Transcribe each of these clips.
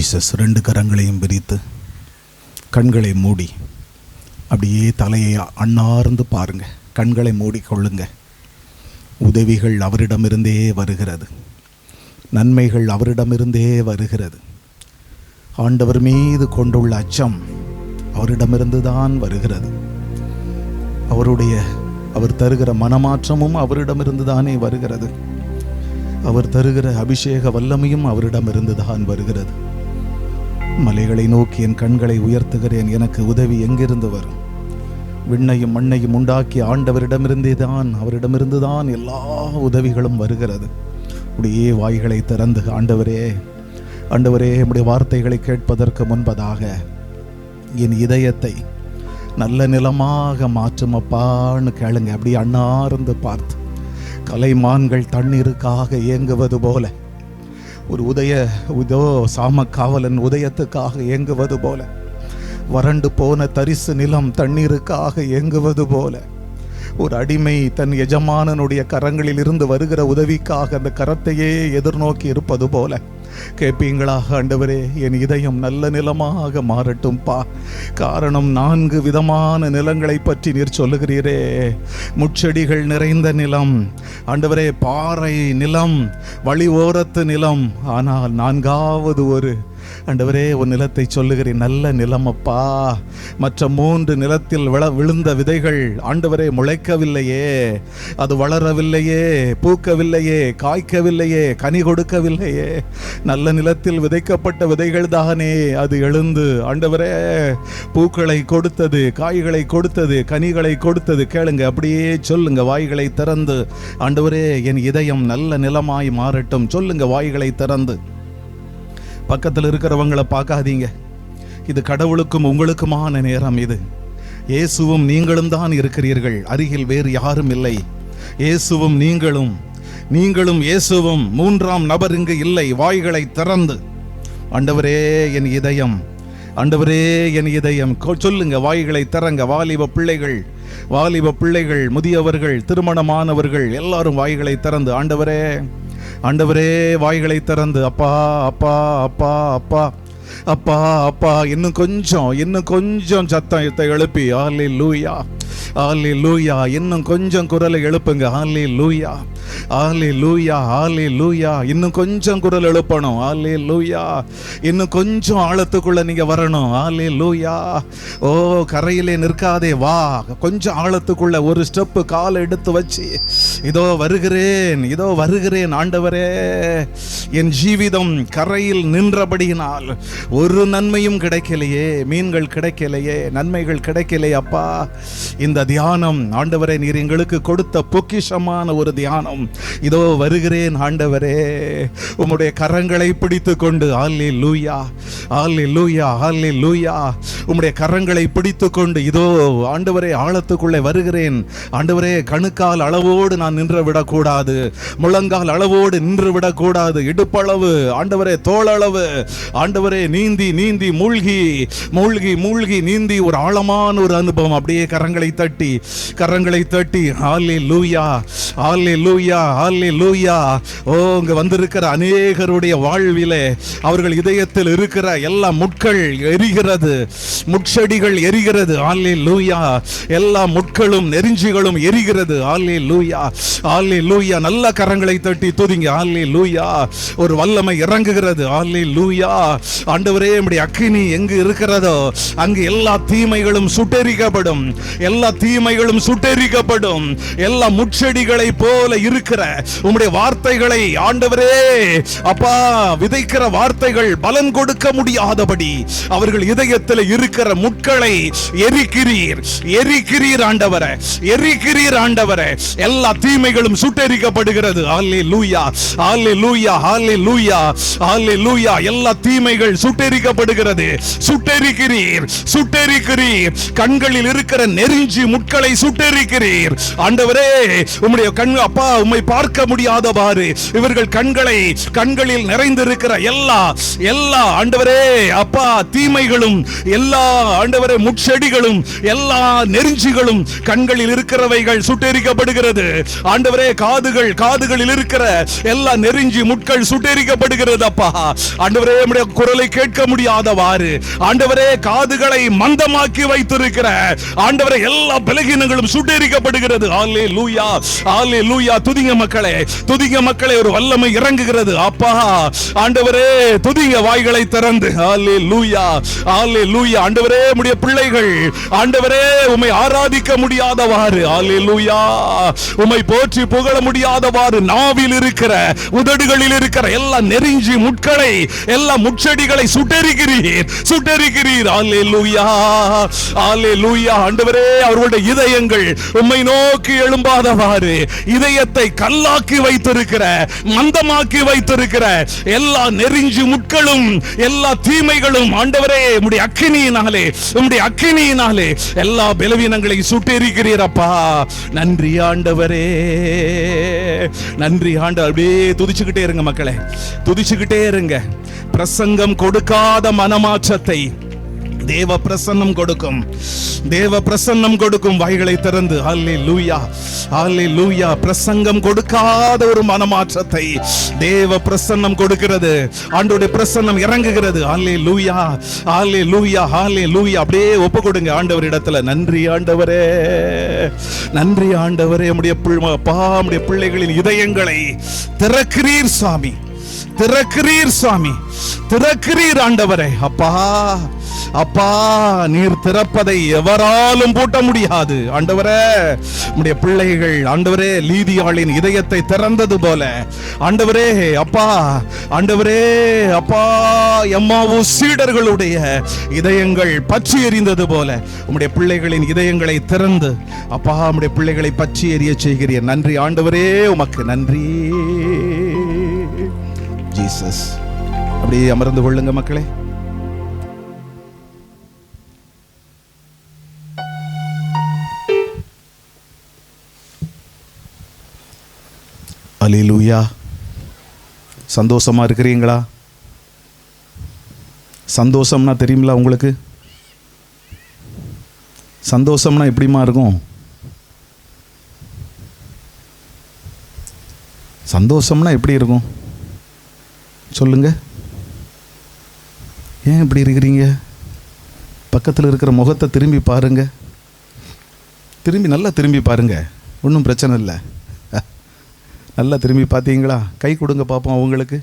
Jesus 2 கரங்களையும் விரித்து கண்களை மூடி அப்படியே தலையை அண்ணார்ந்து பாருங்க. கண்களை மூடிக்கொள்ளுங்க. உதவிகள் அவரிடமிருந்தே வருகிறது. நன்மைகள் அவரிடமிருந்தே வருகிறது. ஆண்டவர் மீது கொண்டுள்ள அச்சம் அவரிடமிருந்து தான் வருகிறது. அவர் தருகிற மனமாற்றமும் அவரிடமிருந்து தானே வருகிறது. அவர் தருகிற அபிஷேக வல்லமையும் அவரிடமிருந்து தான் வருகிறது. மலைகளை நோக்கி என் கண்களை உயர்த்துகிறேன், எனக்கு உதவி எங்கிருந்து வரும்? விண்ணையும் மண்ணையும் உண்டாக்கி அவரிடமிருந்து தான் எல்லா உதவிகளும் வருகிறது. அப்படியே வாய்களை திறந்து ஆண்டவரே உம்முடைய வார்த்தைகளை கேட்பதற்கு முன்பதாக என் இதயத்தை நல்ல நிலமாக மாற்றும் அப்பான்னு கேளுங்க. அப்படி அண்ணார்ந்து பார்த்து கலைமான்கள் தண்ணீருக்காக ஏங்குவது போல, ஒரு சாம காவலன் உதயத்துக்காக ஏங்குவது போல, வறண்டு போன தரிசு நிலம் தண்ணீருக்காக ஏங்குவது போல, ஒரு அடிமை தன் எஜமானனுடைய கரங்களில் இருந்து வருகிற உதவிக்காக அந்த கரத்தையே எதிர்நோக்கி இருப்பது போல கேட்பீங்களா? ஆண்டவரே, என் இதயம் நல்ல நிலமாக மாறட்டும்பா. காரணம் 4 விதமான நிலங்களை பற்றி நீர் சொல்லுகிறீரே. முட்செடிகள் நிறைந்த நிலம் ஆண்டவரே, பாறை நிலம், வழி ஓரத்து நிலம். ஆனால் 4வது ஒரு ஆண்டவரே ஒரு நிலத்தை சொல்லுகிறேன், நல்ல நிலம் அப்பா. மற்ற 3 நிலத்தில் விழுந்த விதைகள் ஆண்டவரே முளைக்கவில்லையே, அது வளரவில்லையே, பூக்கவில்லையே, காய்க்கவில்லையே, கனி கொடுக்கவில்லையே. நல்ல நிலத்தில் விதைக்கப்பட்ட விதைகள் தானே அது எழுந்து ஆண்டவரே பூக்களை கொடுத்தது, காய்களை கொடுத்தது, கனிகளை கொடுத்தது. கேளுங்க, அப்படியே சொல்லுங்க, வாய்களை திறந்து ஆண்டவரே என் இதயம் நல்ல நிலமாய் மாறட்டும். சொல்லுங்க வாய்களை திறந்து. பக்கத்தில் இருக்கிறவங்களை பார்க்காதீங்க. இது கடவுளுக்கும் உங்களுக்குமான நேரம். இது இயேசுவும் நீங்களும் தான் இருக்கிறீர்கள். அருகில் வேறு யாரும் இல்லை. இயேசுவும் நீங்களும் இயேசுவும், 3ஆம் நபர் இங்கு இல்லை. வாய்களை திறந்து ஆண்டவரே என் இதயம், ஆண்டவரே என் இதயம் சொல்லுங்க. வாய்களை திறங்க. வாலிப பிள்ளைகள், முதியவர்கள், திருமணமானவர்கள் எல்லாரும் வாய்களை திறந்து ஆண்டவரே வாய்களை திறந்து அப்பா அப்பா அப்பா அப்பா அப்பா அப்பா இன்னும் கொஞ்சம் சத்தத்தை எழுப்பி ஹல்லேலூயா ஹல்லேலூயா, இன்னும் கொஞ்சம் குரலை எழுப்புங்க. ஹல்லேலூயா ஹல்லேலூயா ஹல்லேலூயா, இன்னும் கொஞ்சம் குரல் எழுப்பணும். ஹல்லேலூயா, இன்னும் கொஞ்சம் ஆழத்துக்குள்ள நீங்க வரணும். ஹல்லேலூயா. ஓ, கரையிலே நிற்காதே, வா கொஞ்சம் ஆழத்துக்குள்ள ஒரு ஸ்டெப் காலை எடுத்து வச்சு இதோ வருகிறேன் ஆண்டவரே. என் ஜீவிதம் கரையில் நின்றபடியினால் ஒரு நன்மையும் கிடைக்கலையே, மீன்கள் கிடைக்கலையே, நன்மைகள் கிடைக்கலையே அப்பா. இந்த தியானம் ஆண்டவரே நீர் எங்களுக்கு கொடுத்த பொக்கிஷமான ஒரு தியானம். இதோ வருகிறேன் ஆண்டவரே, உம்முடைய கரங்களை பிடித்து கொண்டு ஹல்லேலூயா ஹல்லேலூயா ஹல்லேலூயா, உம்முடைய கரங்களை பிடித்து கொண்டு இதோ ஆண்டவரே ஆழத்துக்குள்ளே வருகிறேன் ஆண்டவரே. கணுக்கால் அளவோடு நான் நின்று விடக்கூடாது, முழங்கால் அளவோடு நின்று விடக்கூடாது, இடுப்பளவு ஆண்டவரே, தோளளவு ஆண்டவரே, நீந்தி மூழ்கி நீந்தி ஒரு ஆழமான ஒரு அனுபவம். அப்படியே கரங்களை தட்டி ஹல்லேலூயா ஹல்லேலூயா ஹல்லேலூயா. ஓ, இங்க வந்திருக்கிற அநேகருடைய வாழ்விலே அவர்கள் இதயத்தில் இருக்கிற எல்லா முட்கள் எரிகிறது, முட்செடிகள் எரிகிறது. ஹல்லேலூயா. எல்லா முட்களும் நெரிஞ்சிகளும் எரிகிறது. ஹல்லேலூயா ஹல்லேலூயா. நல்ல கரங்களை தட்டி துதிங்க. ஹல்லேலூயா. ஒரு வல்லமை இறங்குகிறது. ஹல்லேலூயா. ஆண்டவரே, நம்முடைய அக்கினி எங்கு இருக்கிறதோ அங்கு எல்லா தீமைகளும் சுட்டெரிக்கப்படும், எல்லா முட்செடிகளை போல இருக்கிற உம்முடைய வார்த்தைகளை ஆண்டவரே அப்பா விதைக்கிற வார்த்தைகள் பலன் கொடுக்க முடியாதபடி அவர்கள் இதயத்தில் இருக்கிற முட்களை எரிக்கிறீர் ஆண்டவரே. எல்லா தீமைகளும் சுட்டெரிக்கப்படுகிறது. ஹல்லேலூயா ஹல்லேலூயா ஹல்லேலூயா ஹல்லேலூயா. எல்லா தீமைகள் சுட்டெரிக்கப்படுகிறது. சுட்டெரிக்கிறீர். கண்களில் இருக்கிற நெருஞ்சி முட்களை சுட்டெரிக்கிறீர் ஆண்டவரே. உம்முடைய கண் அப்பா உம்மை பார்க்க முடியாதவாறு இவர்கள் கண்களில் நிறைந்திருக்கிற எல்லா ஆண்டவரே அப்பா தீமைகளும், எல்லா ஆண்டவரே முட்செடிகளும், எல்லா நெருஞ்சிகளும் கண்களில் இருக்கிறவைகள் சுட்டெரிக்கப்படுகிறது. ஆண்டவரே காதுகளில் இருக்கிற எல்லா நெருஞ்சி முட்கள் சுட்டெரிக்கப்படுகிறது. அப்பா ஆண்டவரே நம்முடைய குரலை கேட்க முடியாதவாறு ஆண்டவரே காதுகளை மந்தமாக்கி வைத்திருக்கிற ஆண்டவரே எல்லா பலகீனங்களும் சுட்டெரிக்கப்படுகிறது. அல்லேலூயா, அல்லேலூயா. துதிங்க மக்களே, ஒரு வல்லமை இறங்குகிறது. அப்பா ஆண்டவரே துதிங்க வாய்களை திறந்து. அல்லேலூயா, அல்லேலூயா. ஆண்டவரே உம்முடைய பிள்ளைகள் ஆண்டவரே உம்மை ஆராதிக்க முடியாதவாறு, அல்லேலூயா, உம்மை போற்றி புகழ முடியாதவாறு நாவில் இருக்கிற உதடுகளில் இருக்கிற எல்லா நெருஞ்சி முட்களை, எல்லா முட்செடிகளை சுட்டெரிக்கிறீர். அல்லேலூயா, அல்லேலூயா. ஆண்டவரே அவர்களுடைய இதயங்கள் உம்மை நோக்கி எழும்பாதவாறு இதயத்தை கல்லாக்கி வைத்திருக்கிற, மந்தமாக்கி வைத்திருக்கிற எல்லா நெருஞ்சி முட்களும், எல்லா தீமைகளும் ஆண்டவரே உம்முடைய அக்கினியினாலே எல்லா பலவீனங்களை சுட்டெரிக்கிறீரப்பா. நன்றி ஆண்டவரே, நன்றி ஆண்டவர். அப்படியே துதிச்சுக்கிட்டே இருங்க மக்களே, துதிச்சுக்கிட்டே இருங்க. பிரசங்கம் கொடுக்காத மனமாற்றத்தை தேவ பிரசன்னம் கொடுக்கும், தேவ பிரசன்னம் கொடுக்கும். வாய்களை திறந்து அல்லேலூயா, அல்லேலூயா. பிரசங்கம் கொடுக்காத ஒரு மனமாற்றத்தை தேவ பிரசன்னம் கொடுக்கிறது. ஆண்டவருடைய பிரசன்னம் இறங்குகிறது. அல்லேலூயா, அல்லேலூயா, அல்லேலூயா. அப்படியே ஒப்பு கொடுங்க ஆண்டவர் இடத்துல. நன்றி ஆண்டவரே, நன்றி ஆண்டவரே. நம்முடைய பிள்ளைகளின் இதயங்களை திறக்கிறீர் சாமி, திறக்கிறீர் சாமி, திறக்கிறீர் ஆண்டவரே. அப்பா நீர் திறப்பதை எவராலும் பூட்ட முடியாது ஆண்டவரே. நம்முடைய பிள்ளைகள் ஆண்டவரே லீதியாளின் இதயத்தை திறந்தது போல ஆண்டவரே, அப்பா ஆண்டவரே, அப்பா எம்மாவு சீடர்களுடைய இதயங்கள் பற்றி எரிந்தது போல உம்முடைய பிள்ளைகளின் இதயங்களை திறந்து அப்பா நம்முடைய பிள்ளைகளை பற்றி எரிய செய்கிறீர். நன்றி ஆண்டவரே, உமக்கு நன்றி ஜீசஸ். அப்படியே அமர்ந்து கொள்ளுங்க மக்களே. அல்லேலூயா. சந்தோஷமா இருக்கிறீங்களா? சந்தோஷம்னா தெரியுங்களா உங்களுக்கு? சந்தோஷம்னா எப்படிமா இருக்கும்? சந்தோஷம்னா எப்படி இருக்கும் சொல்லுங்க. ஏன் இப்படி இருக்கிறீங்க? பக்கத்தில் இருக்கிற முகத்தை திரும்பி பாருங்க, நல்லா திரும்பி பாருங்க, ஒன்றும் பிரச்சனை இல்லை. நல்லா திரும்பி பார்த்தீங்களா? கை கொடுங்க பார்ப்போம். அவங்களுக்கு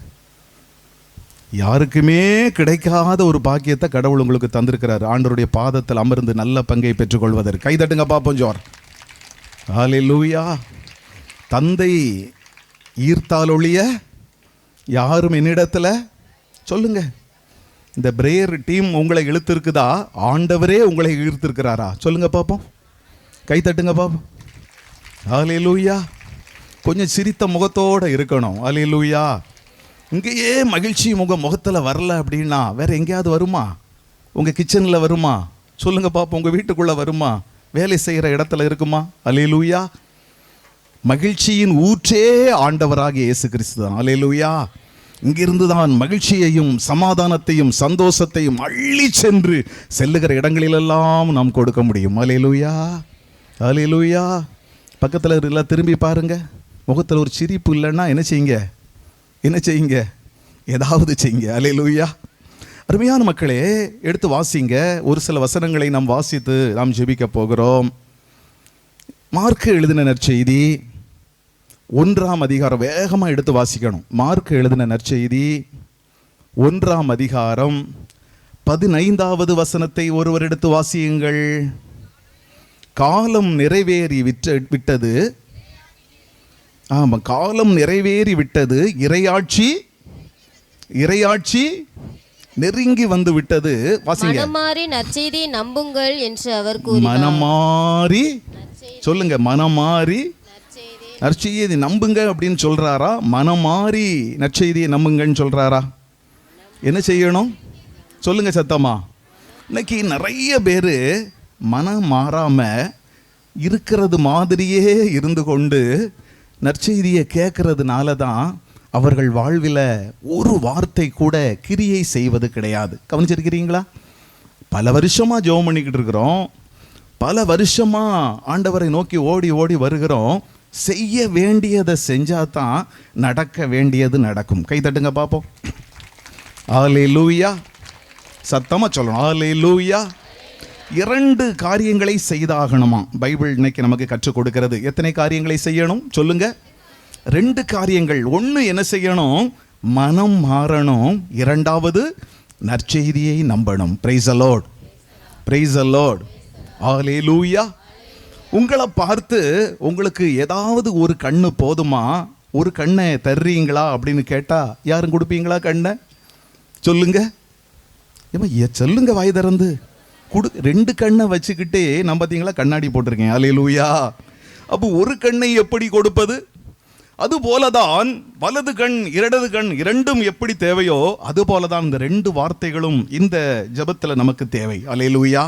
யாருக்குமே கிடைக்காத ஒரு பாக்கியத்தை கடவுள் உங்களுக்கு தந்திருக்கிறார். ஆண்டவருடைய பாதத்தில் அமர்ந்து நல்ல பங்கை பெற்றுக்கொள்வதற்கு கை தட்டுங்க பார்ப்போம். ஜோர் ஹல்லேலூயா. தந்தை ஈர்த்தால் ஒழிய யாரும் என்னிடத்தில் சொல்லுங்க. இந்த பிரேயர் டீம் உங்களை இழுத்திருக்குதா? ஆண்டவரே உங்களை ஈர்த்திருக்கிறாரா? சொல்லுங்க பார்ப்போம். கை தட்டுங்க பார்ப்போம். ஹல்லேலூயா. கொஞ்சம் சிரித்த முகத்தோடு இருக்கணும். அல்லேலூயா. இங்கேயே மகிழ்ச்சி முகத்தில் வரல அப்படின்னா வேற எங்கேயாவது வருமா? உங்கள் கிச்சனில் வருமா? சொல்லுங்க பார்ப்போம். உங்கள் வீட்டுக்குள்ளே வருமா? வேலை செய்கிற இடத்துல இருக்குமா? அல்லேலூயா. மகிழ்ச்சியின் ஊற்றே ஆண்டவராகிய இயேசு கிறிஸ்து தான். அல்லேலூயா. இங்கிருந்து தான் மகிழ்ச்சியையும் சமாதானத்தையும் சந்தோஷத்தையும் அள்ளி சென்று செல்லுகிற இடங்களிலெல்லாம் நாம் கொடுக்க முடியும். அல்லேலூயா, அல்லேலூயா. பக்கத்தில் இல்லை திரும்பி பாருங்க. முகத்தில் ஒரு சிரிப்பு இல்லைன்னா என்ன செய்யுங்க? ஏதாவது செய்யுங்க. அல்லேலூயா. அருமையான மக்களே, எடுத்து வாசிங்க. ஒரு சில வசனங்களை நாம் வாசித்து நாம் ஜெபிக்க போகிறோம். மார்க்கு எழுதின நற்செய்தி 1ஆம் அதிகாரம், வேகமாக எடுத்து வாசிக்கணும். மார்க்கு எழுதின நற்செய்தி 1ஆம் அதிகாரம் 15வது வசனத்தை ஒருவர் எடுத்து வாசியுங்கள். காலம் நிறைவேறி விட்டது. ஆமாம், காலம் நிறைவேறி விட்டது. இறையாட்சி நெருங்கி வந்து விட்டது. வாசிங்க. மனமாறி நற்செய்தியை நம்புங்கள் என்று அவர் கூறினார். மனமாறி சொல்லுங்க. மனமாறி நற்செய்தியை நம்புங்க அப்படின்னு சொல்றாரா? மனமாறி நற்செய்தியை நம்புங்கன்னு சொல்றாரா? என்ன செய்யணும் சொல்லுங்க சத்தமா. இன்னைக்கு நிறைய பேர் மனம் மாறாம இருக்கிறது மாதிரியே இருந்து கொண்டு நற்செய்தியை கேட்கறதுனால தான் அவர்கள் வாழ்வில் ஒரு வார்த்தை கூட கிரியை செய்வது கிடையாது. கவனிச்சிருக்கிறீங்களா? பல வருஷமாக ஜெபம் பண்ணிக்கிட்டு இருக்கிறோம், பல வருஷமாக ஆண்டவரை நோக்கி ஓடி ஓடி வருகிறோம். செய்ய வேண்டியதை செஞ்சால் தான் நடக்க வேண்டியது நடக்கும். கை தட்டுங்க பார்ப்போம். ஹல்லேலூயா. சத்தமாக சொல்லணும், ஹல்லேலூயா. 2 காரியங்களை செய்தாகணுமா பைபிள் இன்னைக்கு நமக்கு கற்றுக் கொடுக்கிறது. எத்தனை காரியங்களை செய்யணும் சொல்லுங்க? 2 காரியங்கள். ஒன்று என்ன செய்யணும்? மனம் மாறணும். 2வது நற்செய்தியை நம்பணும். Praise the lord, praise the lord, hallelujah. உங்களை பார்த்து உங்களுக்கு ஏதாவது ஒரு கண்ணு போதுமா, ஒரு கண்ணை தர்றீங்களா அப்படின்னு கேட்டால் யாரும் கொடுப்பீங்களா கண்ணை? சொல்லுங்க, சொல்லுங்க வாய் திறந்து. 2 கண்ணை வச்சுக்கிட்டே நான் பார்த்தீங்களா கண்ணாடி போட்டிருக்கேன். ஹல்லேலூயா. அப்போ ஒரு கண்ணை எப்படி கொடுப்பது? அதுபோலதான் வலது கண் இடது கண் 2ம் எப்படி தேவையோ அதுபோலதான் இந்த 2 வார்த்தைகளும் இந்த ஜெபத்தில் நமக்கு தேவை. ஹல்லேலூயா.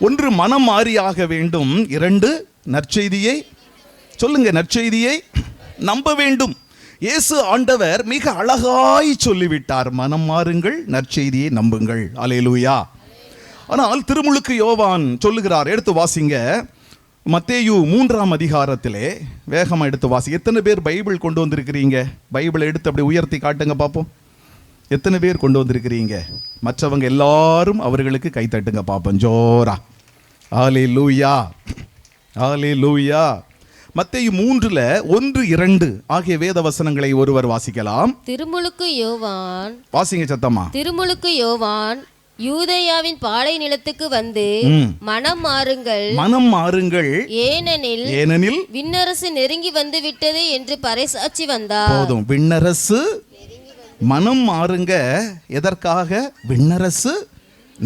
1 மனம் மாறியாக வேண்டும், 2 நற்செய்தியை சொல்லுங்க, நற்செய்தியை நம்ப வேண்டும். இயேசு ஆண்டவர் மிக அழகாய் சொல்லிவிட்டார், மனம் மாறுங்கள், நற்செய்தியை நம்புங்கள். ஹல்லேலூயா. ஆனால் திருமுழுக்கு யோவான் சொல்லுகிறார், எடுத்து வாசிங்க, மத்தேயு 3ஆம் அதிகாரத்திலே. வேகமாக எடுத்து வாசி. எத்தனை பேர் பைபிள் கொண்டு வந்திருக்கிறீங்க? பைபிளை எடுத்து அப்படி உயர்த்தி காட்டுங்க பார்ப்போம். எத்தனை பேர் கொண்டு வந்திருக்கிறீங்க? மற்றவங்க எல்லாரும் அவர்களுக்கு கை தட்டுங்க பார்ப்போம் ஜோரா. ஹல்லேலூயா, ஹல்லேலூயா. மத்தேயு 3ல் 1, 2 ஆகிய வேத வசனங்களை ஒருவர் வாசிக்கலாம். திருமுழுக்கு யோவான், வாசிங்க சத்தமா. திருமுழுக்கு யோவான் யூதேயாவின் பாலை நிலத்துக்கு வந்து மனம் மாறுங்கள், மனம் மாறுங்கள், ஏனெனில் விண்ணரசு நெருங்கி வந்து விட்டது என்று பறைசாட்சி வந்தார். போதும். விண்ணரசு, மனம் மாறுங்க. எதற்காக? விண்ணரசு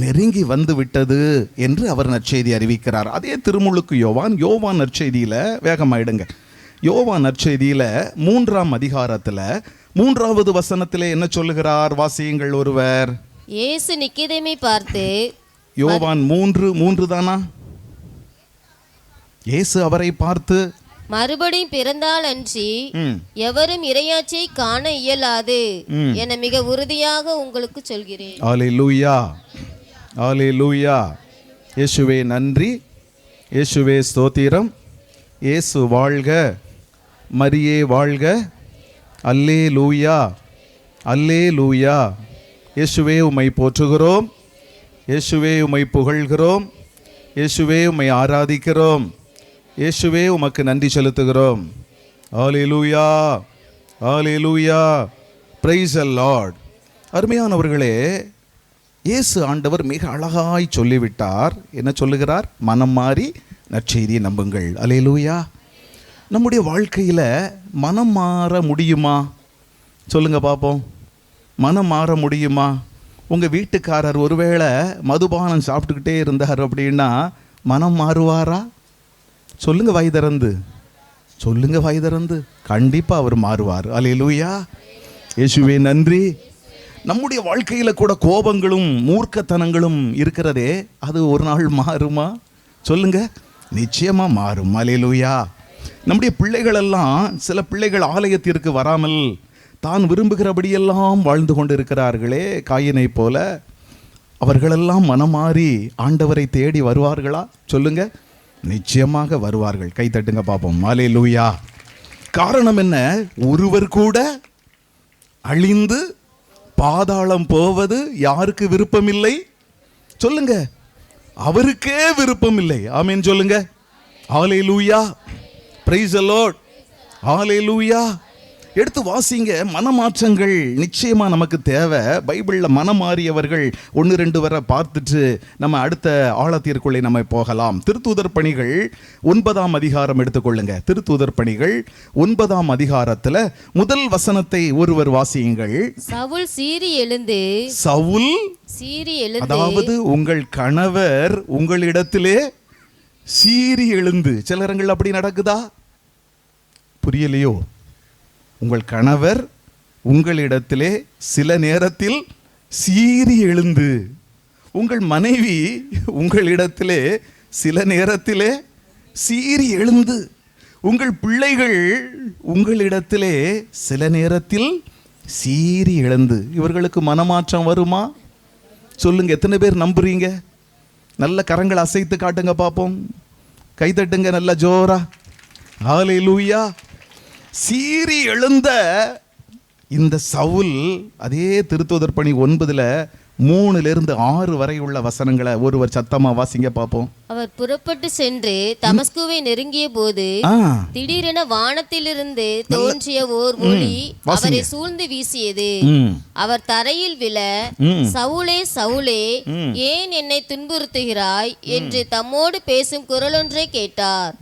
நெருங்கி வந்து விட்டது என்று அவர் நற்செய்தி அறிவிக்கிறார். அதே திருமுழுக்கு யோவான் நற்செய்தியில, வேகமாயிடுங்க, யோவான் நற்செய்தியில 3ஆம் அதிகாரத்தில் 3வது வசனத்திலே என்ன சொல்லுகிறார்? வாசியுங்கள் ஒருவர். இயேசு நிக்கோதேமை பார்த்து, யோவான் 3 தானா? இயேசு அவரை பார்த்து, மறுபடியும் பிறந்தால் அன்றி எவரும் இறையாட்சியை காண இயலாது என மிக உறுதியாக உங்களுக்கு சொல்கிறேன். ஹல்லேலூயா, ஹல்லேலூயா. இயேசுவே நன்றி, இயேசுவே ஸ்தோத்திரம். இயேசு வாழ்க, மரியே வாழ்க. அல்லேலூயா, அல்லேலூயா. இயேசுவே உம்மை போற்றுகிறோம், இயேசுவே உம்மை புகழ்கிறோம், இயேசுவே உம்மை ஆராதிக்கிறோம், இயேசுவே உமக்கு நன்றி செலுத்துகிறோம். Hallelujah, hallelujah. Praise the lord. அருமையானவர்களே, இயேசு ஆண்டவர் மிக அழகாய் சொல்லிவிட்டார். என்ன சொல்லுகிறார்? மனம் மாறி நற்செய்தியை நம்புங்கள். ஹல்லேலூயா. நம்முடைய வாழ்க்கையில் மனம் மாற முடியுமா? சொல்லுங்க பார்ப்போம். மனம் மாற முடியுமா? உங்கள் வீட்டுக்காரர் ஒருவேளை மதுபானம் சாப்பிட்டுக்கிட்டே இருந்தார் அப்படின்னா மனம் மாறுவாரா? சொல்லுங்க வாய் திறந்து, சொல்லுங்க வாய் திறந்து. கண்டிப்பாக அவர் மாறுவார். ஹல்லேலூயா, இயேசுவே நன்றி. நம்முடைய வாழ்க்கையில் கூட கோபங்களும் மூர்க்கத்தனங்களும் இருக்கிறதே, அது ஒரு நாள் மாறுமா? சொல்லுங்க, நிச்சயமாக மாறும். ஹல்லேலூயா. நம்முடைய பிள்ளைகளெல்லாம், சில பிள்ளைகள் ஆலயத்திற்கு வராமல் தான் விரும்புகிறபடியெல்லாம் வாழ்ந்து கொண்டு இருக்கிறார்களே, காயினை போல. அவர்களெல்லாம் மனமாறி ஆண்டவரை தேடி வருவார்களா? சொல்லுங்க, நிச்சயமாக வருவார்கள். கை தட்டுங்க பார்ப்போம். ஹல்லேலூயா. காரணம் என்ன? ஒருவர் கூட அழிந்து பாதாளம் போவது யாருக்கு விருப்பமில்லை? சொல்லுங்க, அவருக்கே விருப்பமில்லை. ஆமென் சொல்லுங்க. ஹல்லேலூயா, பிரைஸ் தி லார்ட், ஹல்லேலூயா. எடுத்து வாசிங்க. மனமாற்றங்கள் நிச்சயமா நமக்கு தேவை. பைபிளில் மனம் மாறியவர்கள் 1, 2 வரை பார்த்துட்டு நம்ம அடுத்த ஆழத்திற்குள்ளே நம்ம போகலாம். திருத்தூதர் பணிகள் 9ஆம் அதிகாரம் எடுத்துக்கொள்ளுங்க. திருத்தூதர் பணிகள் 9ஆம் அதிகாரத்தில் முதல் வசனத்தை ஒருவர் வாசியுங்கள். சவுல் சீறி எழுந்து, சவுல் சீறி எழுந்து, அதாவது உங்கள் கணவர் உங்களிடத்திலே சீறி எழுந்து. சிலரங்கள் அப்படி நடக்குதா? புரியலையோ? உங்கள் கணவர் உங்களிடத்திலே சில நேரத்தில் சீறி எழுந்து, உங்கள் மனைவி உங்களிடத்திலே சில நேரத்திலே சீறி எழுந்து, உங்கள் பிள்ளைகள் உங்களிடத்திலே சில நேரத்தில் சீறி எழுந்து, இவர்களுக்கு மனமாற்றம் வருமா? சொல்லுங்க, எத்தனை பேர் நம்புறீங்க? நல்ல கரங்களை அசைத்து காட்டுங்க பார்ப்போம். கைதட்டுங்க நல்ல ஜோரா. ஹல்லேலூயா. சீறி எழுந்த இந்த சவுல், அதே திருத்தூதர் பணி 9:3-6 வரை உள்ள வசனங்களை ஒருவர் சத்தமா வாசிங்க பார்ப்போம். அவர் புறப்பட்டு சென்று தமஸ்குவை நெருங்கிய போது திடீரென வானத்திலிருந்து தோன்றிய ஓர் ஒளி அவரை சூழ்ந்து வீசியது. அவர் தரையில் விழ, சவுலே சவுலே, ஏன் என்னை துன்புறுத்துகிறாய் என்று தம்மோடு பேசும் குரலொன்றை கேட்டார்.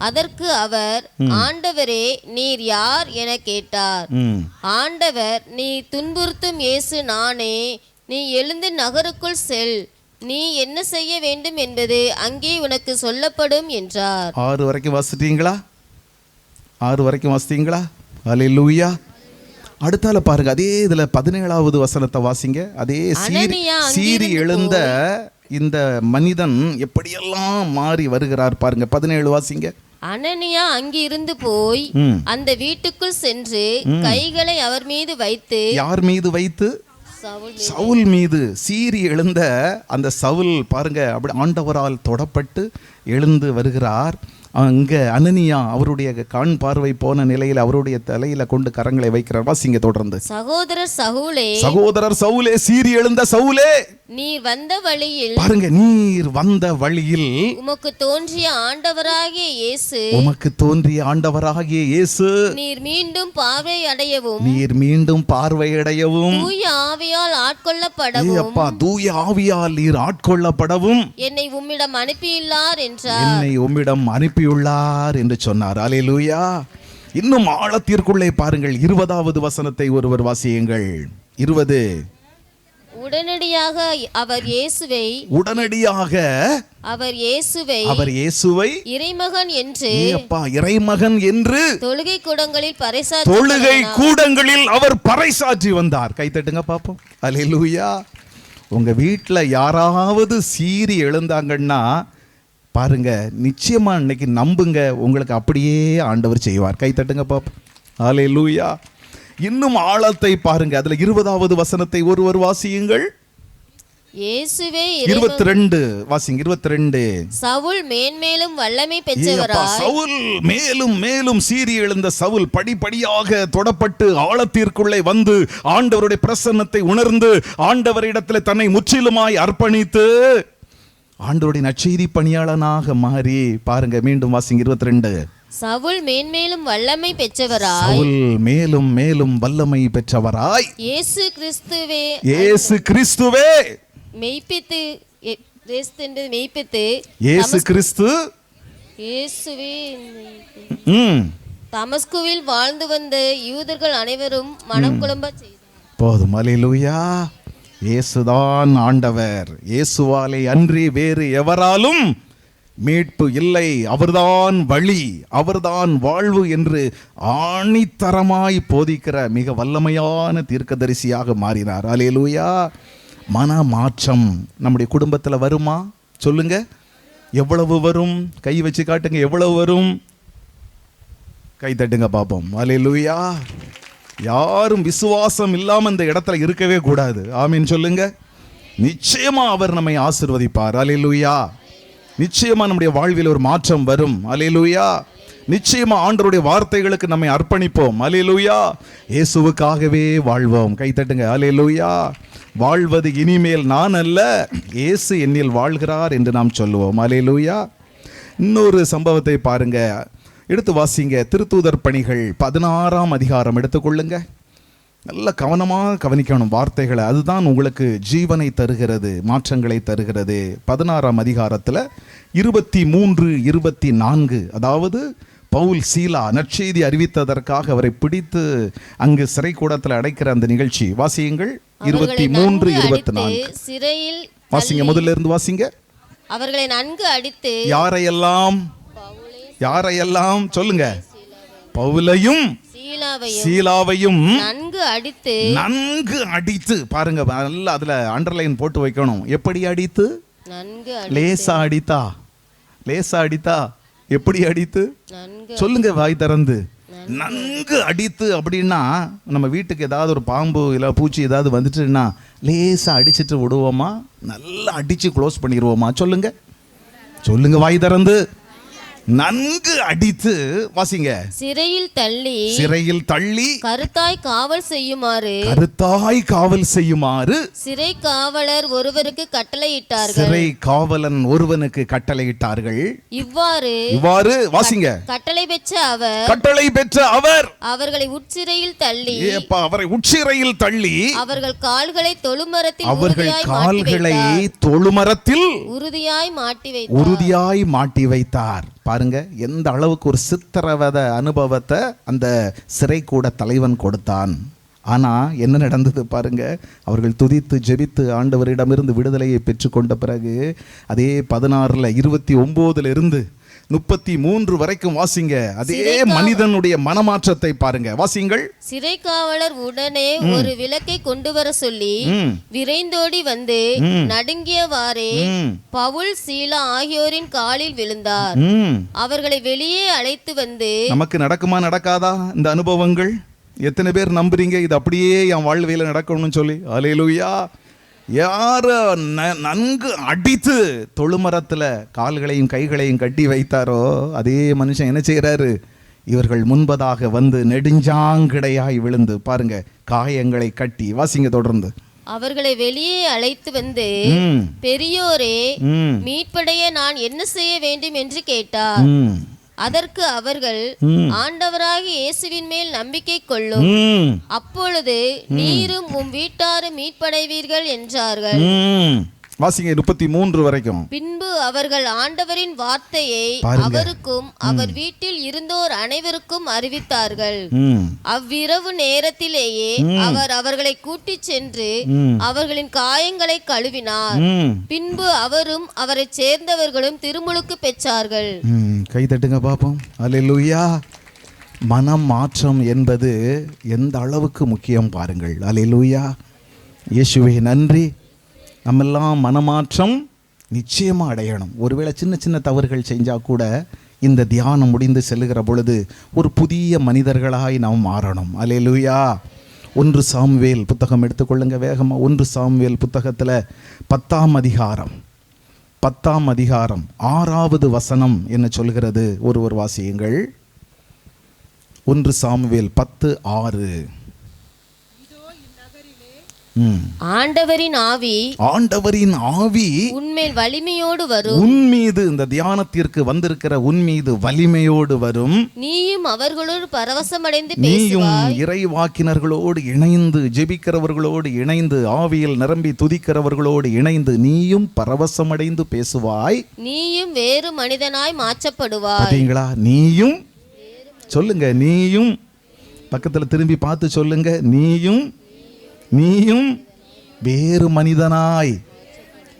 அதற்கு அவர், ஆண்டவரே, நீர் யார் என கேட்டார். ஆண்டவர், நீ துன்புறுத்தும் இயேசு நானே. நீ எழுந்து நகருக்குள் செல். நீ என்ன செய்ய வேண்டும் என்பது அங்கே உனக்கு சொல்லப்படும் என்றார். 6 வரைக்கும் வாசிட்டீங்களா? 6 வரைக்கும் வாசித்தீங்களா? ஹல்லேலூயா. அடுத்தால பாருங்க, அதே இதுல 17வது வசனத்தை வாசிங்க. அதே சீறி எழுந்த இந்த மனிதன் எப்படியெல்லாம் மாறி வருகிறார் பாருங்க. 17 வாசிங்க. அனனியா அங்கிருந்து போய் அந்த வீட்டுக்குள் சென்று கைகளை அவர் மீது வைத்து. யார் மீது வைத்து? சவுல் மீது. சீறி எழுந்த அந்த சவுல் பாருங்க, அப்படி ஆண்டவரால் தொடப்பட்டு எழுந்து வருகிறார். அங்க அனனியா அவருடைய கண் பார்வை போன நிலையில் அவருடைய தலையில கொண்டு கரங்களை வைக்கிறார். வாசிங்க தொடர்ந்து. சகோதரர் சவுலே, சீறி எழுந்த சவுலே, நீர் வந்த வழியில், பாருங்க, நீர் வந்த வழியில் உமக்கு தோன்றிய ஆண்டவராகிய இயேசு, உமக்கு தோன்றிய ஆண்டவராகிய இயேசு நீர் மீண்டும் பார்வையடையவும் தூய ஆவியால் ஆட்கொள்ளப்படவும், அப்பா, தூய ஆவியால் நீர் ஆட்கொள்ளப்படவும் என்னை உம்மிடம் அனுப்பியுள்ளார் என்று சொன்னார். அல்லேலூயா. இன்னும் ஆழத்திற்குள்ளே பாருங்கள். 20வது வசனத்தை ஒருவர் வாசியுங்கள். 20. உடனடியாக அவர் இயேசுவை இறைமகன் என்று தொழுகை கூடங்களில் அவர் பறைசாற்றி வந்தார். கைத்தட்டுங்க பாப்போம். அல்லேலூயா. உங்க வீட்டுல யாராவது சீறி எழுந்தாங்கன்னா பாருங்க, நிச்சயமா இன்னைக்கு நம்புங்க, உங்களுக்கு அப்படியே ஆண்டவர் செய்வார். கை தட்டுங்க பாப்போம். ஹல்லேலூயா. இன்னும் ஆழத்தை பாருங்க. அதுல 20வது வசனத்தை ஒருவர் வாசியுங்கள். 22 வாசிங்க. 22. சவுல் மேன்மேலும் வல்லமை பெற்றவராய், சவுல் மேலும் மேலும் சீறி எழுந்த சவுல் படிப்படியாக தொடப்பட்டு ஆழத்திற்குள்ளே வந்து ஆண்டவருடைய பிரசன்னத்தை உணர்ந்து ஆண்டவரிடத்தில் தன்னை முற்றிலுமாய் அர்ப்பணித்து ஆண்டவருடைய நற்செய்தி பணியாளனாக மாறி பாருங்க. மீண்டும் வாசிங்க. 22. சவுல் மேன்மேலும் வல்லமை பெற்றவராய், சவுல் மேலும் மேலும் வல்லமை பெற்றவராய், இயேசு கிறிஸ்துவே மெய்ப்பித்து தமஸ்குவில் வாழ்ந்து வந்த யூதர்கள் அனைவரும் மனம் குழம்ப செய்தார். போதும். அல்லேலூயா. இயேசுதான் ஆண்டவர். இயேசுவாலே அன்றி வேறு எவராலும் மீட்பு இல்லை. அவர்தான் வழி, அவர்தான் வாழ்வு என்று ஆணித்தரமாய் போதிக்கிற மிக வல்லமையான தீர்க்கதரிசியாக மாறினார். அல்லேலூயா. மன மாற்றம் நம்முடைய குடும்பத்தில் வருமா? சொல்லுங்க, எவ்வளவு வரும்? கை வச்சு காட்டுங்க, எவ்வளவு வரும்? கை தட்டுங்க பாப்போம். அல்லேலூயா. யாரும் விசுவாசம் இல்லாம இந்த இடத்துல இருக்கவே கூடாது. ஆமீன் சொல்லுங்க. நிச்சயமா அவர் நம்மை ஆசீர்வதிப்பார். அல்லேலூயா. நிச்சயமா நம்முடைய வாழ்வில் ஒரு மாற்றம் வரும். அல்லேலூயா. நிச்சயமா ஆண்டவருடைய வார்த்தைகளுக்கு நம்மை அர்ப்பணிப்போம். அல்லேலூயா. இயேசுவுக்காகவே வாழ்வோம். கை தட்டுங்க. அல்லேலூயா. வாழ்வது இனிமேல் நான் அல்ல, இயேசு என்னில் வாழ்கிறார் என்று நாம் சொல்லுவோம். அல்லேலூயா. இன்னொரு சம்பவத்தை பாருங்க, எடுத்து வாசிங்க. திருத்தூதர் பணிகள் 16ஆம் அதிகாரம் எடுத்துக்கொள்ளுங்க. நல்ல கவனமாக கவனிக்கணும் வார்த்தைகளை. அதுதான் உங்களுக்கு ஜீவனை தருகிறது, மாற்றங்களை தருகிறது. 16ஆம் அதிகாரத்தில் 23, 24, அதாவது பவுல் சீலா நற்செய்தி அறிவித்ததற்காக அவரை பிடித்து அங்கு சிறை கூடத்தில் அடைக்கிற அந்த நிகழ்ச்சி வாசியுங்கள். 23, 24 சிறையில் வாசிங்க. முதல்ல இருந்து வாசிங்க. அவர்களை நன்கு அடித்து, யாரையெல்லாம் சொல்லுங்க, பவுலையும் சீலாவையும் நன்கு அடித்து. பாருங்க, நல்லா அதுல அண்டர்லைன் போட்டு வைக்கணும். எப்படி அடித்து? லேசா அடித்தா எப்படி அடித்து? சொல்லுங்க வாய் திறந்து. நன்கு அடித்து. அப்படின்னா நம்ம வீட்டுக்கு ஏதாவது ஒரு பாம்பு இல்லை பூச்சி ஏதாவது வந்துட்டுன்னா லேசாக அடிச்சுட்டு விடுவோமா, நல்லா அடித்து க்ளோஸ் பண்ணிடுவோமா? சொல்லுங்க சொல்லுங்க வாய் திறந்து. நன்கு அடித்து. வாசிங்க. சிறையில் தள்ளி கருத்தாய் காவல் செய்யுமாறு சிறை காவலர் ஒருவருக்கு கட்டளையிட்டார்கள். இவ்வாறு வாசிங்க. கட்டளை பெற்ற அவர் அவர்களை உட்சிறையில் தள்ளி அவர்கள் கால்களை தொழுமரத்தில் உறுதியாய் மாட்டி வைத்தார். பாருங்க எந்த அளவுக்கு ஒரு சித்திரவதை அனுபவத்தை அந்த சிறை கூட தலைவன் கொடுத்தான். ஆனா என்ன நடந்தது பாருங்க. அவர்கள் துதித்து ஜெபித்து ஆண்டவரிடமிருந்து விடுதலையை பெற்றுக்கொண்ட பிறகு அதே 16:29 இருந்து 33 வரைக்கும் வாசிங்க. அதே மனிதனுடைய மனமாற்றத்தை பாருங்க. வாசிங்கள். சிறை காவலர் உடனே ஒரு விளக்கை கொண்டு வர சொல்லி விரைந்தோடி வந்து நடுங்கியவாறே பவுல் சீலா ஆகியோரின் காலில் விழுந்தார். அவர்களை வெளியே அழைத்து வந்து. நமக்கு நடக்குமா நடக்காதா இந்த அனுபவங்கள்? எத்தனை பேர் நம்புறீங்க இது அப்படியே என் வாழ்வையில் நடக்கணும்னு சொல்லி? அல்லேலூயா. யார நன்கு அடித்து தொழுமரத்தில் கால்களையும் கைகளையும் கட்டி வைத்தாரோ அதே மனுஷன் என்ன செய்யறாரு? இவர்கள் முன்பதாக வந்து நெடுஞ்சாங்கிடையாய் விழுந்து பாருங்க காயங்களை கட்டி. வாசிங்க தொடர்ந்து. அவர்களை வெளியே அழைத்து வந்து பெரியோரே மீட்படைய நான் என்ன செய்ய வேண்டும் என்று கேட்டார். அதற்கு அவர்கள் ஆண்டவராகிய இயேசுவின் மேல் நம்பிக்கை கொள்ளும், அப்பொழுது நீரும் உம் வீட்டாரும் மீட்படைவீர்கள் என்றார்கள். வாசிங்க 33 வரைக்கும். பின்பு அவர்கள் ஆண்டவரின் வார்த்தையை அவருக்கும் அவர் வீட்டில் இருந்தோர் அனைவருக்கும் அறிவித்தார்கள். அவ்விரவு நேரத்திலேயே அவர் அவர்களை கூட்டிச் சென்று அவர்களின் காயங்களை கழுவினார். பின்பு அவரும் அவரை சேர்ந்தவர்களும் திருமுழுக்கு பெற்றார்கள். கை தட்டுங்க பாப்போம். அல்லேலூயா. மனம் மாற்றம் என்பது எந்த அளவுக்கு முக்கியம் பாருங்கள். அல்லேலூயா. இயேசுவே நன்றி. நம்மெல்லாம் மனமாற்றம் நிச்சயமாக அடையணும். ஒருவேளை சின்ன சின்ன தவறுகள் செஞ்சால் கூட இந்த தியானம் முடிந்து செல்லுகிற பொழுது ஒரு புதிய மனிதர்களாய் நாம் மாறணும். அல்லேலூயா. 1 சாமுவேல் புத்தகம் எடுத்துக்கொள்ளுங்க வேகமாக. 1 சாமுவேல் புத்தகத்தில் 10ஆம் அதிகாரம் 6வது வசனம் என்ன சொல்கிறது? ஒருவர் வாசியுங்கள். 1 சாமுவேல் 10:6. ஆண்டவரின் ஆவி உன்மேல் வலிமையோடு வரும். உன்மீது இந்த தியானத்திற்கு வந்திருக்கிற உன்மீது வலிமையோடு வரும். நீயும் அவர்களோடு பரவசமடைந்து நீயும் இறைவாக்கினர்களோடு இணைந்து ஜெபிக்கிறவர்களோடு இணைந்து ஆவியில் நிரம்பி துதிக்கிறவர்களோடு இணைந்து நீயும் பரவசமடைந்து பேசுவாய். நீயும் வேறு மனிதனாய் மாற்றப்படுவாய். பாத்தீங்களா? நீயும் சொல்லுங்க. நீயும் பக்கத்துல திரும்பி பார்த்து சொல்லுங்க. நீயும் வேறு மனிதனாய்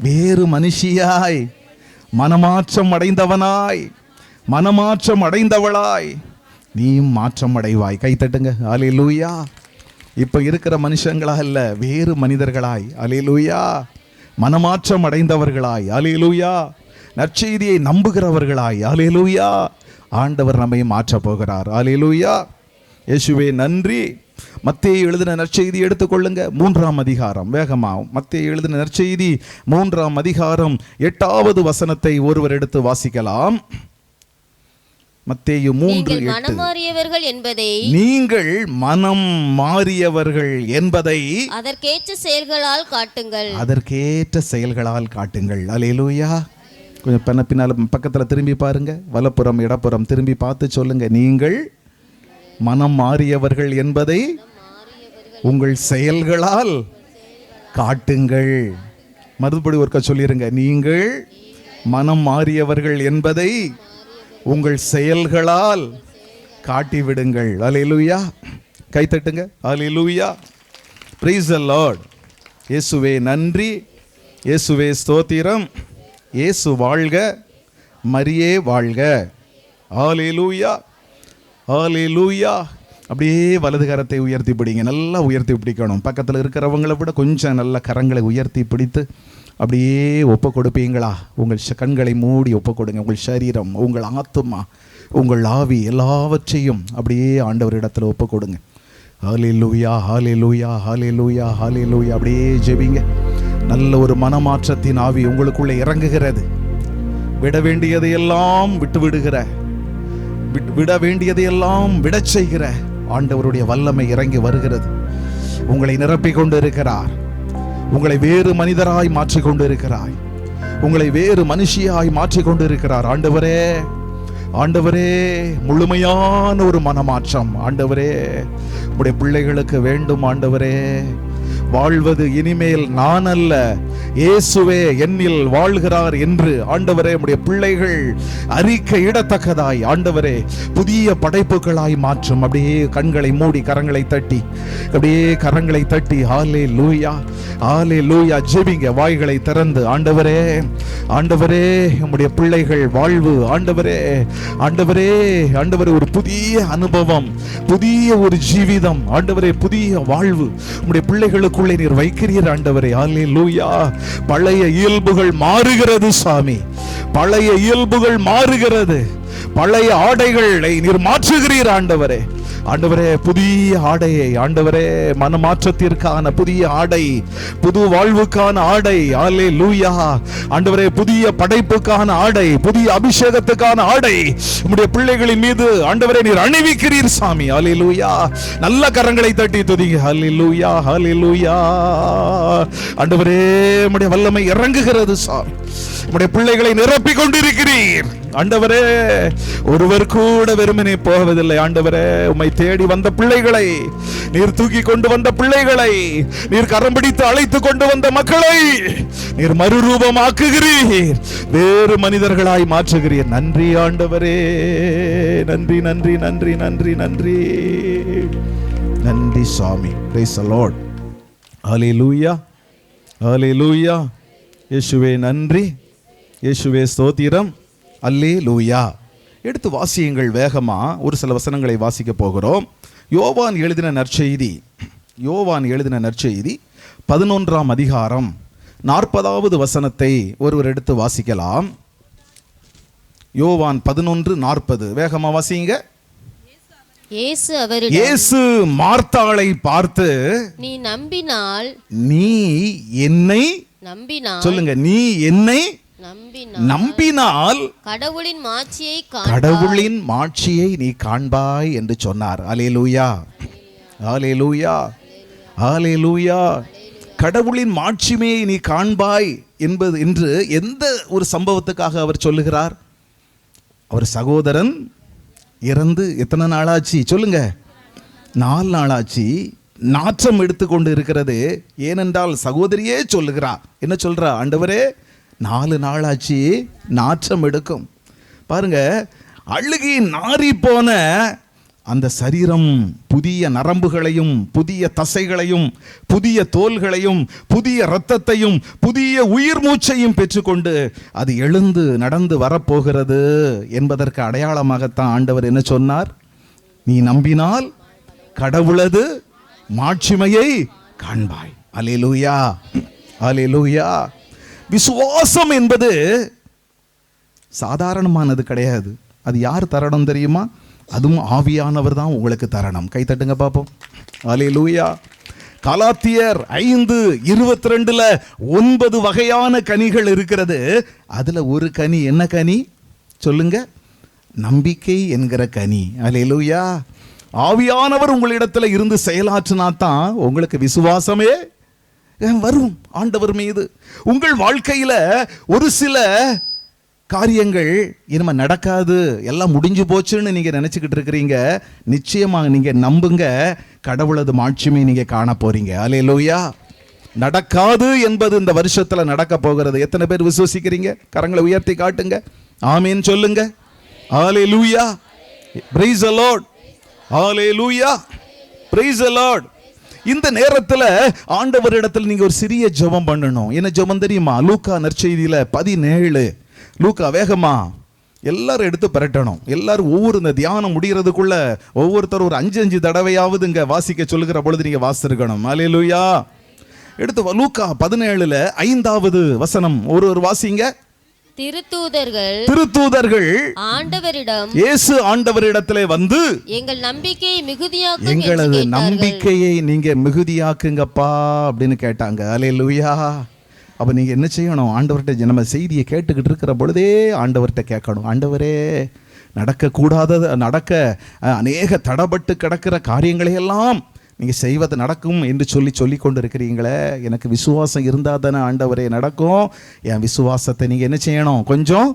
வேறு மனுஷியாய் மனமாற்றம் அடைந்தவனாய் மனமாற்றம் அடைந்தவளாய் நீயும் மாற்றம் அடைவாய். கை தட்டுங்க. அல்லேலூயா. இப்போ இருக்கிற மனுஷங்களா அல்ல, வேறு மனிதர்களாய். அல்லேலூயா. மனமாற்றம் அடைந்தவர்களாய். அல்லேலூயா. நற்செய்தியை நம்புகிறவர்களாய். அல்லேலூயா. ஆண்டவர் நம்மை மாற்றப் போகிறார். அல்லேலூயா. இயேசுவே நன்றி. மத்தேயு எழுதின நற்செய்தி எடுத்துக்கொள்ளுங்க. 3ஆம் அதிகாரம் வேகமா. மத்தேயு எழுதின நற்செய்தி 3ஆம் அதிகாரம் 8வது வசனத்தை ஒருவர் எடுத்து வாசிக்கலாம். மத்தேயு 3:8. நீங்கள் மனம் மாறியவர்கள் என்பதை அதற்கேற்ற செயல்களால் காட்டுங்கள். அல்லேலூயா. கொஞ்சம் பின்னால பக்கத்துல திரும்பி பாருங்க. வலப்புறம் இடப்புறம் திரும்பி பார்த்து சொல்லுங்க. நீங்கள் மனம் மாறியவர்கள் என்பதை உங்கள் செயல்களால் காட்டுங்கள். மறுபடி ஒருக்க சொல்லிருங்க. நீங்கள் மனம் மாறியவர்கள் என்பதை உங்கள் செயல்களால் காட்டிவிடுங்கள். அல்லேலூயா. கைத்தட்டுங்க. அல்லேலூயா. Praise the Lord. இயேசுவே நன்றி. இயேசுவே ஸ்தோத்திரம். இயேசு வாழ்க, மரியே வாழ்க. அல்லேலூயா. ஹல்லேலூயா. அப்படியே வலது கரத்தை உயர்த்தி பிடிங்க. நல்லா உயர்த்தி பிடிக்கணும். பக்கத்தில் இருக்கிறவங்களை விட கொஞ்சம் நல்ல கரங்களை உயர்த்தி பிடித்து அப்படியே ஒப்பு கொடுப்பீங்களா? உங்கள் கண்களை மூடி ஒப்பு கொடுங்க. உங்கள் சரீரம், உங்கள் ஆத்துமா, உங்கள் ஆவி எல்லாவற்றையும் அப்படியே ஆண்டவரிடத்தில் ஒப்பு கொடுங்க. ஹல்லேலூயா, ஹல்லேலூயா, ஹல்லேலூயா, ஹல்லேலூயா. அப்படியே ஜெபிங்க. நல்ல ஒரு மனமாற்றத்தின் ஆவி உங்களுக்குள்ளே இறங்குகிறது. விட வேண்டியதையெல்லாம் விட்டு விடுகிற, விட வேண்டியதையெல்லாம் விடச் செய்கிற ஆண்டவருடைய வல்லமை இறங்கி வருகிறது. உங்களை நிரப்பிக் கொண்டு இருக்கிறார். உங்களை வேறு மனிதராய் மாற்றிக் கொண்டு இருக்கிறாய். உங்களை வேறு மனுஷியாய் மாற்றிக் கொண்டு இருக்கிறார். ஆண்டவரே, ஆண்டவரே, முழுமையான ஒரு மனமாற்றம் ஆண்டவரே உடைய பிள்ளைகளுக்கு வேண்டும். ஆண்டவரே, வாழ்வது இனிமேல் நான் அல்ல, இயேசுவே என்னில் வாழ்கிறார் என்று ஆண்டவரே உடைய பிள்ளைகள் அறிக்கையிடத்தக்கதாய் ஆண்டவரே புதிய படைப்புகளாய் மாற்றும். அப்படியே கண்களை மூடி கரங்களை தட்டி, அப்படியே கரங்களை தட்டி ஹல்லேலூயா, ஹல்லேலூயா ஜெபிங்க. வாய்களை திறந்து ஆண்டவரே, ஆண்டவரே உம்முடைய பிள்ளைகள் வாழ்வு ஆண்டவரே, ஆண்டவரே, ஆண்டவரே ஒரு புதிய அனுபவம், புதிய ஒரு ஜீவிதம் ஆண்டவரே, புதிய வாழ்வு உம்முடைய பிள்ளைகளுக்குள்ளே நீர் வைக்கிறீர் ஆண்டவரே. ஹல்லேலூயா. பழைய இயல்புகள் மாறுகிறது சாமி, பழைய இயல்புகள் மாறுகிறது. பழைய ஆடைகளை நீர் மாற்றுகிறீர் ஆண்டவரே. ஆண்டவரே, புதிய ஆடையை ஆண்டவரே, மனமாற்றத்திற்கான புதிய ஆடை, புது வாழ்வுக்கான ஆடை. ஹல்லேலூயா. ஆண்டவரே, புதிய படைப்புக்கான ஆடை, புதிய அபிஷேகத்துக்கான ஆடை உம்முடைய பிள்ளைகளின் மீது ஆண்டவரே நீர் அணிவிக்கிறீர் சாமி. ஹல்லேலூயா. நல்ல கரங்களை தட்டி துதிங்க. ஹல்லேலூயா, ஹல்லேலூயா. ஆண்டவரே, உம்முடைய வல்லமை இறங்குகிறது சாமி. உம்முடைய பிள்ளைகளை நிரப்பிக் கொண்டிருக்கிறீர் ஆண்டவரே. ஒருவர் கூட வெறுமனே போவதில்லை ஆண்டவரே. உம்மை தேடி வந்த பிள்ளைகளை நீர் தூக்கி கொண்டு வந்த பிள்ளைகளை நீர் கரம் பிடித்து அழைத்து கொண்டு வந்த மக்களை நீர் மறுரூபமாக்குகிறீர், வேறு மனிதர்களாய் மாற்றுகிறீர். நன்றி ஆண்டவரே, நன்றி, நன்றி, நன்றி, நன்றி, நன்றி, நன்றி சாமி. Praise the Lord. ஹல்லேலூயா, ஹல்லேலூயா. இயேசுவே நன்றி, இயேசுவே ஸ்தோத்திரம். அல்லேலூயா. எடுத்து வாசியுங்கள் வேகமா. ஒரு சில வசனங்களை வாசிக்க போகிறோம். யோவான் எழுதின நற்செய்தி, யோவான் எழுதின நற்செய்தி 11ஆம் அதிகாரம் 40வது வசனத்தை ஒருவர் எடுத்து வாசிக்கலாம். யோவான் 11:40 வேகமா வாசிங்க. இயேசு மார்த்தாளை பார்த்து, நீ நம்பினால், நீ என்னை நம்பினால், சொல்லுங்க, நீ என்னை நம்பினால் கடவுளின் மாட்சியை நீ காண்பாய் என்று சொன்னார். அல்லேலூயா, அல்லேலூயா, அல்லேலூயா. கடவுளின் மாட்சிமையை நீ காண்பாய் என்பது என்று எந்த ஒரு சம்பவத்துக்காக அவர் சொல்லுகிறார்? அவர் சகோதரன் இறந்து எத்தனை நாளாச்சு சொல்லுங்க? 4 நாளாச்சு. நாற்றம் எடுத்துக்கொண்டு இருக்கிறது. ஏனென்றால் சகோதரியே சொல்லுகிறா, என்ன சொல்றா? ஆண்டவரே, 4 நாளாச்சு, நாற்றம் எடுக்கும். பாருங்க, அழுகி நாறி போன அந்த சரீரம் புதிய நரம்புகளையும் புதிய தசைகளையும் புதிய தோல்களையும் புதிய இரத்தத்தையும் புதிய உயிர் மூச்சையும் பெற்றுக்கொண்டு அது எழுந்து நடந்து வரப்போகிறது என்பதற்கு அடையாளமாகத்தான் ஆண்டவர் என்ன சொன்னார்? நீ நம்பினால் கடவுளது மாட்சிமையை காண்பாய். அல்லேலூயா, அல்லேலூயா. விசுவாசம் என்பது சாதாரணமானது கிடையாது. அது யார் தரணும் தெரியுமா? அதுவும் ஆவியானவர் தான் உங்களுக்கு தரணும். கை தட்டுங்க பாப்போம். அல்லேலூயா. கலாத்தியர் 5:22 9 வகையான கனிகள் இருக்கிறது. அதுல ஒரு கனி என்ன கனி சொல்லுங்க? நம்பிக்கை என்கிற கனி. அல்லேலூயா. ஆவியானவர் உங்களிடத்துல இருந்து செயலாற்றினா தான் உங்களுக்கு விசுவாசமே வரும் ஆண்டவர் மீது. உங்கள் வாழ்க்கையில ஒரு சில காரியங்கள் இனிமே நடக்காது, எல்லாம் முடிஞ்சு போச்சுன்னு நீங்க நினைச்சுக்கிட்டு இருக்கிறீங்க. நிச்சயமாக நீங்க நம்புங்க, கடவுளது மாட்சிமை நீங்க காண போறீங்க. அல்லேலூயா. நடக்காது என்பது இந்த வருஷத்துல நடக்க போகிறது. எத்தனை பேர் விசுவசிக்கிறீங்க? கரங்களை உயர்த்தி காட்டுங்க. ஆமீன் சொல்லுங்க. Alleluia. Praise the lord. Alleluia. Praise the lord. இந்த நேரத்துல ஆண்டவரிடத்தில் நீங்க ஒரு சிறிய ஜெபம் பண்ணணும். என்ன ஜெபம் தெரியுமா? லூக்கா நற்செய்தியில 17. லூக்கா வேகமா எல்லாரும் எடுத்து பெறட்டணும். எல்லாரும் ஒவ்வொரு இந்த தியானம் முடிகிறதுக்குள்ள ஒவ்வொருத்தரும் ஒரு 5 தடவையாவது இங்க வாசிக்க சொல்லுகிற பொழுது நீங்க வாசிருக்கணும். அல்லேலூயா. எடுத்து லூக்கா 17 5வது வசனம் ஒரு வாசிங்க. திருத்தூதர்கள் ஆண்டவரிடம், இயேசு ஆண்டவரிடத்திலே வந்து, எங்கள் நம்பிக்கையை மிகுதியாக்குங்க, எங்களது நம்பிக்கையை நீங்க மிகுதியாக்குங்கப்பா அப்படின்னு கேட்டாங்க. அல்லேலூயா. அப்ப நீங்க என்ன செய்யணும்? ஆண்டவர்கிட்ட நம்ம செய்தியை கேட்டுக்கிட்டு இருக்கிற பொழுதே ஆண்டவர்கிட்ட கேட்கணும். ஆண்டவரே, நடக்க அநேக தடபட்டு கிடக்கிற காரியங்களை எல்லாம் நீங்க செய்வது நடக்கும் என்று சொல்லி கொண்டு இருக்கிறீங்களே, எனக்கு விசுவாசம் இருந்தால் தானே ஆண்டவரே நடக்கும். என் விசுவாசத்தை நீங்க என்ன செய்யணும்? கொஞ்சம்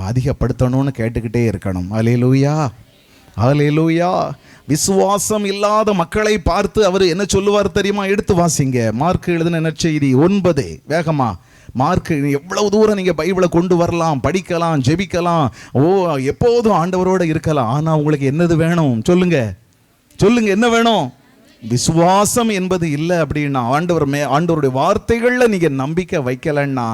அதிகப்படுத்தணும்னு கேட்டுக்கிட்டே இருக்கணும். அல்லேலூயா, அல்லேலூயா. விசுவாசம் இல்லாத மக்களை பார்த்து அவர் என்ன சொல்லுவார் தெரியுமா? எடுத்து வாசிங்க. மார்க் எழுதின நற்செய்தி 9 வேகமா. மார்க், எவ்வளவு தூரம் நீங்க பைபிளை கொண்டு வரலாம், படிக்கலாம், ஜெபிக்கலாம், எப்போதும் ஆண்டவரோட இருக்கலாம். ஆனா உங்களுக்கு என்னது வேணும்? சொல்லுங்க என்ன வேணும்? விசுவாசம் என்பது இல்லை அப்படின்னா, ஆண்டவருடைய வார்த்தைகள்ல நீங்க நம்பிக்கை வைக்கலன்னா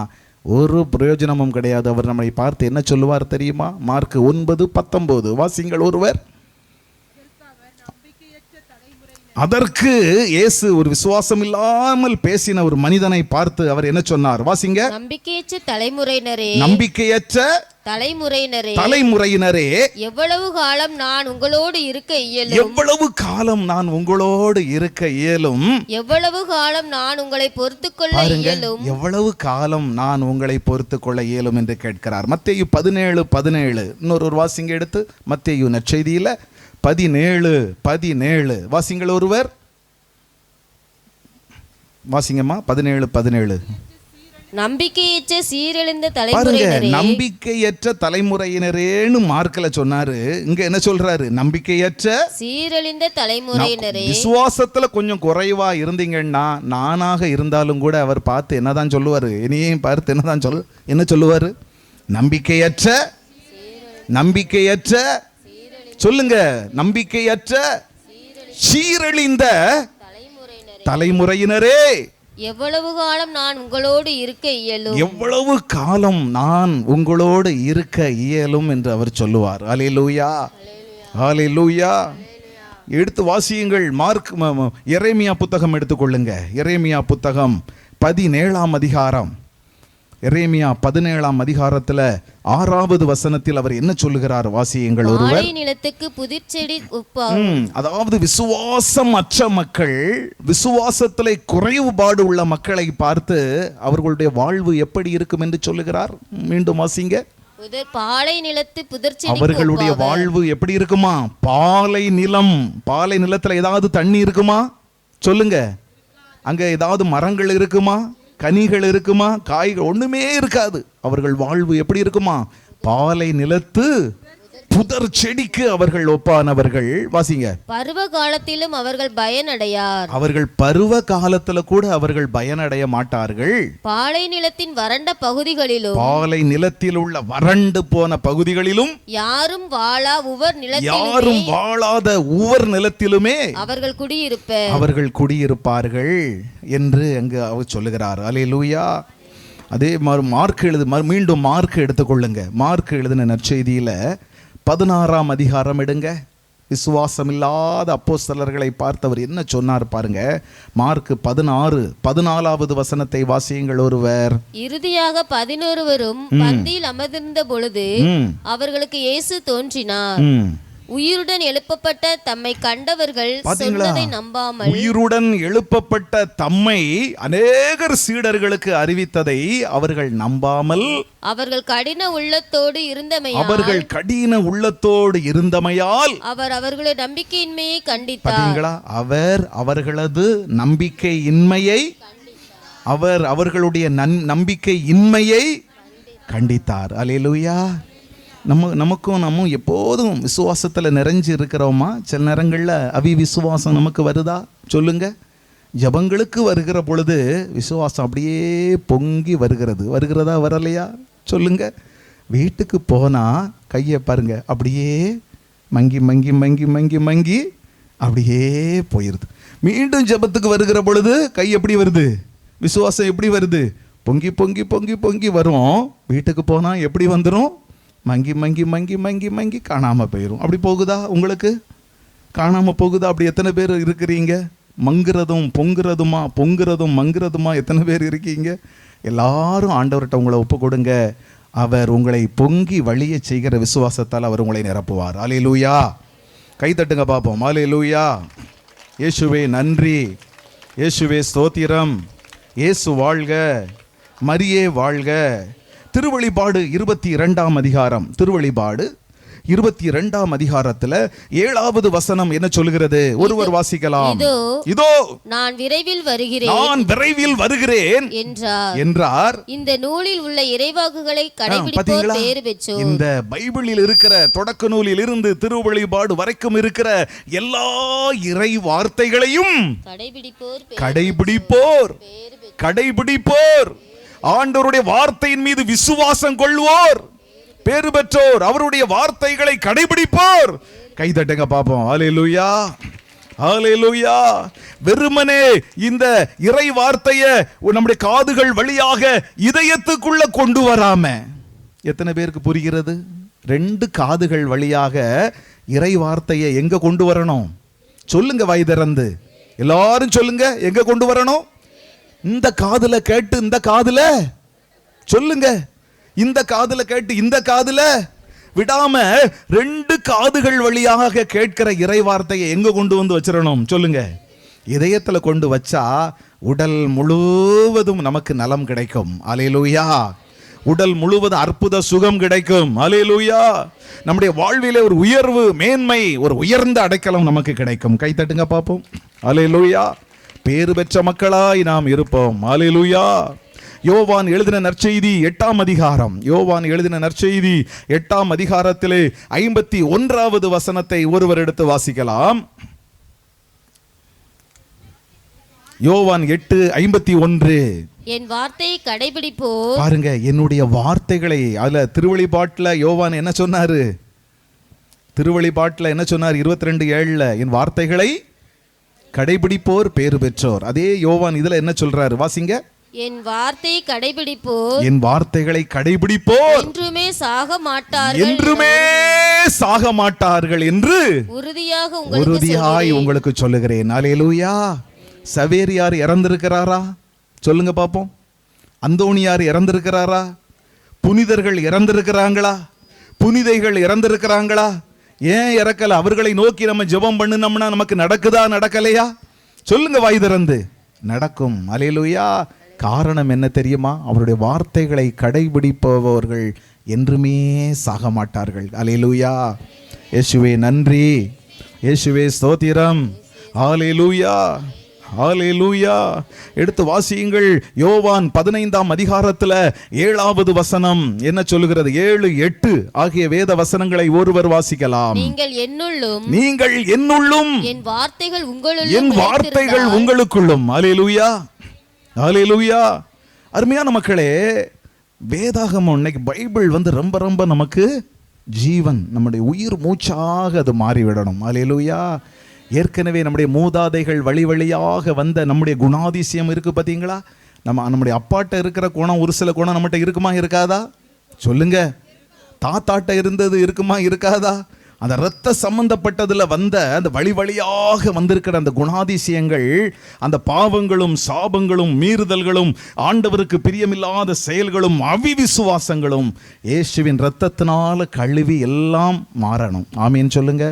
ஒரு பிரயோஜனமும் கிடையாது. அவர் நம்மை பார்த்து என்ன சொல்லுவார் தெரியுமா? மார்க் 9:19 வாசிங்கள் ஒருவர். அதற்கு இயேசு ஒரு விசுவாசம் இல்லாமல் பேசின ஒரு மனிதனை பார்த்து அவர் என்ன சொன்னார்? வாசிங்க. நம்பிக்கையற்ற தலைமுறையினரே, எவ்வளவு காலம் நான் உங்களோடு இருக்க இயலும்? எவ்வளவு காலம் நான் உங்களோடு இருக்க இயலும்? எவ்வளவு காலம் நான் உங்களை பொறுத்துக்கொள்ள இயலும்? எவ்வளவு காலம் நான் உங்களை பொறுத்துக்கொள்ள இயலும் என்று கேட்கிறார். மத்தேயு 17:17 இன்னொரு வாசிங்க எடுத்து. மத்தேயு நற்செய்தியில 17:17 வாசிங்கள் ஒருவர். வாசிங்கம்மா. 17:17. நம்பிக்கையற்ற சீரழிந்த தலைமுறையினரே. நம்பிக்கையற்ற தலைமுறையினரேன்னு மார்க்ல சொன்னாரு. இங்க என்ன சொல்றாரு? நம்பிக்கையற்ற சீரழிந்த தலைமுறையினரே. விசுவாசத்துல கொஞ்சம் குறைவா இருந்தீங்கன்னா, நானாக இருந்தாலும் கூட அவர் பார்த்து என்னதான் சொல்லுவாரு? இனியும் பார்த்து என்ன சொல்லுவாரு? நம்பிக்கையற்ற சொல்லுங்க. நம்பிக்கையற்ற சீரழிந்த தலைமுறையினரே, எவ்வளவு காலம் நான் உங்களோடு இருக்க இயலும்? எவ்வளவு காலம் நான் உங்களோடு இருக்க இயலும் என்று அவர் சொல்லுவார். அல்லேலூயா, அல்லேலூயா. எடுத்து வாசியுங்கள். மார்க் எரேமியா புத்தகம் எடுத்துக்கொள்ளுங்க. எரேமியா புத்தகம் 17ஆம் அதிகாரம். எரேமியா 17ஆம் அதிகாரத்துல 6வது வசனத்தில் அவர் என்ன சொல்லுகிறார்? வாசியுங்கள் ஒருவர். நிலத்துக்கு புதிர்ச்செடி அதாவது விசுவாசம் அற்ற மக்கள், விசுவாசத்திலே குறைவுபாடு உள்ள மக்களை பார்த்து அவர்களுடைய வாழ்வு எப்படி இருக்கும் என்று சொல்லுகிறார். மீண்டும் வாசிங்க. பாலை நிலத்து புதிர்ச்செடி. அவர்களுடைய வாழ்வு எப்படி இருக்குமா? பாலை நிலம். பாலை நிலத்துல ஏதாவது தண்ணி இருக்குமா? சொல்லுங்க. அங்க ஏதாவது மரங்கள் இருக்குமா? கனிகள் இருக்குமா? காய்கள் ஒண்ணுமே இருக்காது. அவர்கள் வாழ்வு எப்படி இருக்குமா? பாலை நிலத்து புதர் செடிக்கு அவர்கள் ஒப்பானவர்கள். வாசிங்க. பருவ காலத்திலும் அவர்கள் பயனடையார். அவர்கள் பருவ காலத்துல கூட அவர்கள் பயனடைய மாட்டார்கள். பாலை நிலத்தின் வறண்ட பகுதிகளிலும், பாலை நிலத்தில் உள்ள வறண்டு போன பகுதிகளிலும், யாரும் வாழாத உவர் நிலத்திலுமே அவர்கள் குடியிருப்பார்கள் என்று அங்கு அவர் சொல்லுகிறார். அல்லேலூயா. அதே மாதிரி மீண்டும் மார்க் எடுத்துக்கொள்ளுங்க. மார்க் எழுதின நற்செய்தியில 16ஆம் அதிகாரம் எடுங்க. விசுவாசம் இல்லாத அப்போஸ்தலர்களை பார்த்தவர் என்ன சொன்னார் பாருங்க. மார்க் 16:14 வசனத்தை வாசியுங்கள் ஒருவர். இறுதியாக 11 பந்தியில் அமர்ந்திருந்த பொழுது அவர்களுக்கு இயேசு தோன்றினார். உயிருடன் எழுப்பப்பட்ட தம்மை கண்டவர்கள் சொன்னதை நம்பாமல், உயிருடன் எழுப்பப்பட்ட தம்மை அநேகர் சீடர்களுக்கு அறிவித்ததை அவர்கள் நம்பாமல், அவர்கள் கடின உள்ளத்தோடு இருந்தமையால் அவர் அவர்களுடைய நம்பிக்கையின்மையை கண்டித்தார். அவர் அவர்களது நம்பிக்கையின்மையை அவர்களுடைய நம்பிக்கையின்மையை கண்டித்தார். அல்லேலூயா. நம்ம எப்போதும் விசுவாசத்தில் நிறைஞ்சு இருக்கிறோமா? சில நேரங்களில் அவிவிசுவாசம் நமக்கு வருதா? சொல்லுங்க. ஜபங்களுக்கு வருகிற பொழுது விசுவாசம் அப்படியே பொங்கி வருகிறதா வரலையா? சொல்லுங்க. வீட்டுக்கு போனால் கையை பாருங்க, அப்படியே மங்கி மங்கி மங்கி மங்கி மங்கி அப்படியே போயிடுது. மீண்டும் ஜபத்துக்கு வருகிற பொழுது கை எப்படி வருது? விசுவாசம் எப்படி வருது? பொங்கி பொங்கி பொங்கி பொங்கி வரும். வீட்டுக்கு போனால் எப்படி வந்துடும்? மங்கி மங்கி மங்கி மங்கி மங்கி காணாமல் போயிடும். அப்படி போகுதா? உங்களுக்கு காணாமல் போகுதா? அப்படி எத்தனை பேர் இருக்கிறீங்க? மங்குறதும் பொங்குறதும் மங்குறதுமா எத்தனை பேர் இருக்கீங்க? எல்லாரும் ஆண்டவர்கிட்ட உங்களை ஒப்பு கொடுங்க. அவர் உங்களை பொங்கி வழிய செய்கிற விசுவாசத்தால் அவர் உங்களை நிரப்புவார். அல்லேலூயா. கை தட்டுங்க பார்ப்போம். அல்லேலூயா. இயேசுவே நன்றி, இயேசுவே ஸ்தோத்திரம், இயேசு வாழ்க, மரியே வாழ்க. திருவெளிப்பாடு 22ஆம் அதிகாரம், திருவெளிப்பாடு 22ஆம் அதிகாரத்துல 7வது வசனம் என்ன சொல்கிறது? ஒருவர் வாசிக்கலாம். இதோ நான் விரைவில் வருகிறேன் என்றார். இந்த நூலில் உள்ள இறைவாக்குகளை கடைபிடிப்போர் பேறு பெற்றோர். இந்த பைபிளில் இருக்கிற தொடக்க நூலில் இருந்து திருவெளிப்பாடு வரைக்கும் இருக்கிற எல்லா இறை வார்த்தைகளையும் கடைபிடிப்போர், ஆண்டவருடைய வார்த்தையின் மீது விசுவாசம் கொள்வோர் பேறு பெற்றோர், அவருடைய வார்த்தைகளை கடைபிடிப்போர். கைதட்டுங்க பாப்போம். அல்லேலூயா, அல்லேலூயா. வெறுமனே இந்த இறை வார்த்தையை நம்முடைய காதுகள் வழியாக இதயத்துக்குள்ள கொண்டு வராம, எத்தனை பேருக்கு புரிகிறது? 2 காதுகள் வழியாக இறை வார்த்தையை எங்க கொண்டு வரணும்? சொல்லுங்க வாய் திறந்து, எல்லாரும் சொல்லுங்க. எங்க கொண்டு வரணும்? இந்த காதுல கேட்டு இந்த காதுல சொல்லுங்க, இந்த காதுல கேட்டு இந்த காதுல விடாம 2 காதுகள் வழியாக கேட்கிற இறை வார்த்தையை எங்க கொண்டு வந்து வச்சிடணும்? சொல்லுங்க. இதயத்துல கொண்டு வச்சா உடல் முழுவதும் நமக்கு நலம் கிடைக்கும். அல்லேலூயா. உடல் முழுவதும் அற்புத சுகம் கிடைக்கும். அல்லேலூயா. நம்முடைய வாழ்விலே ஒரு உயர்வு, மேன்மை, ஒரு உயர்ந்த அடைக்கலம் நமக்கு கிடைக்கும். கை தட்டுங்க பாப்போம். அல்லேலூயா. பேறு பெற்ற மக்களாய் நாம் இருப்போம். அல்லேலூயா. யோவான் எழுதின நற்செய்தி 8ஆம் அதிகாரம், யோவான் எழுதின நற்செய்தி 8ஆம் அதிகாரத்திலே 51வது வசனத்தை ஒருவர் எடுத்து வாசிக்கலாம். யோவான் 8:51. என் வார்த்தையை கடைபிடிப்போர். பாருங்க, என்னுடைய வார்த்தைகளை. அதுல திருவெளிப்பாட்டுல யோவான் என்ன சொன்னாரு? திருவெளிப்பாட்டுல என்ன சொன்னார்? 22:7 என் வார்த்தைகளை கடைபிடிப்போர் பேறு பெற்றோர். அதே யோவான் இதுல என்ன சொல்றாரு? வாசிங்க. என் வார்த்தையை கடைபிடிப்போர், என் வார்த்தைகளை கடைபிடிப்போர் என்றுமே சாக மாட்டார்கள், என்றுமே சாக மாட்டார்கள் என்று உறுதியாய் உங்களுக்கு சொல்லுகிறேன். அல்லேலூயா. சவேரியார் இறந்திருக்கிறாரா? சொல்லுங்க பாப்போம். அந்தோணியார் இறந்திருக்கிறாரா? புனிதர்கள் இறந்திருக்கிறாங்களா? புனிதைகள் இறந்திருக்கிறாங்களா? ஏன் இறக்கல? அவர்களை நோக்கி நம்ம ஜெபம் பண்ணினோம்னா நமக்கு நடக்குதா நடக்கலையா? சொல்லுங்க வாய் திறந்து. நடக்கும். அல்லேலூயா. காரணம் என்ன தெரியுமா? அவருடைய வார்த்தைகளை கடைபிடிப்பவர்கள் என்றுமே சாக மாட்டார்கள். அல்லேலூயா. இயேசுவே நன்றி, இயேசுவே ஸ்தோத்திரம். அல்லேலூயா, அல்லேலூயா. எடுத்து வாசியுங்கள். யோவான் 15ஆம் அதிகாரத்துல 7வது வசனம் என்ன சொல்லுகிறது? 7, 8 ஆகிய வேத வசனங்களை ஒருவர் வாசிக்கலாம். நீங்கள் என்னுள்ளும் என் வார்த்தைகள் உங்களுக்குள்ளும். அல்லேலூயா, அல்லேலூயா. அருமையான மக்களே, வேதாகமம் இன்னைக்கு பைபிள் ரொம்ப ரொம்ப நமக்கு ஜீவன், நம்முடைய உயிர் மூச்சாக அது மாறிவிடணும். அல்லேலூயா. ஏற்கனவே நம்முடைய மூதாதைகள் வழி வழியாக வந்த நம்முடைய குணாதிசயம் இருக்கு பார்த்தீங்களா? நம்முடைய அப்பாட்ட இருக்கிற குணம், ஒரு சில குணம் நம்மகிட்ட இருக்குமா இருக்காதா? சொல்லுங்க. தாத்தாட்ட இருந்தது இருக்குமா இருக்காதா? அந்த இரத்த சம்பந்தப்பட்டதுல வந்த அந்த வழி வழியாக வந்திருக்கிற அந்த குணாதிசயங்கள், அந்த பாவங்களும் சாபங்களும் மீறுதல்களும் ஆண்டவருக்கு பிரியமில்லாத செயல்களும் அவிவிசுவாசங்களும் இயேசுவின் இரத்தத்தினால கழுவி எல்லாம் மாறணும். ஆமீன் சொல்லுங்க.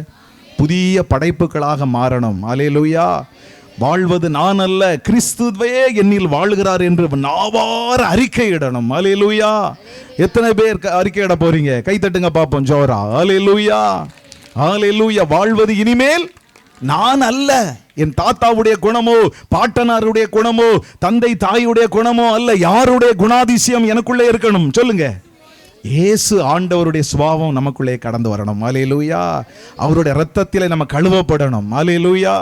புதிய படைப்புகளாக மாறணும். அல்லேலூயா. வாழ்வது நான் அல்ல, கிறிஸ்துவே என்னில் வாழ்கிறார் என்று நாவார அறிக்கையிடணும். அல்லேலூயா. எத்தனை பேர் அறிக்கையிட போறீங்க? கை தட்டுங்க பாப்போம் ஜோரா. அல்லேலூயா, அல்லேலூயா. வாழ்வது இனிமேல் நான் அல்ல, என் தாத்தாவுடைய குணமோ பாட்டனாருடைய குணமோ தந்தை தாயுடைய குணமோ அல்ல. யாருடைய குணாதிசயம் எனக்குள்ளே இருக்கணும்? சொல்லுங்க. இயேசு ஆண்டவருடைய சுபாவம் நமக்குள்ளே கடந்து வரணும். அல்லேலூயா. அவருடைய இரத்தத்திலே நம்ம கழுவப்படணும். அல்லேலூயா.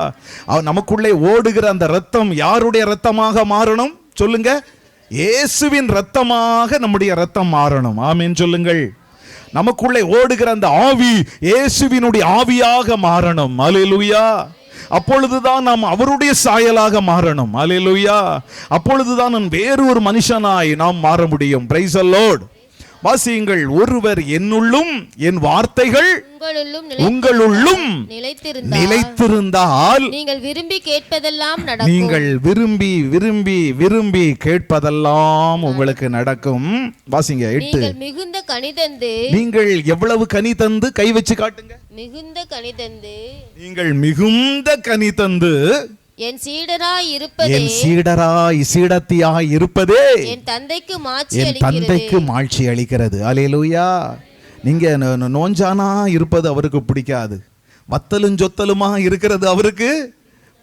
நமக்குள்ளே ஓடுகிற அந்த இரத்தம் யாருடைய இரத்தமாக மாறணும்? சொல்லுங்க. இயேசுவின் இரத்தமாக நம்முடைய இரத்தம் மாறணும். ஆமென் சொல்லுங்கள். நமக்குள்ளே ஓடுகிற அந்த ஆவி இயேசுவினுடைய ஆவியாக மாறணும். அல்லேலூயா. அப்பொழுதுதான் நாம் அவருடைய சாயலாக மாறணும். அல்லேலூயா. அப்பொழுதுதான் வேறு ஒரு மனுஷனாய் நாம் மாற முடியும். Price the Lord. வாசியுங்கள். ஒருவர் என்னுள்ளும் என் வார்த்தைகள் உங்களுள்ளும் நிலைத்திருந்தால் நீங்கள் விரும்பி கேட்பதெல்லாம் நடக்கும். நீங்கள் விரும்பி விரும்பி விரும்பி கேட்பதெல்லாம் உங்களுக்கு நடக்கும். வாசிங்க. 8. மிகுந்த கனி தந்து. நீங்கள் எவ்வளவு கனி தந்து? கை வச்சு காட்டுங்க. மிகுந்த கனி தந்து. நீங்கள் மிகுந்த கனி தந்து என் சீடராய் இருப்பதே, என் சீடராய் சீடத்தியாய் இருப்பதே என் தந்தைக்கு மாட்சி அளிக்கிறது. அல்லேலூயா. நீங்க நோஞ்சானா இருப்பது அவருக்கு பிடிக்காது. வத்தலும் சொத்தலுமா இருக்கிறது அவருக்கு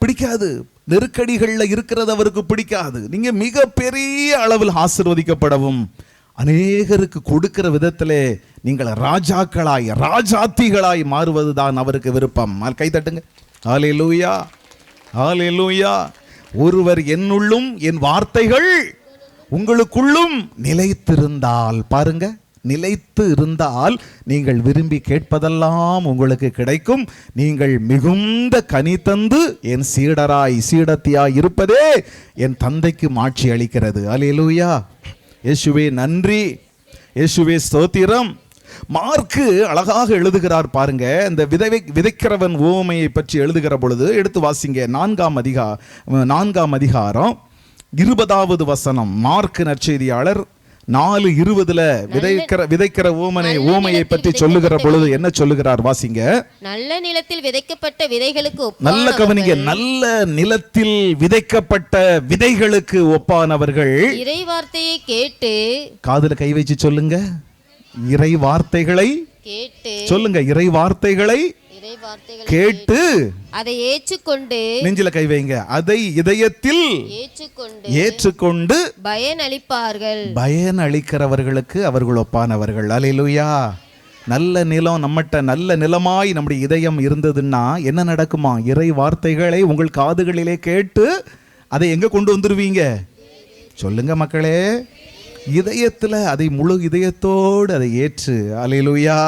பிடிக்காது. நெருக்கடிகள்ல இருக்கிறது அவருக்கு பிடிக்காது. நீங்க மிக பெரிய அளவில் ஆசீர்வதிக்கப்படவும் அநேகருக்கு கொடுக்கிற விதத்திலே நீங்கள் ராஜாக்களாய் ராஜாத்திகளாய் மாறுவதுதான் அவருக்கு விருப்பம். கை தட்டுங்க. அல்லேலூயா, ஹல்லேலூயா. ஒருவர் என்னுள்ளும் என் வார்த்தைகள் உங்களுக்குள்ளும் நிலைத்திருந்தால், பாருங்க, நிலைத்து இருந்தால் நீங்கள் விரும்பி கேட்பதெல்லாம் உங்களுக்கு கிடைக்கும். நீங்கள் மிகுந்த கனி தந்து என் சீடராய் சீடத்தியாய் இருப்பதே என் தந்தைக்கு மாட்சி அளிக்கிறது. அல்லேலூயா. இயேசுவே நன்றி, இயேசுவே ஸ்தோத்திரம். மார்க்கு அழகாக எழுதுகிறார் பாருங்க. இந்த விதைக்கிறவன் உவமையை பற்றி எழுதுகிற பொழுது எடுத்து வாசிங்க. 4ஆம் அதிகாரம் 20வது வசனம். மார்க்கு நற்செய்தியாளர் 4:20 விதைக்கிற உவமையை பற்றி சொல்லுகிற பொழுது என்ன சொல்லுகிறார்? வாசிங்க. நல்ல நிலத்தில் விதைக்கப்பட்ட விதைகளுக்கு நல்ல கவனிங்க. நல்ல நிலத்தில் விதைக்கப்பட்ட விதைகளுக்கு ஒப்பானவர்கள் இறை வார்த்தையை கேட்டு, காதுல கை வச்சு சொல்லுங்க, இறை வார்த்தைகளை கேட்டு சொல்லுங்க, இறை வார்த்தைகளை கேட்டு அதை ஏற்றுக்கொண்டு, நெஞ்சில கை வைங்க, அதை இதயத்தில் ஏற்றுக்கொண்டு பயன் அளிக்கிறவர்களுக்கு அவர்கள் ஒப்பானவர்கள். அல்லேலூயா. நல்ல நிலம், நம்மகிட்ட நல்ல நிலமாய் நம்முடைய இதயம் இருந்ததுன்னா என்ன நடக்குமா? இறை வார்த்தைகளை உங்கள் காதுகளிலே கேட்டு அதை எங்க கொண்டு வந்துருவீங்க? சொல்லுங்க மக்களே. இதயத்தில் அதை முழு இதயத்தோடு அதை ஏற்று. அல்லேலூயா.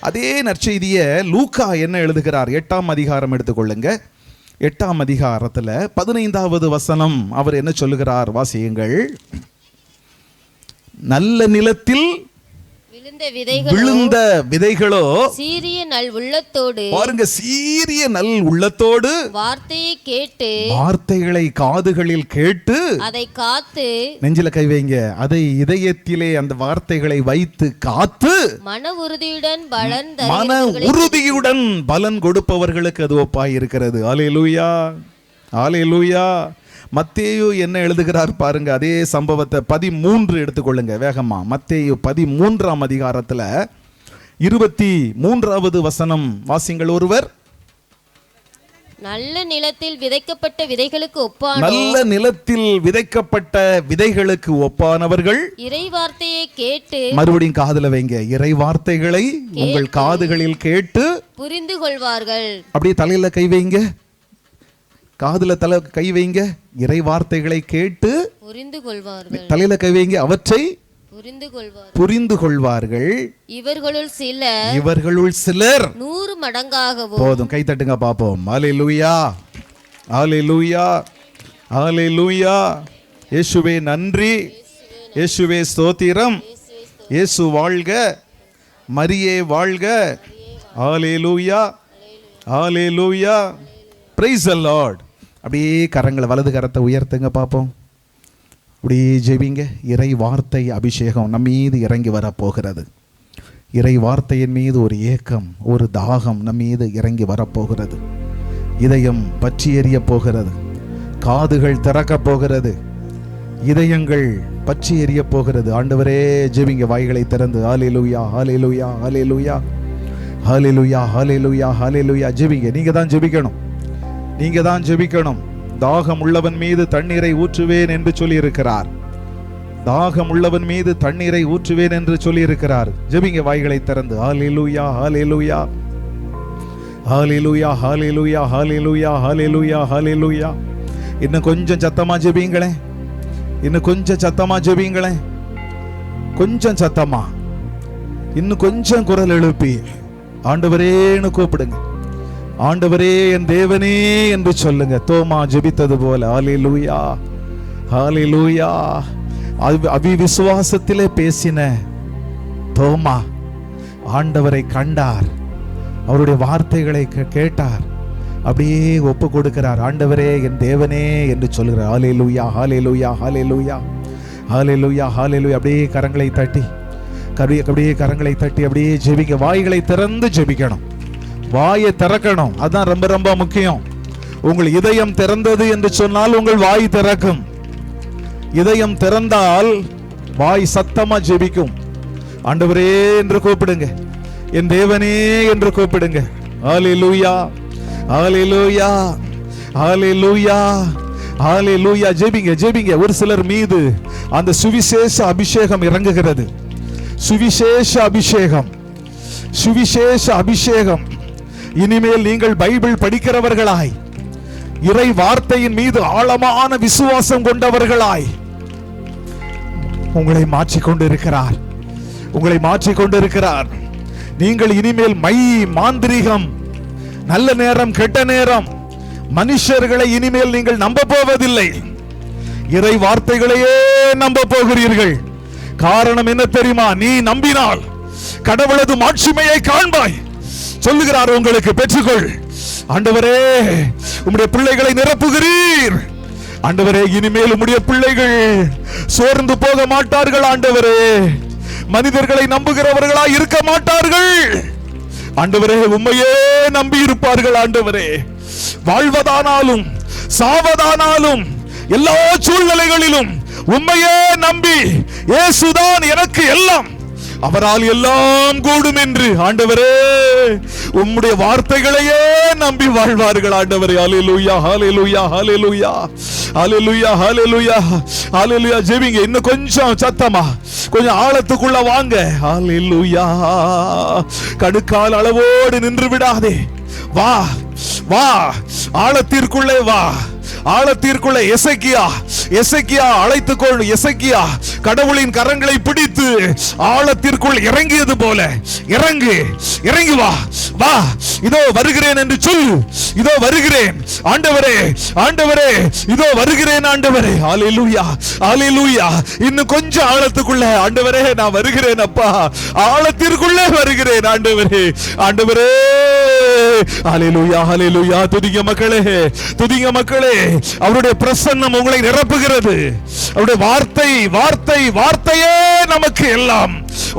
அதே நற்செய்தியை லூக்கா என்ன எழுதுகிறார்? 8ஆம் அதிகாரம் எடுத்துக்கொள்ளுங்க. 8ஆம் அதிகாரத்தில் 15வது வசனம் அவர் என்ன சொல்லுகிறார்? வாசியுங்கள். நல்ல நிலத்தில் விழுந்த விதைகளோ சீரிய நல் உள்ளத்தோடு, பாருங்க, சீரிய நல் உள்ளத்தோடு வார்த்தைகளை காதுகளில் கேட்டு அதை காத்து, நெஞ்சில கை வைங்க, அதை இதயத்திலே அந்த வார்த்தைகளை வைத்து காத்து மன உறுதியுடன் பலன் கொடுப்பவர்களுக்கு அது ஒப்பாய் இருக்கிறது. அல்லேலூயா, அல்லேலூயா. மத்தேயு என்ன எழுதுகிறார் பாருங்க. அதே சம்பவத்தை 13 எடுத்துக்கொள்ளுங்க வேகமா. மத்தேயு 13ஆம் அதிகாரத்தில் 23வது வசனம் வாசிங்கள். ஒருவர் நல்ல நிலத்தில் விதைக்கப்பட்ட விதைகளுக்கு ஒப்பான, நல்ல நிலத்தில் விதைக்கப்பட்ட விதைகளுக்கு ஒப்பானவர்கள் இறை வார்த்தையை கேட்டு, மறுபடியும் காதுல வைங்க, இறை வார்த்தைகளை உங்கள் காதுகளில் கேட்டு புரிந்து கொள்வார்கள். அப்படியே தலையில கை வைங்க, காதுல கை வைங்க, இறை வார்த்தைகளை கேட்டு புரிந்து கொள்வார்கள். தலையில கை வைங்க, அவற்றை புரிந்து கொள்வார்கள். இவர்களுள் சிலர் 100 மடங்காகவும். போதும், கை தட்டுங்க பாப்போம். அல்லேலூயா, அல்லேலூயா, அல்லேலூயா. இயேசுவே நன்றி, இயேசுவே ஸ்தோத்திரம். இயேசு வாழ்க, மரியே வாழ்க. Alleluia, alleluia. Praise the lord. அப்படியே கரங்களை, வலது கரத்தை உயர்த்துங்க பார்ப்போம். அப்படியே ஜெபிங்க. இறை வார்த்தை அபிஷேகம் நம் மீது இறங்கி வரப்போகிறது. இறை வார்த்தையின் மீது ஒரு ஏக்கம், ஒரு தாகம் நம் மீது இறங்கி வரப்போகிறது. இதயம் பற்றி எரிய போகிறது. காதுகள் திறக்கப் போகிறது. இதயங்கள் பற்றி எரிய போகிறது. ஆண்டவரே ஜெபிங்க, வாய்களை திறந்து. ஹல்லேலூயா, ஹல்லேலூயா, ஹல்லேலூயா, ஹல்லேலூயா, ஹல்லேலூயா, ஹல்லேலூயா. ஜெபிங்க. நீங்க தான் ஜெபிக்கணும், நீங்க தான் ஜெபிக்கணும். தாகம் உள்ளவன் மீது தண்ணீரை ஊற்றுவேன் என்று சொல்லி இருக்கிறார். தாகம் உள்ளவன் மீது தண்ணீரை ஊற்றுவேன் என்று சொல்லி இருக்கிறார். ஜெபிங்க, வாய்களை திறந்து. ஹல்லேலூயா, ஹல்லேலூயா, ஹல்லேலூயா, ஹல்லேலூயா, ஹல்லேலூயா, ஹல்லேலூயா, ஹல்லேலூயா. இன்னும் கொஞ்சம் சத்தமா ஜெபிங்களே, இன்னும் கொஞ்சம் சத்தமா ஜெபிங்களே, கொஞ்சம் சத்தமா, இன்னும் கொஞ்சம் குரல் எழுப்பி ஆண்டவரேன்னு கூப்பிடுங்க. ஆண்டவரே, என் தேவனே என்று சொல்லுங்க. தோமா ஜெபித்தது போல. ஹல்லேலூயா, ஹல்லேலூயா. அவிசுவாசத்திலே பேசின தோமா ஆண்டவரை கண்டார், அவருடைய வார்த்தைகளை கேட்டார், அப்படியே ஒப்பு கொடுக்கிறார். ஆண்டவரே, என் தேவனே என்று சொல்கிறார். ஹல்லேலூயா, ஹல்லேலூயா, ஹல்லேலூயா, ஹல்லேலூயா, ஹல்லேலூயா. அப்படியே கரங்களை தட்டி, அப்படியே கரங்களை தட்டி அப்படியே ஜெபிக்க. வாய்களை திறந்து ஜெபிக்கணும், வாயை திறக்கணும். அதுதான் ரொம்ப ரொம்ப முக்கியம். உங்கள் இதயம் திறந்தது என்று சொன்னால் உங்கள் வாய் திறக்கும். இதயம் திறந்தால் வாய் சத்தமா ஜெபிக்கும். ஆண்டவரே என்று கூப்பிடுங்க, என் தேவனே என்று கூப்பிடுங்க. ஹல்லேலூயா, ஹல்லேலூயா, ஹல்லேலூயா, ஹல்லேலூயா. ஜெபிங்க, ஜெபிங்க. ஒரு சிலர் மீது அந்த சுவிசேஷ அபிஷேகம் இறங்குகிறது. சுவிசேஷ அபிஷேகம், சுவிசேஷ அபிஷேகம். இனிமேல் நீங்கள் பைபிள் படிக்கிறவர்களாய், இறை வார்த்தையின் மீது ஆழமான விசுவாசம் கொண்டவர்களாய் உங்களை மாற்றிக்கொண்டிருக்கிறார், உங்களை மாற்றிக்கொண்டிருக்கிறார். நீங்கள் இனிமேல் மாந்திரீகம், நல்ல நேரம் கெட்ட நேரம், மனுஷர்களை இனிமேல் நீங்கள் நம்ப போவதில்லை. இறை வார்த்தைகளையே நம்ப போகிறீர்கள். காரணம் என்ன தெரியுமா? நீ நம்பினால் கடவுளது மாட்சிமையை காண்பாய் சொல்லுகிறார். உங்களுக்கு பெற்றுக்கொள். ஆண்டவரே, உம்முடைய பிள்ளைகளை நிரப்புகிறீர். ஆண்டவரே, இனிமேல் உம்முடைய பிள்ளைகள் சோர்ந்து போக மாட்டார்கள். ஆண்டவரே, மனிதர்களை நம்புகிறவர்களாய் இருக்க மாட்டார்கள். ஆண்டவரே, உம்மையே நம்பி இருப்பார்கள். ஆண்டவரே, வாழ்வதானாலும் சாவதானாலும் எல்லா சூழ்நிலைகளிலும் உம்மையே நம்பி, இயேசுதான் எனக்கு எல்லாம், அவரால் எல்லாம் கூடும் என்று ஆண்டவரே உம்முடைய வார்த்தைகளையே நம்பி வாழ்வார்கள். ஆண்டவரே, ஹல்லேலூயா, ஹல்லேலூயா, ஹல்லேலூயா, ஹல்லேலூயா, ஹல்லேலூயா, ஹல்லேலூயா. ஜெபிங்க, இன்னும் கொஞ்சம் சத்தமா, கொஞ்சம் ஆழத்துக்குள்ள வாங்க. ஹல்லேலூயா. கணுக்கால் அளவோடு நின்று விடாதே. வா, வா, ஆழத்திற்குள்ளே வா, ஆழத்திற்குள்ளே. எசேக்கியா அழைத்துக்கொள். எசேக்கியா கடவுளின் கரங்களை பிடித்து ஆழத்திற்குள் இறங்கியது போல இறங்கு, இறங்கி வா, வா, இதோ வருகிறேன் என்று சொல். இதோ வருகிறேன் ஆண்டவரே, ஆண்டவரே, இதோ வருகிறேன் ஆண்டவரே. ஹல்லேலூயா, ஹல்லேலூயா. இன்னும் கொஞ்சம் ஆழத்துக்குள்ள. ஆண்டவரே, நான் வருகிறேன் அப்பா, ஆழத்திற்குள்ளே வருகிறேன் ஆண்டவரே, ஆண்டவரே. ஹல்லேலூயா, ஹல்லேலூயா. துதிங்க மக்களே, துதிங்க மக்களே. அவருடைய பிரசன்னம் உங்களை நிரப்புகிறது. அவருடைய வார்த்தை, வார்த்தை, வார்த்தையே நமக்கு எல்லாம்.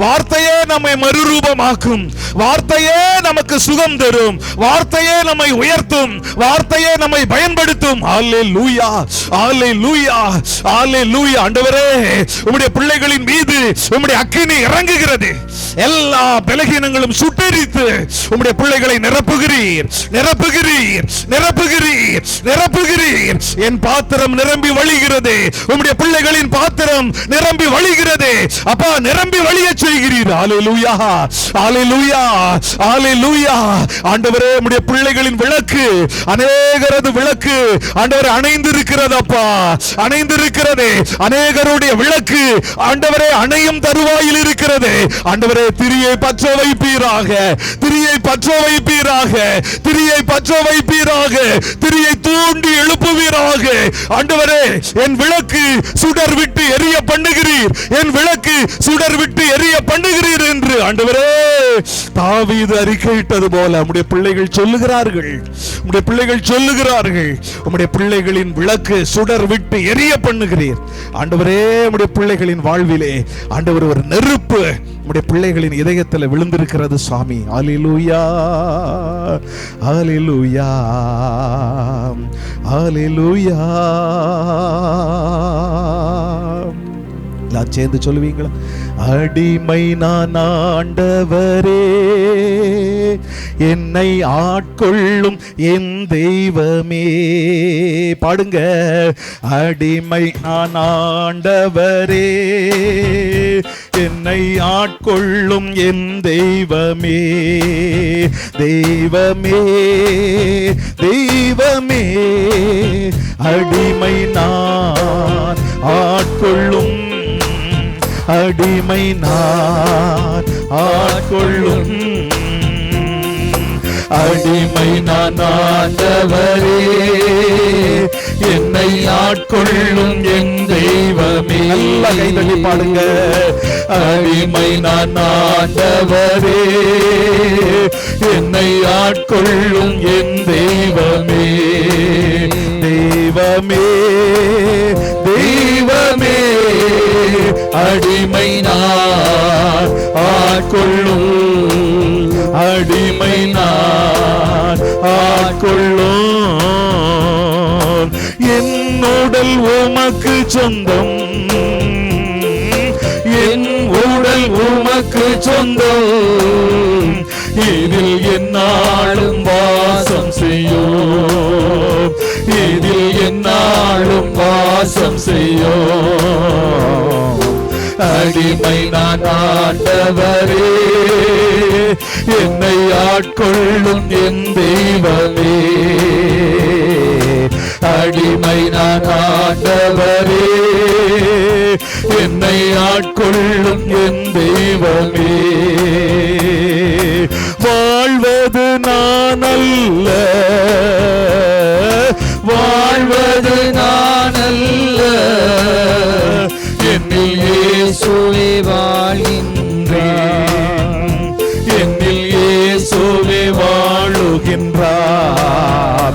வார்த்தையே நம்மை மறுரூபமாக்கும். வார்த்தையே நமக்கு சுகம் தரும். வார்த்தையே நம்மை உயர்த்தும். வார்த்தையே நம்மை பயன்படுத்தும். ஹல்லேலூயா, ஹல்லேலூயா, ஹல்லேலூயா. ஆண்டவரே, உம்முடைய பிள்ளைகளின் மீது உம்முடைய அக்கினி இறங்குகிறது. எல்லா பலகீனங்களும் சுட்டெரித்து உம்முடைய பிள்ளைகளை நிரப்புகிறீர், நிரப்புகிறீர், நிரப்புகிறீர், நிரப்புகிறீர். என் பாத்திரம் நிரம்பி வழிகிறது. உம்முடைய பிள்ளைகளின் பாத்திரம் நிரம்பி வழிகிறது. அப்பா, நிரம்பி வழிய செய்கிறீர். ஹல்லேலூயா, ஹல்லேலூயா, ஹல்லேலூயா. ஆண்டவரே, உம்முடைய பிள்ளைகளின் விளக்கு, அநேகரது விளக்கு ஆண்டவரே அணைந்திருக்கிறது. அப்பா, அணைந்திருக்கிறது. அநேகருடைய விளக்கு ஆண்டவரே அணையும் தருவாயில் இருக்கிறது. ஆண்டவரே, திரியை பற்ற வைப்பீராக, திரியை பற்ற வைப்பீராக, திரியை பற்ற வைப்பீராக, திரியை தூண்டி எழுப்புவீராக. ஆண்டவரே, என் விளக்கு சுடர் விட்டு எரிய பண்ணுகிறீர், என் விளக்கு சுடர் விட்டு எரிய பண்ணுகிறீர் என்று ஆண்டவரே தாவீது அறிக்கையிட்டது போல உம்முடைய பிள்ளைகள் சொல்லுகிறார்கள், உம்முடைய பிள்ளைகள் சொல்லுகிறார்கள். உம்முடைய பிள்ளைகளின் விளக்கு சுடர் விட்டு எரிய பண்ணுகிறீர். ஆண்டவரே, உம்முடைய பிள்ளைகளின் வாழ்விலே ஆண்டவர் ஒரு நெருப்பு உம்முடைய பிள்ளைகளின் இதயத்தில் விழுந்திருக்கிறது சுவாமி. ஹல்லேலூயா, ஹல்லேலூயா, ஹல்லேலூயா. சேர்ந்து சொல்லுவீங்களா? அடிமை நான் ஆண்டவரே, என்னை ஆட்கொள்ளும் என் தெய்வமே. பாடுங்க. அடிமை நான் ஆண்டவரே, என்னை ஆட்கொள்ளும் என் தெய்வமே. தெய்வமே, தெய்வமே, அடிமை நான் ஆட்கொள்ளும், அடிமை நான் ஆட்கொள்ளும், அடிமை நான் ஆண்டவரே, என்னை ஆட்கொள்ளும் என் தெய்வமே. நல்லா கைதட்டி பாடுங்க. அடிமை நான் ஆண்டவரே, என்னை ஆட்கொள்ளும் என் தெய்வமே. தெய்வமே தெய்வமே, அடிமை நான் ஆட்கொள்ளும், அடிமை நான் ஆட்கொள்ளும். என் உடல் உமக்கு சொந்தம், என் உடல் உமக்கு சொந்தம், இதில் என்னாலும் வாசம் செய்யும், இதில் என்னாலும் வாசம் செய்யும். அடிமை நான் ஆண்டவரே, என்னை ஆட்கொள்ளும் என் தெய்வமே. அடிமை நான் ஆண்டவரே, என்னை ஆட்கொள்ளும் என் தெய்வமே. வாழ்வது நான் அல்ல, வாழ்வது நான் அல்ல, என்னில் இயேசுவே வாழ்கின்றார், என்னில் இயேசுவே வாழுகின்றார்.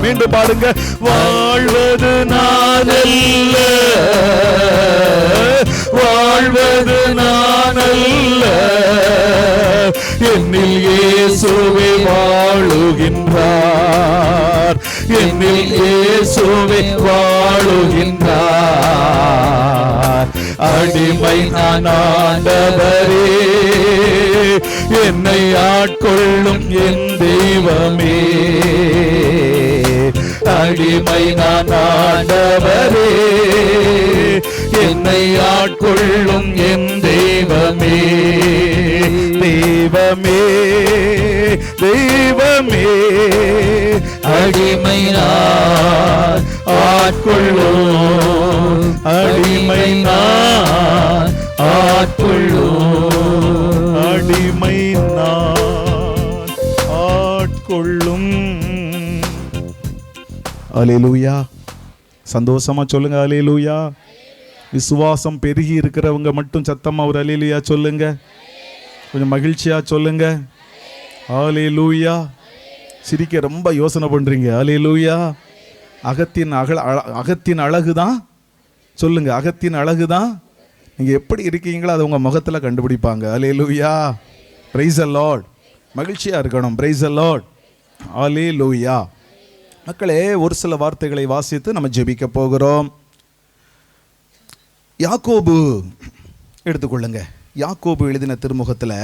மீண்டும் பாடுங்க. வாழ்வது நான் அல்ல, வாழ்வது நான் அல்ல, என்னில் இயேசுவே வாழுகின்றார், என்னில் இயேசுவே வாழுகின்றார். அடிமை நான் ஆண்டவரே, என்னை ஆட்கொள்ளும் என் தெய்வமே. அடிமை நான் ஆண்டவரே, என்னை ஆட்கொள்ளும் என் தெய்வமே. தெய்வமே தெய்வமே, அடிமை நான் ஆட்கொள்ளும், அடிமை நான் ஆட்கொள்ளும், அடிமை நான் ஆட்கொள்ளும். அல்லேலூயா. சந்தோஷமா சொல்லுங்க அல்லேலூயா. விசுவாசம் பெருகி இருக்கிறவங்க மட்டும் சத்தமா ஒரு அல்லேலூயா சொல்லுங்க. கொஞ்சம் மகிழ்ச்சியா சொல்லுங்க அல்லேலூயா. சிரிக்க ரொம்ப யோசனை பண்றீங்க. அல்லேலூயா. அகத்தின் அழகு தான் சொல்லுங்க. அகத்தின் அழகு தான். நீங்க எப்படி இருக்கீங்களோ அதை உங்க முகத்துல கண்டுபிடிப்பாங்க. அல்லேலூயா. Praise the lord. மகிழ்ச்சியா இருக்கணும். Praise the lord. அல்லேலூயா. மக்களே, ஒரு சில வார்த்தைகளை வாசித்து நம்ம ஜெபிக்க போகிறோம். யாக்கோபு எடுத்துக்கொள்ளுங்க. யாக்கோபு எழுதின திருமுகத்தில்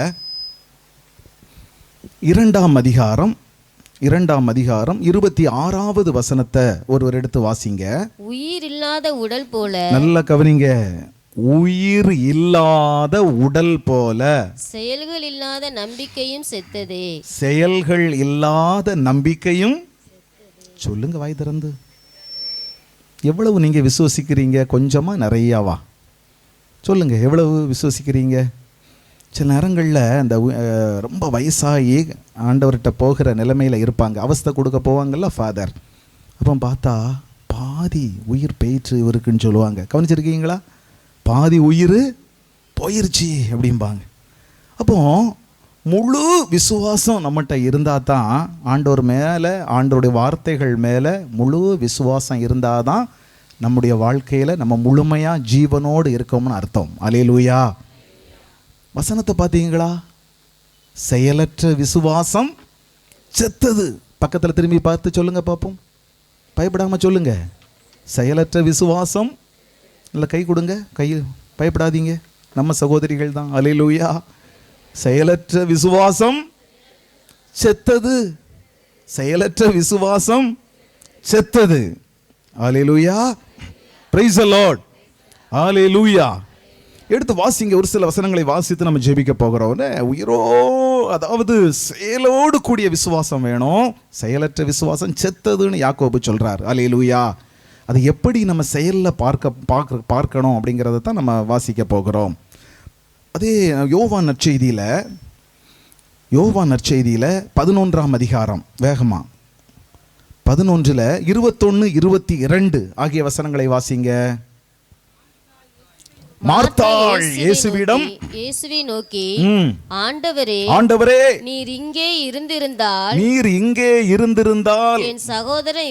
2ஆம் அதிகாரம் 26வது வசனத்தை ஒருவர் எடுத்து வாசிங்க. உயிர் இல்லாத உடல் போல, நல்ல கவனிங்க, உயிர் இல்லாத உடல் போல செயல்கள் இல்லாத நம்பிக்கையும் செத்ததே. செயல்கள் இல்லாத நம்பிக்கையும். சொல்லுங்க வாய் திறந்து. எவ்வளவு நீங்க விசுவசிக்கிறீங்க? கொஞ்சமா நிறையாவா? சொல்லுங்க, எவ்வளவு விசுவசிக்கிறீங்க? சில நேரங்களில் இந்த ரொம்ப வயசாகி ஆண்டவர்கிட்ட போகிற நிலைமையில் இருப்பாங்க. அவஸ்தை கொடுக்க போவாங்கல்ல ஃபாதர். அப்போ பார்த்தா பாதி உயிர் போயிடுச்சு இவருக்குன்னு சொல்லுவாங்க. கவனிச்சிருக்கீங்களா? பாதி உயிர் போயிருச்சு அப்படிம்பாங்க. அப்போ முழு விசுவாசம் நம்மகிட்ட இருந்தால் தான், ஆண்டவர் மேலே, ஆண்டவருடைய வார்த்தைகள் மேலே முழு விசுவாசம் இருந்தால் தான் நம்முடைய வாழ்க்கையில் நம்ம முழுமையாக ஜீவனோடு இருக்கோம்னு அர்த்தம். அல்லேலூயா. வசனத்தை பார்த்தீங்களா? செயலற்ற விசுவாசம் செத்தது. பக்கத்தில் திரும்பி பார்த்து சொல்லுங்க பார்ப்போம். பயப்படாமல் சொல்லுங்க. செயலற்ற விசுவாசம். இல்லை கை கொடுங்க. கை பயப்படாதீங்க, நம்ம சகோதரிகள் தான். அல்லேலூயா. செயலற்ற விசுவாசம் செத்தது. செயலற்ற விசுவாசம் செத்தது. Alleluia. Praise the lord. Alleluia. எடுத்து வாசிங்க. ஒரு சில வசனங்களை வாசித்து நம்ம ஜெபிக்க போகிறோம். உயிரோ, அதாவது செயலோடு கூடிய விசுவாசம் வேணும். செயலற்ற விசுவாசம் செத்ததுன்னு யாக்கோபு சொல்றார். அல்லேலூயா. அது எப்படி நம்ம செயலில் பார்க்கணும் அப்படிங்கிறத தான் நம்ம வாசிக்க போகிறோம். அதே யோவான் நற்செய்தியில் யோவான் நற்செய்தியில 11ஆம் அதிகாரம், வேகமா 11ல் 21, 22 ஆகிய வசனங்களை வாசிங்க. மார்த்தாள் இயேசுவை நோக்கி, ஆண்டவரே, ஆண்டவரே, நீர் இங்கே இருந்திருந்தால் என் சகோதரன்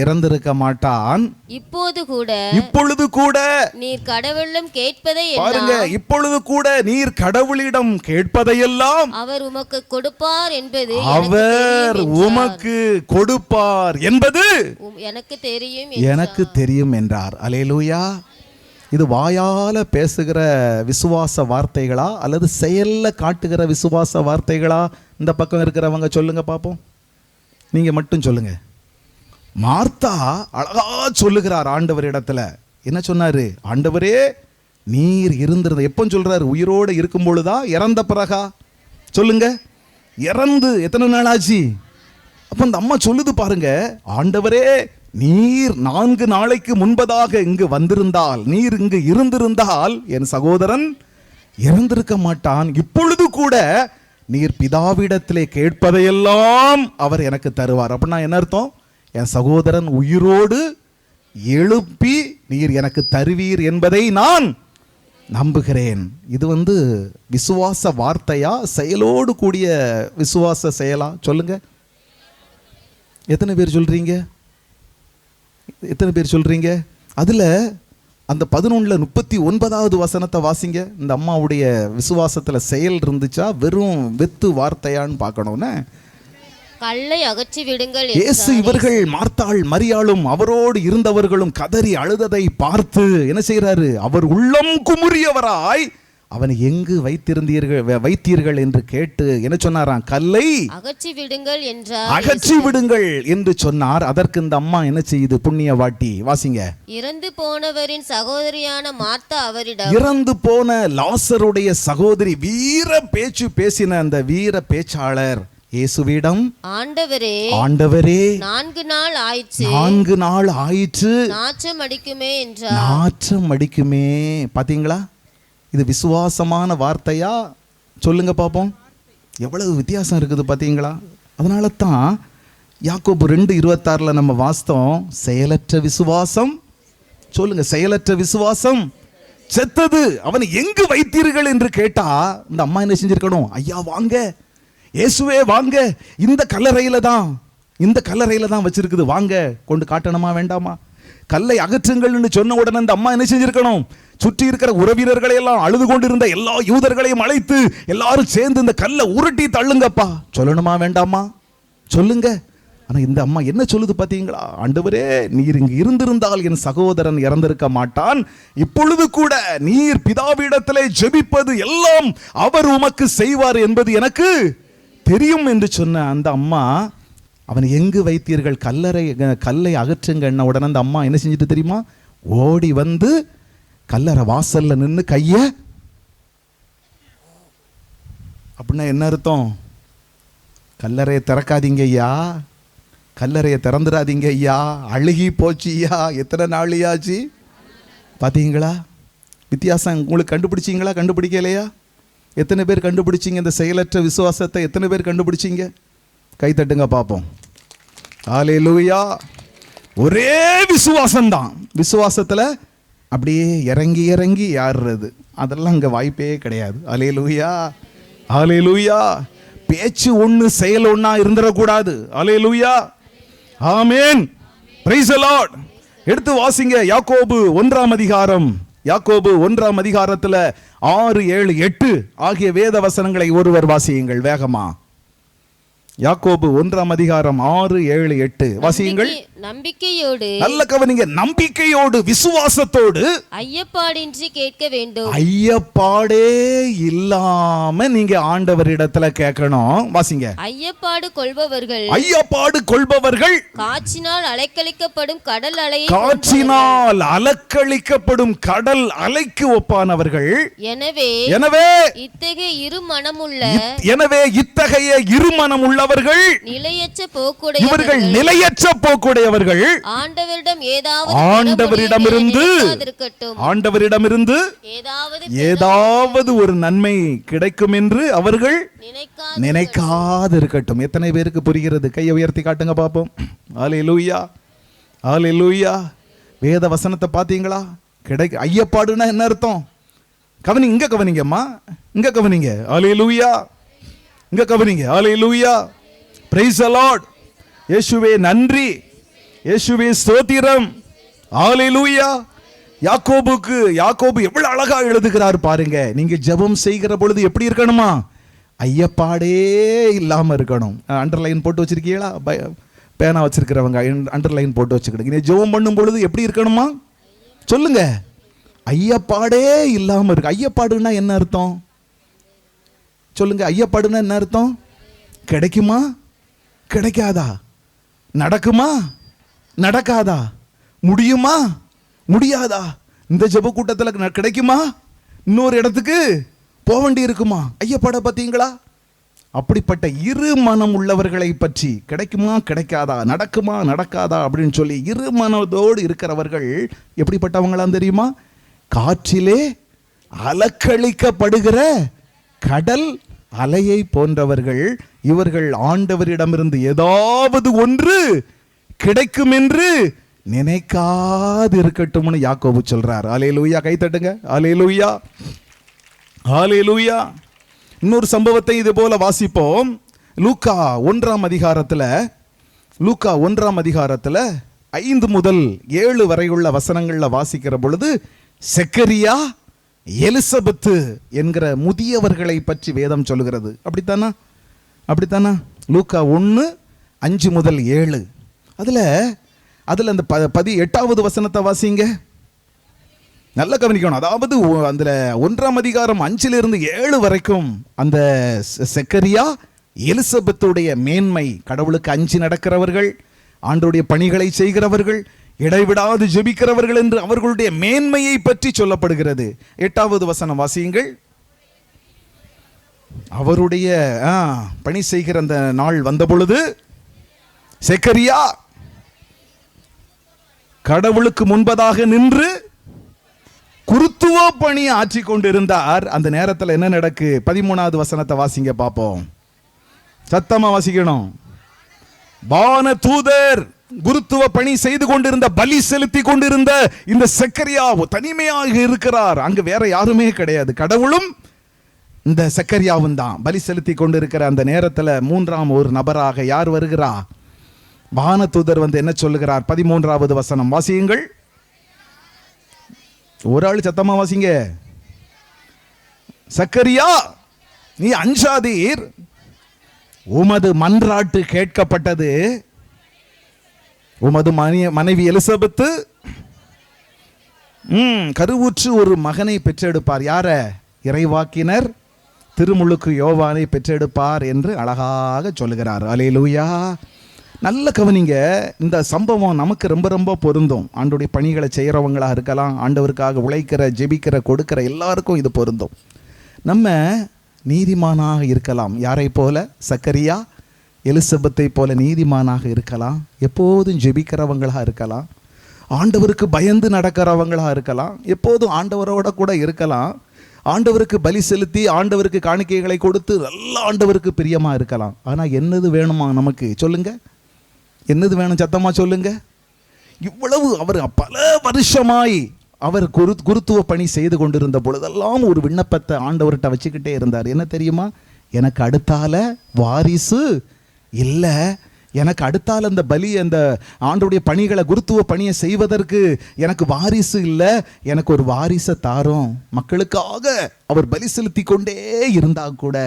இறந்திருக்க மாட்டான். இப்பொழுது கூட நீர் கடவுளிடம் கேட்பதை பாருங்க, இப்பொழுது கூட நீர் கடவுளிடம் கேட்பதையெல்லாம் அவர் உமக்கு கொடுப்பார் என்பது எனக்கு தெரியும் என்றார். அல்லேலூயா. இது வாயால பேசுகிற விசுவாச வார்த்தைகளா அல்லது செயல்ல காட்டுகிற விசுவாச வார்த்தைகளா? இந்த பக்கம் இருக்கிறவங்க சொல்லுங்க பாப்போம். நீங்க மட்டும் சொல்லுங்க. மார்த்தா அழகா சொல்லுகிறார் ஆண்டவரிடத்துல. என்ன சொன்னாரு? ஆண்டவரே, நீர் இருந்திருந்த. எப்போ சொல்றாரு? உயிரோடு இருக்கும் பொழுதா, இறந்த பிறகா? சொல்லுங்க. இறந்து எத்தனை நாள் ஆச்சு? அப்ப அந்த அம்மா சொல்லுது பாருங்க, ஆண்டவரே, நீர் 4 நாளைக்கு முன்பதாக இங்கு வந்திருந்தால், நீர் இங்கு இருந்திருந்தால் என் சகோதரன் இறந்திருக்க மாட்டான். இப்பொழுது கூட நீர் பிதாவிடத்திலே கேட்பதையெல்லாம் அவர் எனக்கு தருவார். அப்படின்னா என்ன அர்த்தம்? என் சகோதரன் உயிரோடு எழுப்பி நீர் எனக்கு தருவீர் என்பதை நான் நம்புகிறேன். இது விசுவாச வார்த்தையா, செயலோடு கூடிய விசுவாச செயலா? சொல்லுங்க. எத்தனை பேர் சொல்றீங்க? அதுல அந்த 11ல் 39வது வசனத்தை வாசிங்க. இந்த அம்மாவுடைய விசுவாசத்துல செயல் இருந்துச்சா, வெறும் வெத்து வார்த்தையான்னு பார்க்கணும்னு. கல்லை அகற்றி விடுங்கள். இயேசு இவர்கள் மார்த்தாள் மரியாளும் அவரோடு இருந்தவர்களும் கதறி அழுததை பார்த்து என்ன செய்யறாரு? அவர் உள்ளம் குமுறியவராய், அவனை எங்கு வைத்தீர்கள் என்று கேட்டு என்ன சொன்னாராம்? கல்லை அகற்றி விடுங்கள் என்றார். அகற்றி விடுங்கள் என்று சொன்னார். அதற்கு இந்த அம்மா என்ன செய்யுது? புண்ணிய வாட்டி வாசிங்க. இறந்து போனவரின் சகோதரியான மார்த்தா அவரிடம், இறந்து போன லாசருடைய சகோதரி, வீர பேச்சு பேசின அந்த வீர பேச்சாளர் இயேசுவிடம், ஆண்டவரே, 4 நாள் ஆயிற்று, நாற்றம் அடிக்குமே என்றார். நாற்றம் அடிக்குமே. பாத்தீங்களா? இது விசுவாசமான வார்த்தையா? சொல்லுங்க பாப்போம். எவ்வளவு வித்தியாசம் இருக்குது பாத்தீங்களா? அதனால தான் யாக்கோபு 2:26 நம்ம வாஸ்தம், செயலற்ற விசுவாசம், சொல்லுங்க, செயலற்ற விசுவாசம் செத்தது. அவனை எங்கு வைத்தீர்கள் என்று கேட்டா இந்த அம்மா என்ன செஞ்சிருக்கணும்? ஐயா வாங்க, இயேசுவே வாங்க, இந்த கல்லறையில தான் வச்சிருக்குது, வாங்க, கொண்டு காட்டணுமா வேண்டாமா? கல்லை அகற்றுங்கள்னு சொன்ன உடனே அந்த அம்மா என்ன செஞ்சிருக்கணும்? சுற்றி இருக்கிற உறவினர்களை எல்லாம், அழுது கொண்டிருந்த எல்லா யூதர்களையும் அழைத்து எல்லாரும் சேர்ந்து இந்த கல்லை உருட்டி தள்ளுங்கப்பா சொல்லணுமா வேண்டாமா? சொல்லுங்க. ஆனா இந்த அம்மா என்ன சொல்லுது பாத்தீங்களா? ஆண்டவரே, நீர் இங்கு இருந்திருந்தால் என் சகோதரன் இறந்திருக்க மாட்டான். இப்பொழுது கூட நீர் பிதாவிடத்திலே ஜெபிப்பது எல்லாம் அவர் உமக்கு செய்வார் என்பது எனக்கு தெரியும் என்று சொன்ன அந்த அம்மா, அவனை எங்கு வைத்தீர்கள்? கல்லை அகற்றுங்க உடனே அந்த அம்மா என்ன செஞ்சுட்டு தெரியுமா? ஓடி வந்து கல்லறை வாசல்ல நின்று கைய, அப்படின்னா என்ன அர்த்தம்? கல்லறையை திறக்காதீங்க ஐயா, கல்லறையை திறந்துடாதீங்க ஐயா, அழுகி போச்சு ஐயா, எத்தனை நாளியாச்சு? பார்த்தீங்களா வித்தியாசம்? உங்களுக்கு கண்டுபிடிச்சிங்களா? கண்டுபிடிக்கலையா? எத்தனை பேர் கண்டுபிடிச்சிங்க? இந்த செயலற்ற விசுவாசத்தை எத்தனை பேர் கண்டுபிடிச்சிங்க? கை தட்டுங்க பார்ப்போம். ஹல்லேலூயா. ஒரே விசுவாசம்தான். விசுவாசத்துல அப்படியே இறங்கி இறங்கி யாருறது, அதெல்லாம் அங்கே வாய்ப்பே கிடையாது. ஹல்லேலூயா, ஹல்லேலூயா. பேச்சு ஒன்று செயல் ஒன்றா இருந்துடக்கூடாது. ஹல்லேலூயா, ஆமென், பிரைஸ் தி லார்ட். எடுத்து வாசிங்க யாக்கோபு 1ஆம் அதிகாரம். யாக்கோபு 1ஆம் அதிகாரத்தில் 6, 7, 8 ஆகிய வேத வசனங்களை ஒருவர் வாசியுங்கள் வேகமா. யாக்கோபு 1ஆம் அதிகாரம் 6, 7, 8 வாசியுங்கள். நம்பிக்கையோடு, நல்ல கவனிங்க, நம்பிக்கையோடு விசுவாசத்தோடு ஐயப்பாடின்றி கேட்க வேண்டும். ஐயப்பாடே இல்லாம நீங்க ஆண்டவரிடத்துல கேட்கணும். வாசிங்க. ஐயப்பாடு கொள்பவர்கள் காற்றினால் அலைக்கழிக்கப்படும் கடல் அலையை, காற்றினால் அலக்களிக்கப்படும் கடல் அலைக்கு ஒப்பானவர்கள். எனவே இத்தகைய இருமனமுள்ள போக்குடையவர்கள், நிலையற்ற இவர்கள் போக்குடையவர்கள், நிலையற்ற போக்குடையவர்கள், ஆண்டவரிடமிருந்து ஏதாவது ஒரு நன்மை கிடைக்கும் என்று அவர்கள் நினைக்காது இருக்கட்டும். எத்தனை பேருக்கு புரிகிறது? கையை உயர்த்தி காட்டுங்க பாப்போம். அல்லேலூயா, அல்லேலூயா. வேத வசனத்தை பாத்தீங்களா? ஐயப்பாடுனா என்ன அர்த்தம்? இங்க கவனிங்கம்மா, இங்க கவனிங்க. அல்லேலூயா, இங்க கவனிங்க. அல்லேலூயா, பிரைஸ் தி லார்ட். இயேசுவே நன்றி, இயேசுவே ஸ்தோத்திரம். அல்லேலூயா. யாக்கோபு எவ்வளவு அழகா எழுதுகிறார் பாருங்க. நீங்க ஜெபம் செய்கிற பொழுது எப்படி இருக்கணுமா? ஐயப்பாடே இல்லாம இருக்கணும். அண்டர்லைன் போட்டு வச்சிருக்கீங்களா? பேனா வச்சிருக்கிறவங்க அண்டர்லைன் போட்டு வச்சுக்கிட்டு. நீ ஜெபம் பண்ணும் பொழுது எப்படி இருக்கணுமா? சொல்லுங்க. ஐயப்பாடே இல்லாம இருக்கு. ஐயப்பாடுன்னா என்ன அர்த்தம்? சொல்லுங்க. ஐயப்பாடுன்னா என்ன அர்த்தம்? கிடைக்குமா கிடைக்காதா? நடக்குமா நடக்காதா? முடியுமா முடியாதா? இந்த ஜெப கூட்டத்தில் கிடைக்குமா? இன்னொரு இடத்துக்கு போக வேண்டி இருக்குமா? ஐயப்பாட பார்த்தீங்களா? அப்படிப்பட்ட இரு மனம் உள்ளவர்களை பற்றி, கிடைக்குமா கிடைக்காதா, நடக்குமா நடக்காதா அப்படின்னு சொல்லி இரு மனதோடு இருக்கிறவர்கள் எப்படிப்பட்டவங்களாம் தெரியுமா? காற்றிலே அலக்களிக்கப்படுகிற கடல் அலையை போன்றவர்கள். இவர்கள் ஆண்டவரிடமிருந்து ஏதாவது ஒன்று கிடைக்கும் என்று நினைக்காது இருக்கட்டும்னு யாக்கோபு சொல்றார். அல்லேலூயா, கை தட்டுங்க. அல்லேலூயா, அல்லேலூயா. இன்னொரு சம்பவத்தை இது போல வாசிப்போம். லூக்கா 1ஆம் அதிகாரத்தில் 5 முதல் 7 வரையுள்ள வசனங்கள்ல வாசிக்கிற பொழுது செக்கரியா, எலிசபெத்து என்கிற முதியவர்களை பற்றி வேதம் சொல்லுகிறது. அப்படித்தானா? லூக்கா 1:5 முதல் 7. அதுல அந்த 18வது வசனத்தை வாசிங்க. நல்லா கவனிக்கணும். அதாவது அந்த 1ஆம் அதிகாரம் 5லிருந்து 7 வரைக்கும் அந்த செக்கரியா, எலிசபெத்துடைய மேன்மை, கடவுளுக்கு அஞ்சி நடக்கிறவர்கள், ஆண்டவருடைய பணிகளை செய்கிறவர்கள், இடைவிடாது ஜெபிக்கிறவர்கள் என்று அவர்களுடைய மேன்மையை பற்றி சொல்லப்படுகிறது. 8வது வசனம் வாசியுங்கள். அவருடைய பணி செய்கிற அந்த நாள் வந்த பொழுது செக்கரியா கடவுளுக்கு முன்பதாக நின்று குருத்துவ பணி ஆற்றி கொண்டிருந்தார். அந்த நேரத்தில் என்ன நடக்கு? 13வது வசனத்தை வாசிங்க பாப்போம். சத்தமா வாசிக்கணும். வான தூதர் குருத்துவ பணி செய்து கொண்டிருந்த, பலி செலுத்தி கொண்டிருந்த இந்த செக்கரியா தனிமையாக இருக்கிறார். அங்கு வேற யாருமே கிடையாது. கடவுளும் இந்த செக்கரியாவும் தான் பலி செலுத்தி கொண்டிருக்கிற அந்த நேரத்தில் 3ஆம் ஒரு நபராக யார் வருகிறா? வான தூதர் வந்து என்ன சொல்லுகிறார்? 13வது வசனம் வாசியுங்கள். ஒரு ஆள் சத்தமா வாசிங்க. சக்கரியா, நீ அஞ்சாதீர், உமது மன்றாட்டு கேட்கப்பட்டது. உமது மனைவி எலிசபெத்து கருவுற்று ஒரு மகனை பெற்றெடுப்பார். யார? இறைவாக்கினர் திருமுழுக்கு யோவானை பெற்றெடுப்பார் என்று அழகாக சொல்லுகிறார். அல்லேலூயா. நல்ல கவனிங்க. இந்த சம்பவம் நமக்கு ரொம்ப ரொம்ப பொருந்தும். ஆண்டவருடைய பணிகளை செய்கிறவங்களாக இருக்கலாம், ஆண்டவருக்காக உழைக்கிற, ஜெபிக்கிற, கொடுக்கிற எல்லாருக்கும் இது பொருந்தும். நம்ம நீதிமானாக இருக்கலாம். யாரை போல? சக்கரியா, எலிசபெத்தை போல நீதிமானாக இருக்கலாம். எப்போதும் ஜெபிக்கிறவங்களாக இருக்கலாம். ஆண்டவருக்கு பயந்து நடக்கிறவங்களாக இருக்கலாம். எப்போதும் ஆண்டவரோட கூட இருக்கலாம். ஆண்டவருக்கு பலி செலுத்தி, ஆண்டவருக்கு காணிக்கைகளை கொடுத்து நல்ல ஆண்டவருக்கு பிரியமா இருக்கலாம். ஆனால் என்னது வேணுமா நமக்கு? சொல்லுங்க. என்னது வேணும்? சத்தமா சொல்லுங்க. இவ்வளவு அவர் பல வருஷமாய் அவர் குருத்துவ பணி செய்து கொண்டிருந்த பொழுதெல்லாம் ஒரு விண்ணப்பத்தை ஆண்டவர்கிட்ட வச்சுக்கிட்டே இருந்தார். என்ன தெரியுமா? எனக்கு அடுத்தால வாரிசு இல்லை, எனக்கு அடுத்தால் அந்த பலி, அந்த ஆண்டவருடைய பணிகளை, குருத்துவ பணியை செய்வதற்கு எனக்கு வாரிசு இல்லை, எனக்கு ஒரு வாரிசை தாரும். மக்களுக்காக அவர் பலி செலுத்தி கொண்டே இருந்தா கூட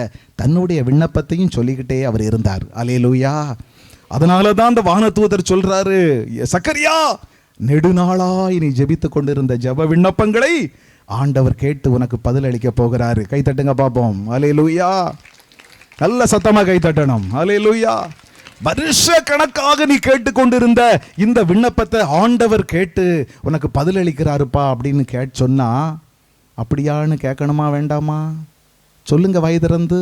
தன்னுடைய விண்ணப்பத்தையும் சொல்லிக்கிட்டே அவர் இருந்தார். அல்லேலூயா. அதனால தான் அந்த வானதூதர் சொல்றாரு, சக்கரியா, நெடுநாளாய் நீ ஜெபித்து கொண்டிருந்த ஜெப விண்ணப்பங்களை ஆண்டவர் கேட்டு உனக்கு பதில் அளிக்க போகிறாரு. கை தட்டுங்க பாப்போம். அல்லேலூயா. நல்ல சத்தமா கை தட்டணும். அல்லேலூயா. வருஷ கணக்காக நீ கேட்டுக்கொண்டிருந்த இந்த விண்ணப்பத்தை ஆண்டவர் கேட்டு உனக்கு பதில் அளிக்கிறாருப்பா அப்படின்னு சொன்னா, அப்படியான்னு கேட்கணுமா வேண்டாமா? சொல்லுங்க வாய் திறந்து.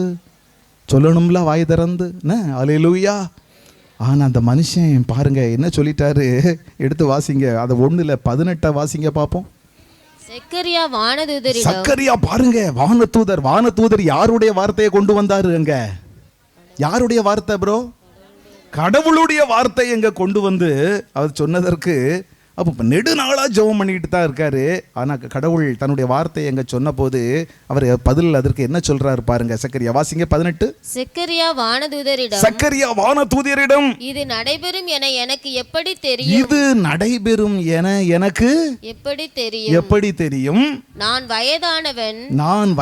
சொல்லணும்ல வாய் திறந்து என்ன அல்லேலூயா. ஆனால் அந்த மனுஷன் பாருங்க என்ன சொல்லிட்டாரு, எடுத்து வாசிங்க, அதை 1:18 வாசிங்க பார்ப்போம். சக்கரியா பாருங்க, வானதூதர் யாருடைய வார்த்தையை கொண்டு வந்தாரு அங்க? யாருடைய வார்த்தை ப்ரோ? கடவுளுடைய வார்த்தை எங்க கொண்டு வந்து அவர் சொன்னதற்கு அப்போ நெடுநாளா ஜெபம் பண்ணிட்டு தான் இருக்காரு. ஆனா கடவுள் தன்னுடைய வார்த்தையை எங்க சொன்ன போது அவர் பதில் அதற்கு என்ன சொல்றாரு பாருங்க. சக்கரியா வாசிங்க 18. சக்கரியா வானதூதரிடம் இது நடைபெறும் என எனக்கு எப்படி தெரியும்? இது நடைபெறும் என எனக்கு எப்படி தெரியும்? நான்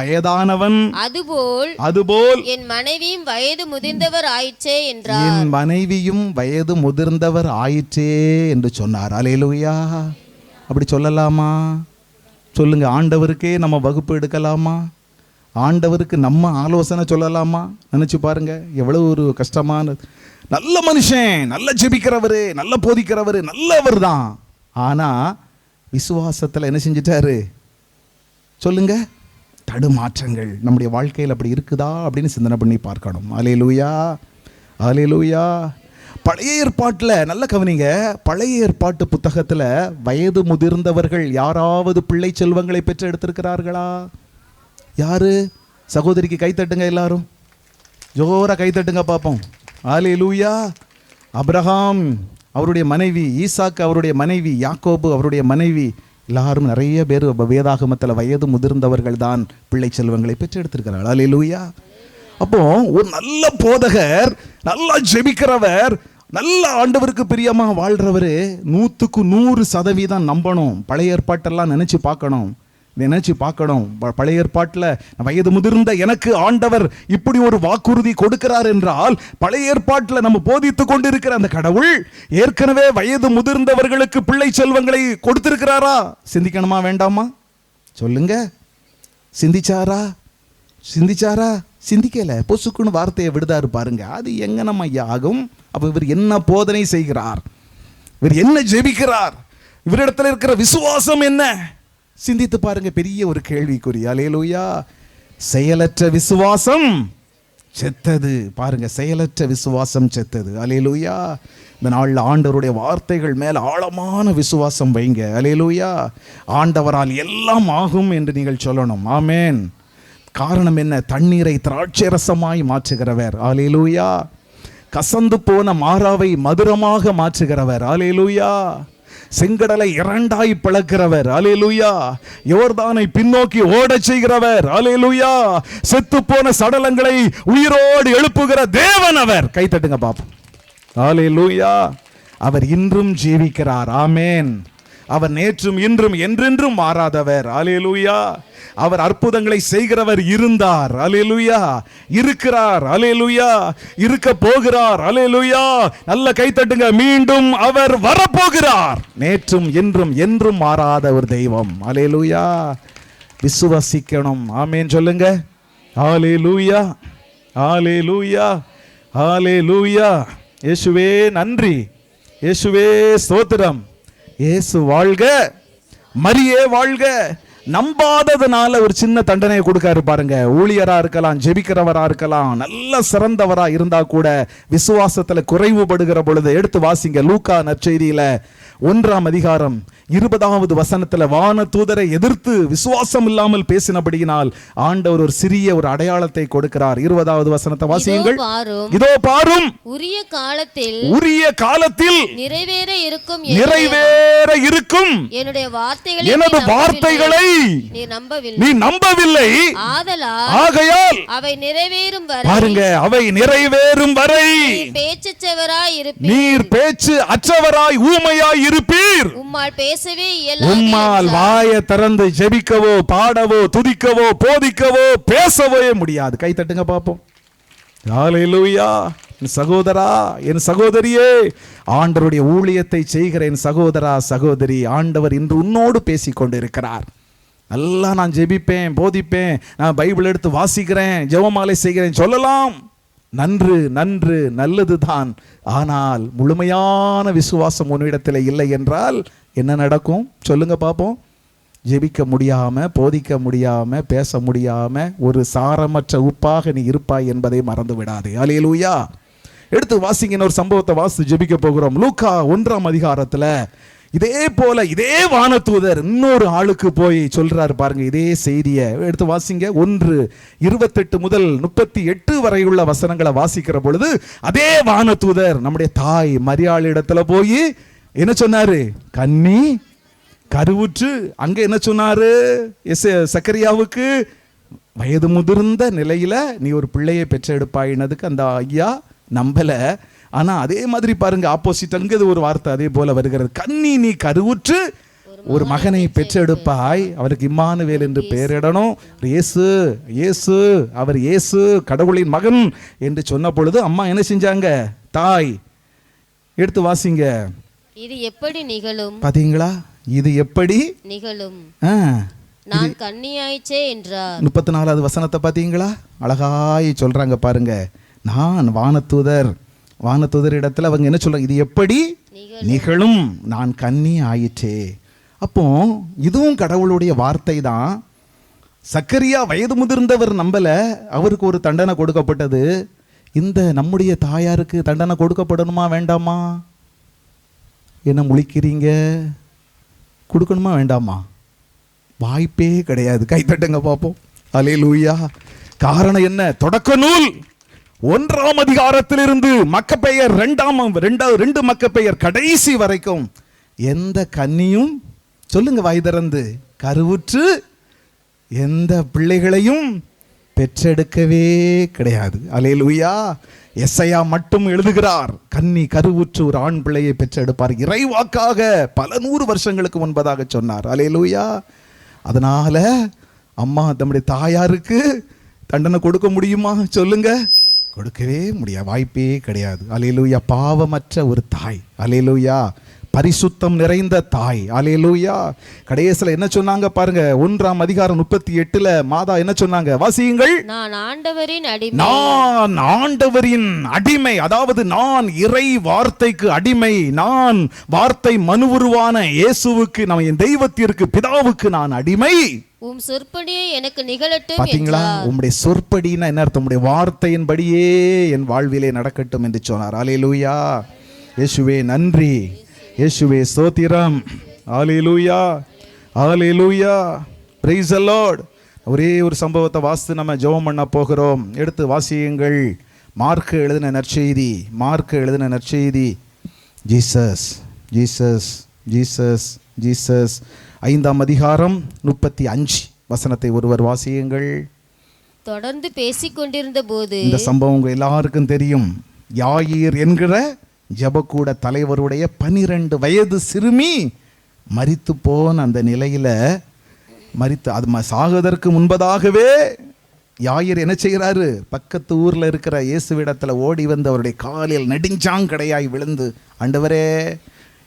வயதானவன் அதுபோல் என் மனைவியும் வயது முதிர்ந்தவர் ஆயிற்றே என்றார். என் மனைவியும் வயது முதிர்ந்தவர் ஆயிற்றே என்று சொன்னார். அல்லேலூயா. அப்படி சொல்லலாமா? சொல்லுங்க. ஆண்டவருக்கே நம்ம வகுப்பு எடுக்கலாமா? ஆண்டவருக்கு நம்ம ஆலோசனை சொல்லலாமா? நினைச்சு பாருங்க, எவ்வளவு ஒரு கஷ்டமான. நல்ல மனுஷன், நல்ல ஜெபிக்கிறவரு, நல்ல போதிக்கிறவரு, நல்லவர் தான். ஆனா விசுவாசத்துல என்ன செஞ்சிட்டாரு சொல்லுங்க? தடுமாற்றங்கள் நம்முடைய வாழ்க்கையில் அப்படி இருக்குதா அப்படின்னு சிந்தனை பண்ணி பார்க்கணும். அல்லேலூயா, அல்லேலூயா. பழைய ஏற்பாட்டில் நல்ல கவனிங்க, பழைய ஏற்பாட்டு புத்தகத்தில் வயது முதிர்ந்தவர்கள் யாராவது பிள்ளை செல்வங்களை பெற்று எடுத்திருக்கிறார்களா? யாரு? சகோதரிக்கு கைத்தட்டுங்க, எல்லாரும் ஜோரா கைத்தட்டுங்க பார்ப்போம். அல்லேலூயா. அப்ரஹாம் அவருடைய மனைவி, ஈசாக்கு அவருடைய மனைவி, யாக்கோபு அவருடைய மனைவி, எல்லாரும் நிறைய பேர் வேதாகமத்தில் வயது முதிர்ந்தவர்கள் தான் பிள்ளை செல்வங்களை பெற்று எடுத்திருக்கிறார்கள். அல்லேலூயா. அப்போ ஒரு நல்ல போதகர், நல்லா ஜெபிக்கிறவர், நல்ல ஆண்டவருக்கு பிரியமா வாழ்றவரு 100% நம்பணும். பழைய ஏற்பாட்டெல்லாம் நினைச்சு பார்க்கணும். பழைய ஏற்பாட்டில் வயது முதிர்ந்த எனக்கு ஆண்டவர் இப்படி ஒரு வாக்குறுதி கொடுக்கிறார் என்றால், பழைய ஏற்பாட்டில் நம்ம போதித்து கொண்டிருக்கிற அந்த கடவுள் ஏற்கனவே வயது முதிர்ந்தவர்களுக்கு பிள்ளை செல்வங்களை கொடுத்திருக்கிறாரா? சிந்திக்கணுமா வேண்டாமா? சொல்லுங்க. சிந்திச்சாரா? சிந்திக்கல. பொசுக்குன்னு வார்த்தையை விடுதாரு பாருங்க. அது எங்க நம்ம ஆகும்? அப்ப இவர் என்ன போதனை செய்கிறார்? இவர் என்ன ஜெபிக்கிறார்? இவரிடத்துல இருக்கிற விசுவாசம் என்ன? சிந்தித்து பாருங்க. பெரிய ஒரு கேள்விக்குறி. அல்லேலூயா. செயலற்ற விசுவாசம் செத்தது. பாருங்க, செயலற்ற விசுவாசம் செத்தது. அல்லேலூயா. இந்த நாளில் ஆண்டவருடைய வார்த்தைகள் மேல் ஆழமான விசுவாசம் வைங்க. அல்லேலூயா. ஆண்டவரால் எல்லாம் ஆகும் என்று நீங்கள் சொல்லணும். ஆமேன். காரணம் என்ன? தண்ணீரை திராட்சை ரசமாய் மாற்றுகிறவர். அல்லேலூயா. கசந்து போன மாறாவை மதுரமாக மாற்றுகிறவர். அல்லேலூயா. செங்கடலை இரண்டாய் பிளக்கிறவர். அல்லேலூயா. யோர்தானை பின்னோக்கி ஓடச் செய்கிறவர். அல்லேலூயா. செத்து போன சடலங்களை உயிரோடு எழுப்புகிற தேவன் அவர். கைத்தட்டுங்க பாப்போம். அல்லேலூயா. அவர் இன்றும் ஜீவிக்கிறார். ஆமேன். அவர் நேற்றும் இன்றும் என்றென்றும் மாறாதவர். அல்லேலூயா. அவர் அற்புதங்களை செய்கிறவர் இருந்தார். அல்லேலூயா. இருக்கிறார். அல்லேலூயா. இருக்க போகிறார். அல்லேலூயா. நல்ல கைத்தட்டுங்க. மீண்டும் அவர் வரப்போகிறார். நேற்றும் இன்றும் என்றும் மாறாத ஒரு தெய்வம். அல்லேலூயா. விசுவாசிக்கணும். ஆமென் சொல்லுங்க. அல்லேலூயா. அல்லேலூயா. அல்லேலூயா. இயேசுவே நன்றி. இயேசுவே ஸ்தோத்திரம். இயேசு வாழ்க, மரியே வாழ்க. நம்பாததுனால ஒரு சின்ன தண்டனையை கொடுக்காரு பாருங்க. ஊழியரா இருக்கலாம், ஜெபிக்கிறவரா இருக்கலாம், நல்ல சிறந்தவரா இருந்தா கூட விசுவாசத்துல குறைவுபடுகிற பொழுது எடுத்து வாசிங்க. லூக்கா நற்செய்தியில 1ஆம் அதிகாரம் 20வது வசனத்துல வான தூதரை எதிர்த்து விசுவாசம் இல்லாமல் பேசினபடியினால் ஆண்டவர் ஒரு சிறிய ஒரு அடையாளத்தை கொடுக்கிறார். 20வது வசனத்தை வாசியுங்கள். இதோ பாரும், உரிய காலத்தில் நிறைவேற இருக்கும் எனது வார்த்தைகளை நீ நம்பவில்லை. ஆகையால் அவை நிறைவேறும் வரை, பாருங்க, அவை நிறைவேறும் வரை நீர் பேச்சு அற்றவராய் ஊமையாய் இருப்பீர். உம்மால் வாயை திறந்து ஜெபிக்கவோ, பாடவோ, துதிக்கவோ, போதிக்கவோ, பேசவோ முடியாது. கை தட்டுங்க பாப்போம். ஹல்லேலூயா. என் சகோதரா, என் சகோதரியே, ஆண்டவருடைய ஊழியத்தை செய்கிற என் சகோதரா, சகோதரி, ஆண்டவர் இன்று உன்னோடு பேசிக் கொண்டிருக்கிறார். நல்லா நான் ஜெபிப்பேன், போதிப்பேன், நான் பைபிள் எடுத்து வாசிக்கிறேன், ஜெபமாலை செய்கிறேன் சொல்லலாம். நன்று நன்று நல்லதுதான். ஆனால் முழுமையான விசுவாசம் உன்னிடத்தில் இல்லை என்றால் என்ன நடக்கும் சொல்லுங்க பாப்போம். ஜெபிக்க முடியாம, போதிக்க முடியாம, பேச முடியாம ஒரு சாரமற்ற உப்பாக நீ இருப்பாய் என்பதை மறந்து விடாதே. அல்லேலூயா. எடுத்து வாசிங்க, ஒரு சம்பவத்தை வாசித்து ஜெபிக்க போகிறோம். லூக்கா 1ஆம் அதிகாரத்துல இதே போல இதே வானதூதர் இன்னொரு ஆளுக்கு போய் சொல்றாரு பாருங்க இதே செய்தியை. எடுத்து வாசிங்க. 1:28 முதல் 38 வரையுள்ள வசனங்களை வாசிக்கிற பொழுது அதே வானதூதர் நம்முடைய தாய் மரியாள் இடத்துல போய் என்ன சொன்னாரு? கன்னி கருவுற்று. அங்க என்ன சொன்னாரு? சக்கரியாவுக்கு வயது முதிர்ந்த நிலையில நீ ஒரு பிள்ளையை பெற்றெடுப்பாயினதுக்கு அந்த ஐயா நம்பல. ஆனா அதே மாதிரி பாருங்க, ஆப்போசிட் அங்கு ஒரு வார்த்தை அதே போல வருகிறது. கன்னி நீ கருவுற்று ஒரு மகனை பெற்றெடுப்பாய், அவருக்கு இம்மானுவேல் என்று பெயரிடணும். இயேசு இயேசு அவர் இயேசு கடவுளின் மகன் என்று சொன்ன பொழுது அம்மா என்ன செஞ்சாங்க? தாய் எடுத்து வாசிங்க. இது எப்படி நிகழும்? பாத்தீங்களா? இது எப்படி நிகழும்? நான் கன்னியாயிச்சே என்றார். 34வது வசனத்தை பாத்தீங்களா? அழகாய் சொல்றாங்க பாருங்க. நான் வானதூதர் இடத்துல அவங்க என்ன சொல்றாங்க? இது எப்படி நிகழும்? நான் கன்னி ஆயிற்றே. அப்போ இதுவும் கடவுளுடைய வார்த்தை தான். சக்கரியா வயது முதிர்ந்தவர் நம்பல, அவருக்கு ஒரு தண்டனை கொடுக்கப்பட்டது. இந்த நம்முடைய தாயாருக்கு தண்டனை கொடுக்கப்படணுமா வேண்டாமா? என்ன முழிக்கிறீங்க? கொடுக்கணுமா வேண்டாமா? வாய்ப்பே கிடையாது. கைத்தட்டுங்க பார்ப்போம். அல்லேலூயா. காரணம் என்ன? தொடக்க நூல் 1ஆம் அதிகாரத்திலிருந்து மக்கபேயர் 2 மக்கபேயர் கடைசி வரைக்கும் எந்த கன்னியும் சொல்லுங்க வாய் திறந்து கருவுற்று எந்த பிள்ளைகளையும் பெற்றெடுக்கவே கிடையாது. அல்லேலூயா. எசையா மட்டும் எழுதுகிறார், கன்னி கருவுற்று ஒரு ஆண் பிள்ளையை பெற்றெடுப்பார். இறைவாக்காக பல 100 வருஷங்களுக்கு முன்பதாக சொன்னார். அல்லேலூயா. அதனால அம்மா தம்முடைய தாயாருக்கு தண்டனை கொடுக்க முடியுமா? சொல்லுங்க. கொடுக்கவே முடியாது, வாய்ப்பே கிடையாது. அல்லேலூயா. பாவமற்ற ஒரு தாய். அல்லேலூயா. பரிசுத்தம் நிறைந்த தாய். அல்லேலூயா. கடைசில என்ன சொன்னாங்க பாருங்க, 1ஆம் அதிகாரம் 38ல மாதா என்ன சொன்னாங்க? வாசியுங்கள். நான் ஆண்டவரின் அடிமை. அதாவது நான் இறை வார்த்தைக்கு அடிமை. நான் வார்த்தை மனுவுருவான இயேசுவுக்கு, நம்ம என் தெய்வத்திற்கு பிதாவுக்கு நான் அடிமை. உம் சொற்படியே எனக்கு நிகழட்டும். பாத்தீங்களா? உம்முடைய சொற்படினா என்ன அர்த்தம்? உம்முடைய வார்த்தையின்படியே என் வாழ்விலே நடக்கட்டும் என்று சொன்னார். அல்லேலூயா. இயேசுவே நன்றி, இயேசுவே ஸ்தோத்திரம். Alleluia, alleluia. Praise the lord. ஒரே ஒரு சம்பவத்தை வாசித்து நம்ம ஜெபம் பண்ண போகிறோம். எடுத்து வாசியுங்கள். மார்க்கு எழுதின நற்செய்தி. ஜீசஸ் ஜீசஸ் ஜீசஸ் ஜீசஸ் 5ஆம் அதிகாரம் 35 வசனத்தை ஒருவர் வாசியுங்கள். தொடர்ந்து பேசிக் கொண்டிருந்த போது, இந்த சம்பவம் உங்க எல்லாருக்கும் தெரியும். யாயீர் என்கிற ஜெபக்கூட தலைவருடைய 12 வயது சிறுமி மரித்து போன அந்த நிலையில அது சாகுவதற்கு முன்பதாகவே யாயீர் என்ன செய்கிறாரு? பக்கத்து ஊர்ல இருக்கிற இயேசுவிடத்துல ஓடி வந்து அவருடைய காலில் நெடுஞ்சாங்கடையாய் விழுந்து, ஆண்டவரே,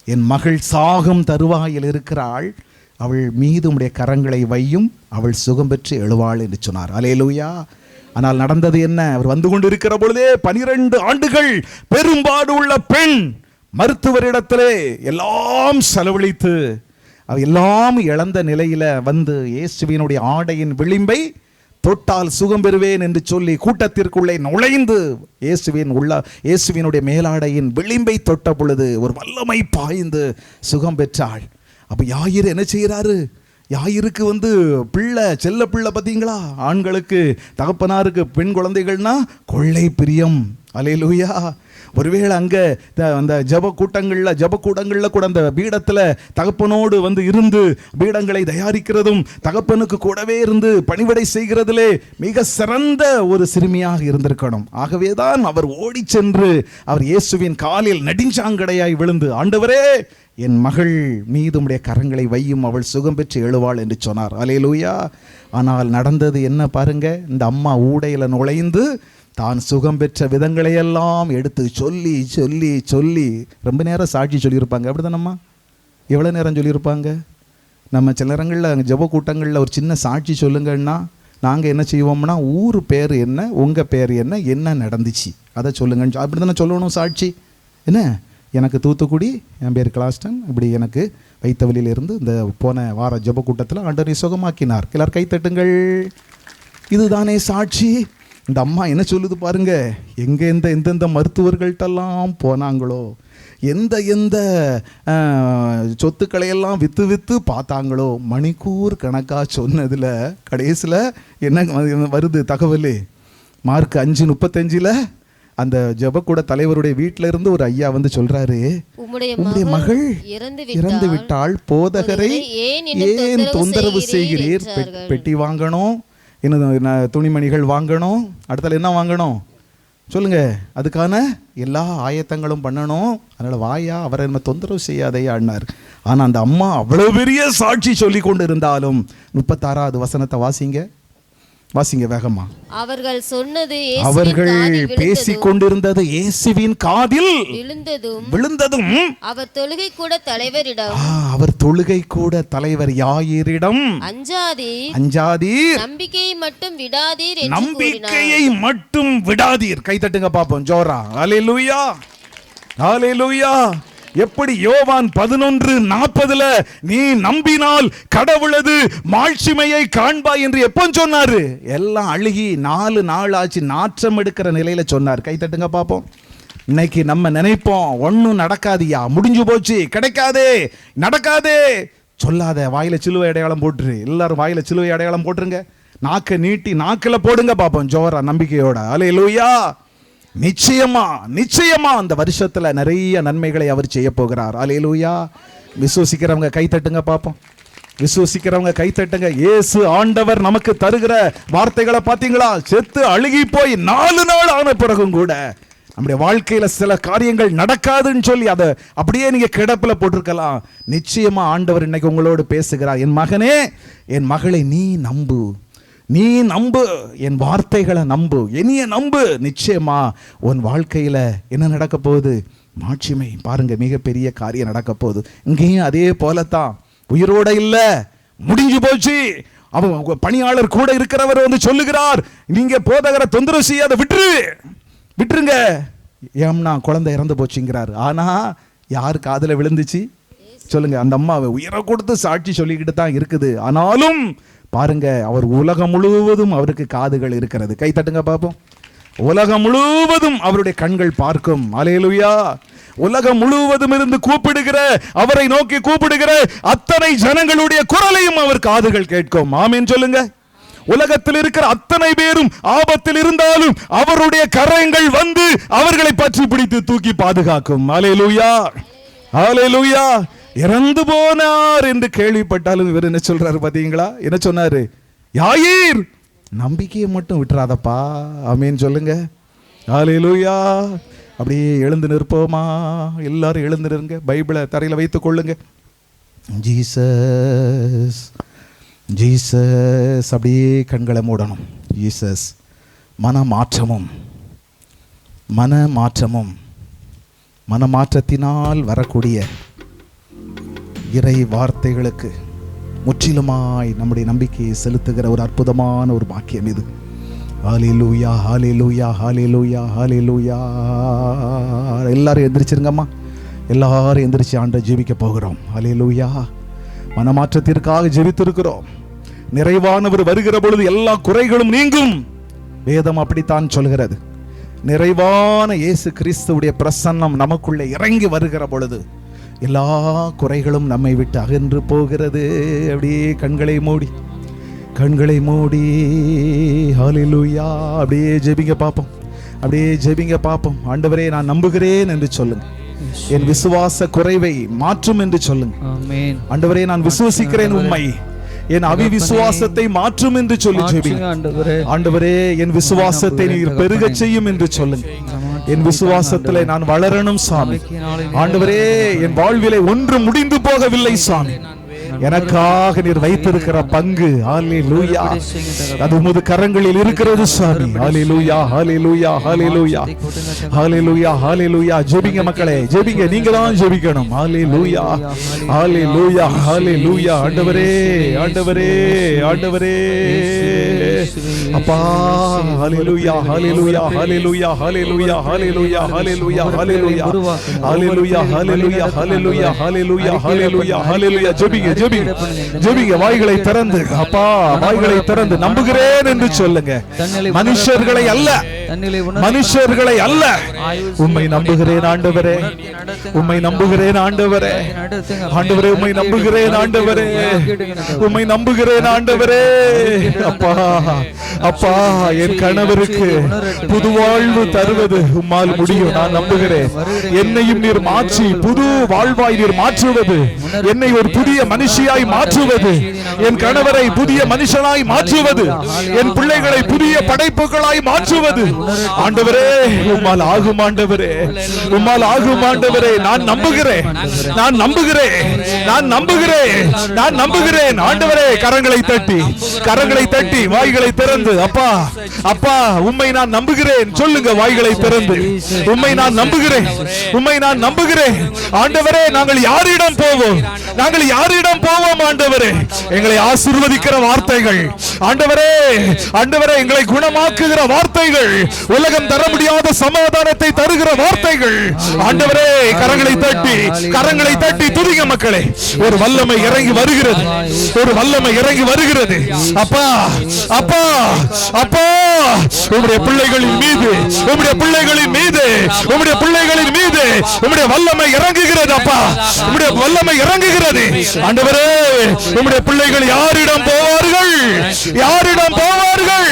என் மகள் சாகும் தருவாயில் இருக்கிறாள், அவள் மீது உம்முடைய கரங்களை வையும், அவள் சுகம் பெற்று எழுவாள் என்று சொன்னார். அல்லேலூயா. ஆனால் நடந்தது என்ன? அவர் வந்து கொண்டிருக்கிற பொழுதே 12 ஆண்டுகள் பெரும்பாடு உள்ள பெண் மருத்துவரிடத்திலே எல்லாம் செலவழித்து அவர் எல்லாம் இழந்த நிலையில வந்து இயேசுவினுடைய ஆடையின் விளிம்பை தொட்டால் சுகம் பெறுவேன் என்று சொல்லி கூட்டத்திற்குள்ளே நுழைந்து இயேசுவினுடைய மேலாடையின் விளிம்பை தொட்ட பொழுது ஒரு வல்லமை பாய்ந்து சுகம் பெற்றாள். அப்ப யாயீர் என்ன செய்கிறாரு? யாயீருக்கு வந்து செல்ல பிள்ளை பார்த்தீங்களா? ஆண்களுக்கு தகப்பனாருக்கு பெண் குழந்தைகள்னா கொள்ளை பிரியம். அல்லேலூயா. ஒருவேளை அங்கே அந்த ஜபக்கூடங்களில் கூட அந்த பீடத்தில் தகப்பனோடு வந்து இருந்து பீடங்களை தயாரிக்கிறதும் தகப்பனுக்கு கூடவே இருந்து பணிவிடை செய்கிறதிலே மிக சிறந்த ஒரு சிறுமியாக இருந்திருக்கணும். ஆகவே தான் அவர் ஓடி சென்று அவர் இயேசுவின் காலில் நெடுஞ்சாங்கடையாய் விழுந்து, ஆண்டவரே, என் மகள் மீது உம்முடைய கரங்களை வையும், அவள் சுகம் பெற்று எழுவாள் என்று சொன்னார். அல்லேலூயா. ஆனால் நடந்தது என்ன பாருங்க? இந்த அம்மா ஊடையில் நுழைந்து தான் சுகம் பெற்ற விதங்களையெல்லாம் எடுத்து சொல்லி சொல்லி சொல்லி ரொம்ப நேரம் சாட்சி சொல்லியிருப்பாங்க. அப்படிதானம்மா? எவ்வளோ நேரம் சொல்லியிருப்பாங்க? நம்ம சில நேரங்களில் ஜெப கூட்டங்களில் ஒரு சின்ன சாட்சி சொல்லுங்கன்னா நாங்கள் என்ன செய்வோம்னா, ஊர் பேர் என்ன, உங்கள் பேர் என்ன, என்ன நடந்துச்சு அதை சொல்லுங்கன்னு அப்படி தானே சொல்லணும் சாட்சி. என்ன எனக்கு தூத்துக்குடி, என் பேர் கிளாஸ்டன். இப்படி எனக்கு வைத்த வழியிலிருந்து இந்த போன வார ஜெப கூட்டத்தில் ஆண்டவரை சுகமாக்கினார். எல்லாரும் கைத்தட்டுங்கள். இதுதானே சாட்சி. இந்த அம்மா என்ன சொல்லுது பாருங்க, எந்தெந்த மருத்துவர்கள்ட்டெல்லாம் போனாங்களோ, எந்த சொத்துக்களையெல்லாம் விற்று பார்த்தாங்களோ, மணிக்கூர் கணக்காக சொன்னதில் கடைசியில் என்ன வருது தகவல்? மார்க் 5:35 அந்த ஜெபக்கூட தலைவருடைய வீட்டில இருந்து ஒரு ஐயா வந்து சொல்றாரு, உம்முடைய மகள் இறந்து விட்டாள், போதகரை ஏன் தொந்தரவு செய்கிறீர்? பெட்டி வாங்கணும், என்ன துணிமணிகள் வாங்கணும், அடுத்தால என்ன வாங்கணும் சொல்லுங்க, அதுக்கான எல்லா ஆயத்தங்களும் பண்ணணும், அதனால வாயா, அவரை நம்ம தொந்தரவு செய்யாதையான்னார். ஆனா அந்த அம்மா அவ்வளவு பெரிய சாட்சி சொல்லி கொண்டு இருந்தாலும் 36வது வசனத்தை வாசிங்க வேகமா. அவர்கள் சொன்னது, அவர்கள் பேசிக் கொண்டிருந்தது இயேசுவின் காதில் விழுந்ததும் அவர் தொழுகை கூட தலைவர் யாயிரிடம் அஞ்சாதீர், நம்பிக்கையை மட்டும் விடாதீர். கை தட்டுங்க பாப்போம் ஜோரா. ஹல்லேலூயா, ஹல்லேலூயா. எப்படி யோவான் 11:40 நீ நம்பினால் கடவுளது மாட்சிமையை காண்பாய் என்று எப்போ சொன்னாரு? எல்லாம் அழுகி 4 நாள் ஆச்சு, நாற்றம் எடுக்கிற நிலையில சொன்னார். கை தட்டுங்க பாப்போம். இன்னைக்கு நம்ம நினைப்போம், ஒன்னும் நடக்காதியா, முடிஞ்சு போச்சு, கிடைக்காதே, நடக்காதே சொல்லாத. வாயில சிலுவை அடையாளம் போட்டுரு. எல்லாரும் வாயில சிலுவை அடையாளம் போட்டுருங்க. நாக்க நீட்டி நாக்கில போடுங்க பாப்போம் ஜோரா, நம்பிக்கையோட. ஹல்லேலூயா. நிச்சயமா அந்த வருஷத்துல நிறைய நன்மைகளை அவர் செய்ய போகிறார். ஹல்லேலூயா. விசுவாசிக்கிறவங்க கை தட்டுங்க பாப்போம். விசுவாசிக்கிறவங்க கை தட்டுங்க. இயேசு ஆண்டவர் நமக்கு தருகிற வார்த்தைகளை பாத்தீங்களா? செத்து அழுகி போய் 4 நாள் ஆன பிறகும் கூட நம்முடைய வாழ்க்கையில சில காரியங்கள் நடக்காதுன்னு சொல்லி அதை அப்படியே நீங்க கிடப்புல போட்டிருக்கலாம். நிச்சயமா ஆண்டவர் இன்னைக்கு உங்களோடு பேசுகிறார். என் மகனே, என் மகளை, நீ நம்பு, என் வார்த்தைகளை நம்பு, என்னைய நம்பு. நிச்சயமா உன் வாழ்க்கையில என்ன நடக்க போகுது? மாட்சிமை. பாருங்க, மிகப்பெரிய காரியம் நடக்க போகுது. இங்கேயும் அதே போலத்தான். உயிரோட இல்ல, முடிஞ்சு போச்சு. அவன் பணியாளர் கூட இருக்கிறவர் வந்து சொல்லுகிறார், நீங்க போதகரை தொந்தரவு செய்யாத, விட்டுருங்க. ஏம்னா குழந்தை இறந்து போச்சுங்கிறார். ஆனா யார் காதுல விழுந்துச்சு சொல்லுங்க? அந்த அம்மா உயிரை கொடுத்து சாட்சி சொல்லிக்கிட்டு தான் இருக்குது. ஆனாலும் பாருங்க, அவர் உலகம் முழுவதும் அவருக்கு காதுகள் இருக்கிறது. கை தட்டுங்க பாப்போம். உலகம் முழுவதும் அவருடைய கண்கள் பார்க்கும். ஹல்லேலூயா. உலகம் முழுவதும் இருந்து அவரை நோக்கி கூப்பிடுகிற அத்தனை ஜனங்களுடைய குரலையும் அவர் காதுகள் கேட்கும். ஆமென் சொல்லுங்க. உலகத்தில் இருக்கிற அத்தனை பேரும் ஆபத்தில் இருந்தாலும் அவருடைய கரங்கள் வந்து அவர்களை பற்றி பிடித்து தூக்கி பாதுகாக்கும். ஹல்லேலூயா, ஹல்லேலூயா. இறந்து போனார் என்று கேள்விப்பட்டாலும் இவர் என்ன சொல்றாரு பாத்தீங்களா? என்ன சொன்னாரு? யாயிர், நம்பிக்கையை மட்டும் விட்டுறாதப்பா. ஆமென் சொல்லுங்க. ஹல்லேலூயா. அப்படியே எழுந்து நிற்போமா? எல்லாரும் எழுந்து நிறுங்க. பைபிளை தரையில வைத்துக் கொள்ளுங்க. Jesus, Jesus. அப்படியே கண்களை மூடணும். ஜீசஸ். மனமாற்றத்தினால் வரக்கூடிய இறை வார்த்தைகளுக்கு முற்றிலுமாய் நம்முடைய நம்பிக்கையை செலுத்துகிற ஒரு அற்புதமான ஒரு பாக்கியம் இது. ஹல்லேலூயா, ஹல்லேலூயா, ஹல்லேலூயா, ஹல்லேலூயா. எல்லாரும் எந்திரிச்சிருங்கம்மா. எல்லாரும் எந்திரிச்சு ஆண்டவரை ஜெபிக்க போகிறோம். ஹல்லேலூயா. மனமாற்றத்திற்காக ஜெபித்திருக்கிறோம். நிறைவானவர் வருகிற பொழுது எல்லா குறைகளும் நீங்கும். வேதம் அப்படித்தான் சொல்கிறது. நிறைவான இயேசு கிறிஸ்துவுடைய பிரசன்னம் நமக்குள்ளே இறங்கி வருகிற பொழுது எல்லா குறைகளும் நம்மை விட்டு அகன்று போகிறது. அப்படியே கண்களை மூடி ஹல்லேலூயா. அப்படியே ஜெபிங்க பாப்போம். ஆண்டவரே, நான் நம்புகிறேன் என்று சொல்லுங்க. என் விசுவாச குறைவை மாற்றும் என்று சொல்லுங்க. ஆண்டவரே, நான் விசுவாசிக்கிறேன் உம்மை, என் அவிவிசுவாசத்தை மாற்றும் என்று சொல்லி ஜெபிங்க. ஆண்டவரே, என் விசுவாசத்தை நீர் பெருகச் செய்யும் என்று சொல்லுங்க. என் விசுவாசத்திலே நான் வளரணும் சாமி. ஆண்டவரே, என் வாழ்விலே ஒன்று முடிந்து போகவில்லை சாமி. எனக்காக நீர் வைத்திருக்கிற பங்கு, ஹல்லேலூயா, அது உமது கரங்களில் இருக்கிறது சாமி. ஹல்லேலூயா, ஹல்லேலூயா, ஹல்லேலூயா, ஹல்லேலூயா, ஹல்லேலூயா. ஜெபிங்க மக்களே, ஜெபிங்க. நீங்க தான் ஜெபிக்கணும். ஹல்லேலூயா, ஹல்லேலூயா, ஹல்லேலூயா. ஆண்டவரே, ஆண்டவரே, ஆண்டவரே. அப்பா ஹalleluya ஹalleluya ஹalleluya ஹalleluya ஹalleluya ஹalleluya ஹalleluya ஹalleluya ஹalleluya ஹalleluya ஹalleluya ஹalleluya ஹalleluya ஜெபிங்க ஜெபிங்க ஜெபிங்க வாய்களை திறந்து அப்பா வாய்களை திறந்து நம்புகிறேன் என்று சொல்லுங்க. மனுஷர்களை அல்ல, மனுஷர்களை அல்ல, உம்மை நம்புகிறேன் ஆண்டவரே, உம்மை நம்புகிறேன் ஆண்டவரே, ஆண்டவரே உம்மை நம்புகிறேன் ஆண்டவரே, உம்மை நம்புகிறேன் ஆண்டவரே. அப்பா அப்பா என் கணவருக்கு புது வாழ்வு தருவது உம்மால் முடியும், நான் நம்புகிறேன். என்னையும் நீர் மாற்றி புது வாழ்வாய் நீர் மாற்றுவது, என்னை ஒரு புதிய மனுஷியாய் மாற்றுவது, என் கணவரை புதிய மனுஷனாய் மாற்றுவது, என் பிள்ளைகளை புதிய படைப்புகளாய் மாற்றுவது ஆண்டவரே உம்மால் ஆகும் ஆண்டவரே, உம்மால் ஆகும் ஆண்டவரே. நான் நம்புகிறேன், நான் நம்புகிறேன், நான் நம்புகிறேன், நான் நம்புகிறேன் ஆண்டவரே. கரங்களை தட்டி கரங்களை தட்டி வாய்களை திறந்து அப்பா அப்பா உம்மை நான் நம்புகிறேன் சொல்லுங்க. வாய்களை திறந்து உம்மை நான் நம்புகிறேன், உம்மை நான் நம்புகிறேன் ஆண்டவரே. நாங்கள் யாரிடம் போவோம், நாங்கள் யாரிடம் போவோம் ஆண்டவரே? எங்களை ஆசீர்வதிக்கிற வார்த்தைகள் ஆண்டவரே, ஆண்டவரே எங்களை குணமாக்குகிற வார்த்தைகள், உலகம் தர முடியாத சமாதானத்தை தருகிற வார்த்தைகள் ஆண்டவரே. கரங்களை தட்டி கரங்களை தட்டி துதிங்க மக்களே. ஒரு வல்லமை இறங்கி வருகிறது, ஒரு வல்லமை இறங்கி வருகிறது. அப்பா அப்பா அப்பா உம்முடைய பிள்ளைகளின் மீது, உம்முடைய பிள்ளைகளின் மீது, உம்முடைய பிள்ளைகளின் மீது உம்முடைய வல்லமை இறங்குகிறது அப்பா, உம்முடைய வல்லமை இறங்குகிறது ஆண்டவரே. உம்முடைய பிள்ளைகள் யாரிடம் போவார்கள், யாரிடம் போவார்கள்,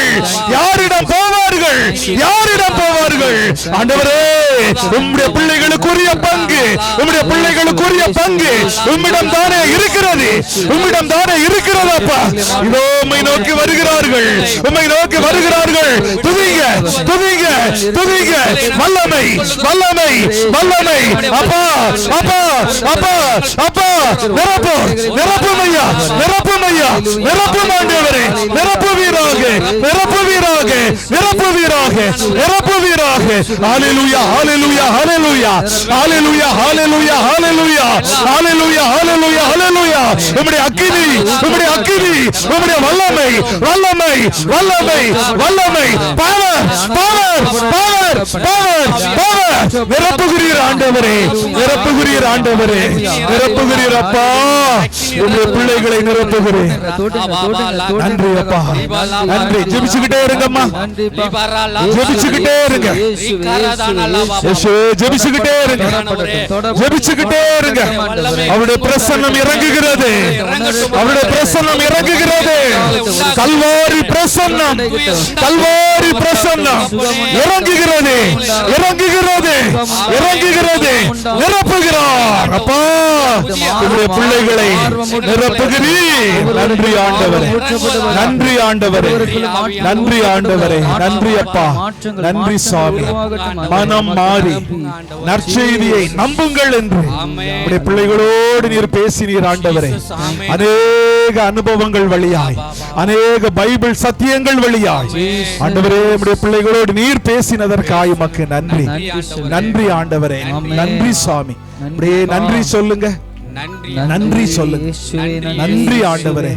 யாரிடம் போவார்கள், யாரிடம் போவார்கள் ஆண்டவரே? உம்முடைய பிள்ளைகளுக்குரிய பங்கு, உம்முடைய பிள்ளைகளுக்குரிய பங்கு உம்மிடம் தானே இருக்கிறது, உம்மிடம் தானே இருக்கிறது அப்பா. இதோ உம்மை நோக்கி வருகிறார்கள், உம்மை நோக்கி வருகிறார்கள். துதிங்க துதிங்க துதிங்க. வல்லமை வல்லமை வல்லமை அப்பா அப்பா அப்பா அப்பா. நிரப்பு நிரப்பும் ஐயா, நிரப்பும் ஐயா, நிரப்பும் ஆண்டவரே, நிரப்புவீராக, நிரப்புவீராக, நிரப்புவீராக, நிரப்புவீராக. ஹalleluya ஹalleluya ஹalleluya ஹalleluya ஹalleluya ஹalleluya ஹalleluya ஹalleluya ஹalleluya. உம்முடைய அக்கினி, உம்முடைய அக்கினி, உம்முடைய வல்லமை வல்லமை வல்லமை வல்லமை. Power power power power power. நிரப்புகிறீர் ஆண்டவரே, நிரப்புகிறீர் ஆண்டவரே, நிரப்புகிறீர் அப்பா. உம்முடைய பிள்ளைகளை நிரப்புகிறேன். நன்றி அப்பா, நன்றி. ஜெபிச்சுக்கிட்டே இருங்கம்மா, ஜெபிச்சுக்கிட்டே இருங்க, ஜெபிச்சுக்கிட்டே இருங்க, ஜெபிச்சுக்கிட்டே இருங்க. அவருடைய பிரசன்னம் இறங்குகிறது, அவருடைய பிரசன்னம் இறங்குகிறது. கல்வாரி பிரசன்னம், கல்வாரி பிரசன்னம் இறங்குகிறது, இறங்குகிறது, இறங்குகிறது. நிரப்புகிறார் அப்பா உம்முடைய பிள்ளைகளை நிரப்புகிறீர். நன்றி ஆண்டவரே, நன்றி ஆண்டவரே, நன்றி ஆண்டவரே, நன்றி அப்பா, நன்றி சாமி. மனம் மாறி நற்செய்தியை நம்புங்கள் என்று உம்முடைய பிள்ளைகளோடு நீர் பேசினீர் ஆண்டவரே. அநேக அனுபவங்கள் வழியாய், அநேக பைபிள் சத்தியங்கள் வழியாய் ஆண்டவரே உம்முடைய பிள்ளைகளோடு நீர் பேசினதற்காக உமக்கு நன்றி. நன்றி ஆண்டவரே, நன்றி சாமி. நன்றி சொல்லுங்க, நன்றி சொல்லுங்க. நன்றி ஆண்டவரே,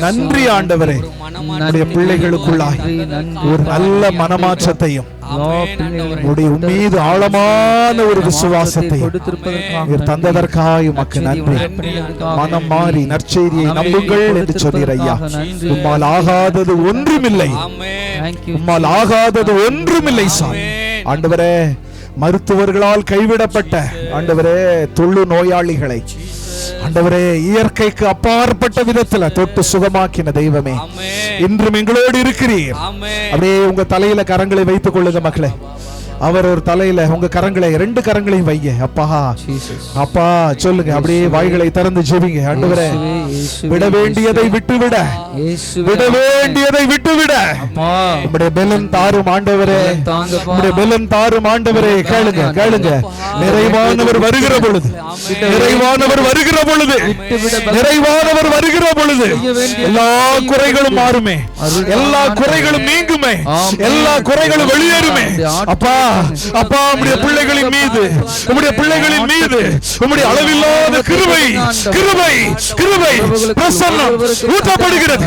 நன்றி ஆண்டவரே. உம்முடைய பிள்ளைகளுக்குள்ளாய் ஒரு நல்ல மனமாற்றத்தையும் உம்முடைய மீது ஆழமான ஒரு விசுவாசத்தை நீர் தந்ததற்காக உமக்கு நன்றி. மனம் மாறி நற்செய்தியை நம்புங்கள் என்று சொன்னீர் ஐயா. உம்மால் ஆகாதது ஒன்றுமில்லை, உம்மால் ஆகாதது ஒன்றுமில்லை சாமி. ஆண்டவரே, மருத்துவர்களால் கைவிடப்பட்ட ஆண்டவரே தொழு நோயாளிகளை ஆண்டவரே இயற்கைக்கு அப்பாற்பட்ட விதத்துல தொட்டு சுகமாக்கின தெய்வமே, இன்றும் எங்களோடு இருக்கிறீர். அப்படியே உங்க தலையில கரங்களை வைத்துக் கொள்ளுங்க மக்களே. அவர் ஒரு தலையில உங்க கரங்களை, ரெண்டு கரங்களையும் வைங்க. அப்பா அப்பா சொல்லுங்க. அப்படியே வாய்களை திறந்து ஜெபிங்க. ஆண்டவரே, விட வேண்டியதை விட்டுவிட, விட வேண்டியதை விட்டுவிட உம்முடைய பெலன் தாரும் ஆண்டவரே, உம்முடைய பெலன் தாரும் ஆண்டவரே. கேளுங்க கேளுங்க. நிறைவானவர் வருகிற பொழுது, நிறைவானவர் வருகிற பொழுது, நிறைவானவர் வருகிற பொழுது எல்லா குறைகளும் மாறுமே, எல்லா குறைகளும் நீங்குமே, எல்லா குறைகளும் வெளியேறுமே. அப்பா அப்பா உம்முடைய பிள்ளைகளின் மீது மீது, உம்முடைய பிள்ளைகளின் மீது உம்முடைய அளவில்லாத கிருபை கிருபை கிருபை பிரசன்னம் ஊற்றப்படுகிறது,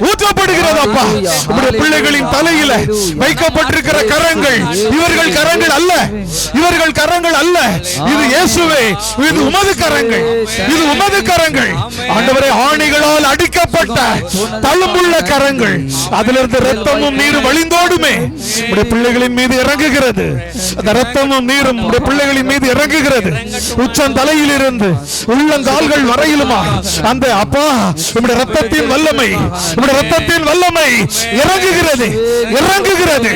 ஊற்றப்படுகிறது அப்பா. உம்முடைய பிள்ளைகளின் தலையில வைக்கப்பட்டிருக்கிற கரங்கள் இவர்கள் கரங்கள் அல்ல, இவர்கள் கரங்கள் அல்ல. இது இயேசுவே, இது உமது கரங்கள், இது உமது கரங்கள். ஆண்டவரே, ஆணிகளால் அடிக்கப்பட்ட தழும்புள்ள கரங்கள், அதிலிருந்து ரத்தமும் நீரும் வழிந்தோடுமே உம்முடைய பிள்ளைகளின் மீது இறங்குகிறது. அந்த ரத்தமும் நீரும் உம்முடைய பிள்ளைகளின் மீது இறங்குகிறது. உச்சந்தலையில் இருந்து உள்ளங்கால்கள் வரையிலுமா அந்த அப்பா உம்முடைய ரத்தத்தின் வல்லமை, உம்முடைய ரத்தத்தின் வல்லமை இறங்குகிறது, இறங்குகிறது,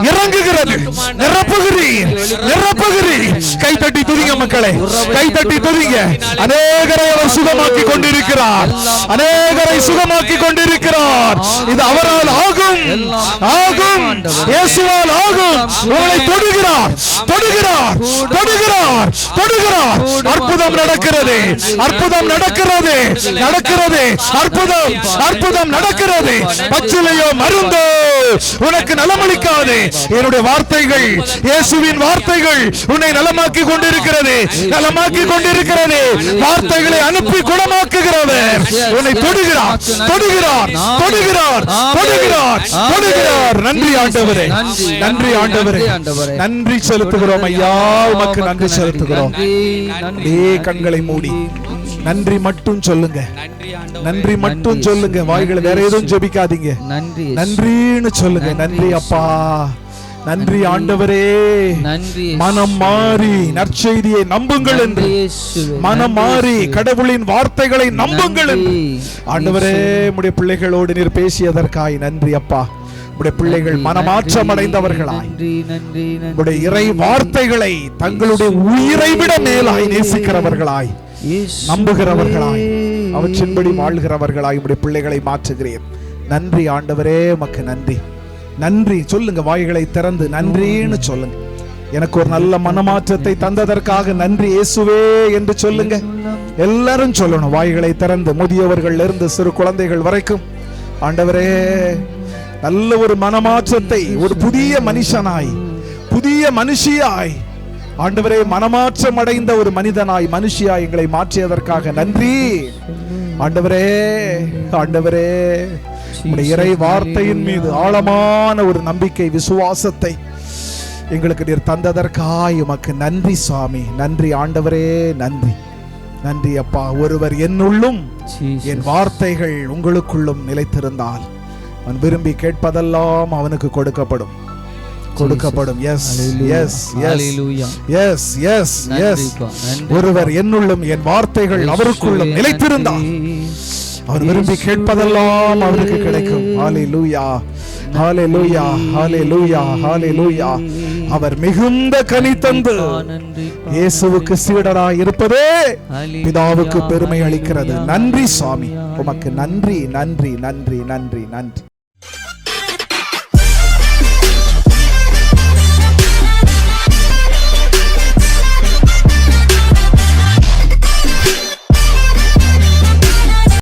இறங்குகிறது. நிரப்புகிறீர், நிரப்புகிறீர். கைதட்டி துதிங்க மக்களே, கைதட்டி துதிங்க. அநேகரை அவர் சுகமாக்கி கொண்டிருக்கிறார், அநேகரை சுகமாக்கி கொண்டிருக்கிறார். இது அவரால் ஆகும், ஆகும், இயேசுவால் ஆகும். உங்களை தொடுகிறார், தொடுகிறார், தொடுகிறார், தொடுகிறார். அற்புதம் நடக்கிறது, அற்புதம் நடக்கிறது, நடக்கிறது. அற்புதம், அற்புதம் நடக்கிறது. பச்சிலையோ மருந்தோ உனக்கு நலமளிக்காது. என்னுடைய வார்த்தைகள், இயேசுவின் வார்த்தைகள் உன்னை நலமாக்கி கொண்டிருக்கிறது, நலமாக்கி கொண்டிருக்கிறது. வார்த்தைகளை அனுப்பி குணமாக்குகிறவர் உன்னை தொடுகிறார், தொடுகிறார், தொடுகிறார், தொடுகிறார், தொடுகிறார். நன்றி ஆண்டவரே, நன்றி ஆண்டவரே, நன்றி செலுத்துகிறோம் ஐயா, உமக்கு நன்றி செலுத்துகிறோம். கண்களை மூடி நன்றி மட்டும் சொல்லுங்க, நன்றி மட்டும் சொல்லுங்க. வாய்களை வேற எதுவும் ஜெபிக்காதீங்க, நன்றின்னு சொல்லுங்க. நன்றி அப்பா, நன்றி ஆண்டவரே. மனம் மாறி நற்செய்தியை நம்புங்கள் என்று, மனம் மாறி கடவுளின் வார்த்தைகளை நம்புங்கள் என்று ஆண்டவரே உம்முடைய பிள்ளைகளோடு நீர் பேசியதற்காய் நன்றி அப்பா. உம்முடைய பிள்ளைகள் மனமாற்றம் அடைந்தவர்களாய், உம்முடைய இறை வார்த்தைகளை தங்களுடைய உயிரை விட மேலாய் நேசிக்கிறவர்களாய், நம்புகிறவர்களாய், அவற்றின்படி வாழ்கிறவர்களாய் உம்முடைய பிள்ளைகளை மாற்றுகிறேன். நன்றி ஆண்டவரே, உமக்கு நன்றி. நன்றி சொல்லுங்க, வாய்களை திறந்து நன்றின்னு சொல்லுங்க. எனக்கு ஒரு நல்ல மனமாற்றத்தை தந்ததற்காக நன்றி இயேசுவே என்று சொல்லுங்க. எல்லாரும் சொல்லணும், வாய்களை திறந்து. முதியவர்கள் இருந்து சிறு குழந்தைகள் வரைக்கும் ஆண்டவரே நல்ல ஒரு மனமாற்றத்தை, ஒரு புதிய மனுஷனாய், புதிய மனுஷியாய் ஆண்டவரே, மனமாற்றம் அடைந்த ஒரு மனிதனாய், மனுஷியாய் எங்களை மாற்றியதற்காக நன்றி ஆண்டவரே. ஆண்டவரே, இறை வார்த்தையின் மீது ஆழமான ஒரு நம்பிக்கை, விசுவாசத்தை எங்களுக்கு நீர் தந்ததற்காய் உமக்கு நன்றி சுவாமி. நன்றி ஆண்டவரே, நன்றி, நன்றி அப்பா. ஒருவர் என்னுள்ளும் என் வார்த்தைகள் உங்களுக்குள்ளும் நிலைத்திருந்தால் அவன் விரும்பி கேட்பதெல்லாம் அவனுக்கு கொடுக்கப்படும், கொடுக்கப்படும். எஸ் எஸ் எஸ் எஸ் எஸ். ஒருவர் என்னுள்ளும் என் வார்த்தைகள் அவருக்குள்ளும் நிலைத்திருந்தால் அவர் விரும்பி கேட்பதெல்லாம் அவருக்கு கிடைக்கும். ஹல்லேலூயா, ஹல்லேலூயா, ஹல்லேலூயா, ஹல்லேலூயா. அவர் மிகுந்த கனி தந்து இயேசுவுக்கு சீடராய் இருப்பதே பிதாவுக்கு பெருமை அளிக்கிறது. நன்றி சுவாமி, உமக்கு நன்றி, நன்றி, நன்றி, நன்றி, நன்றி.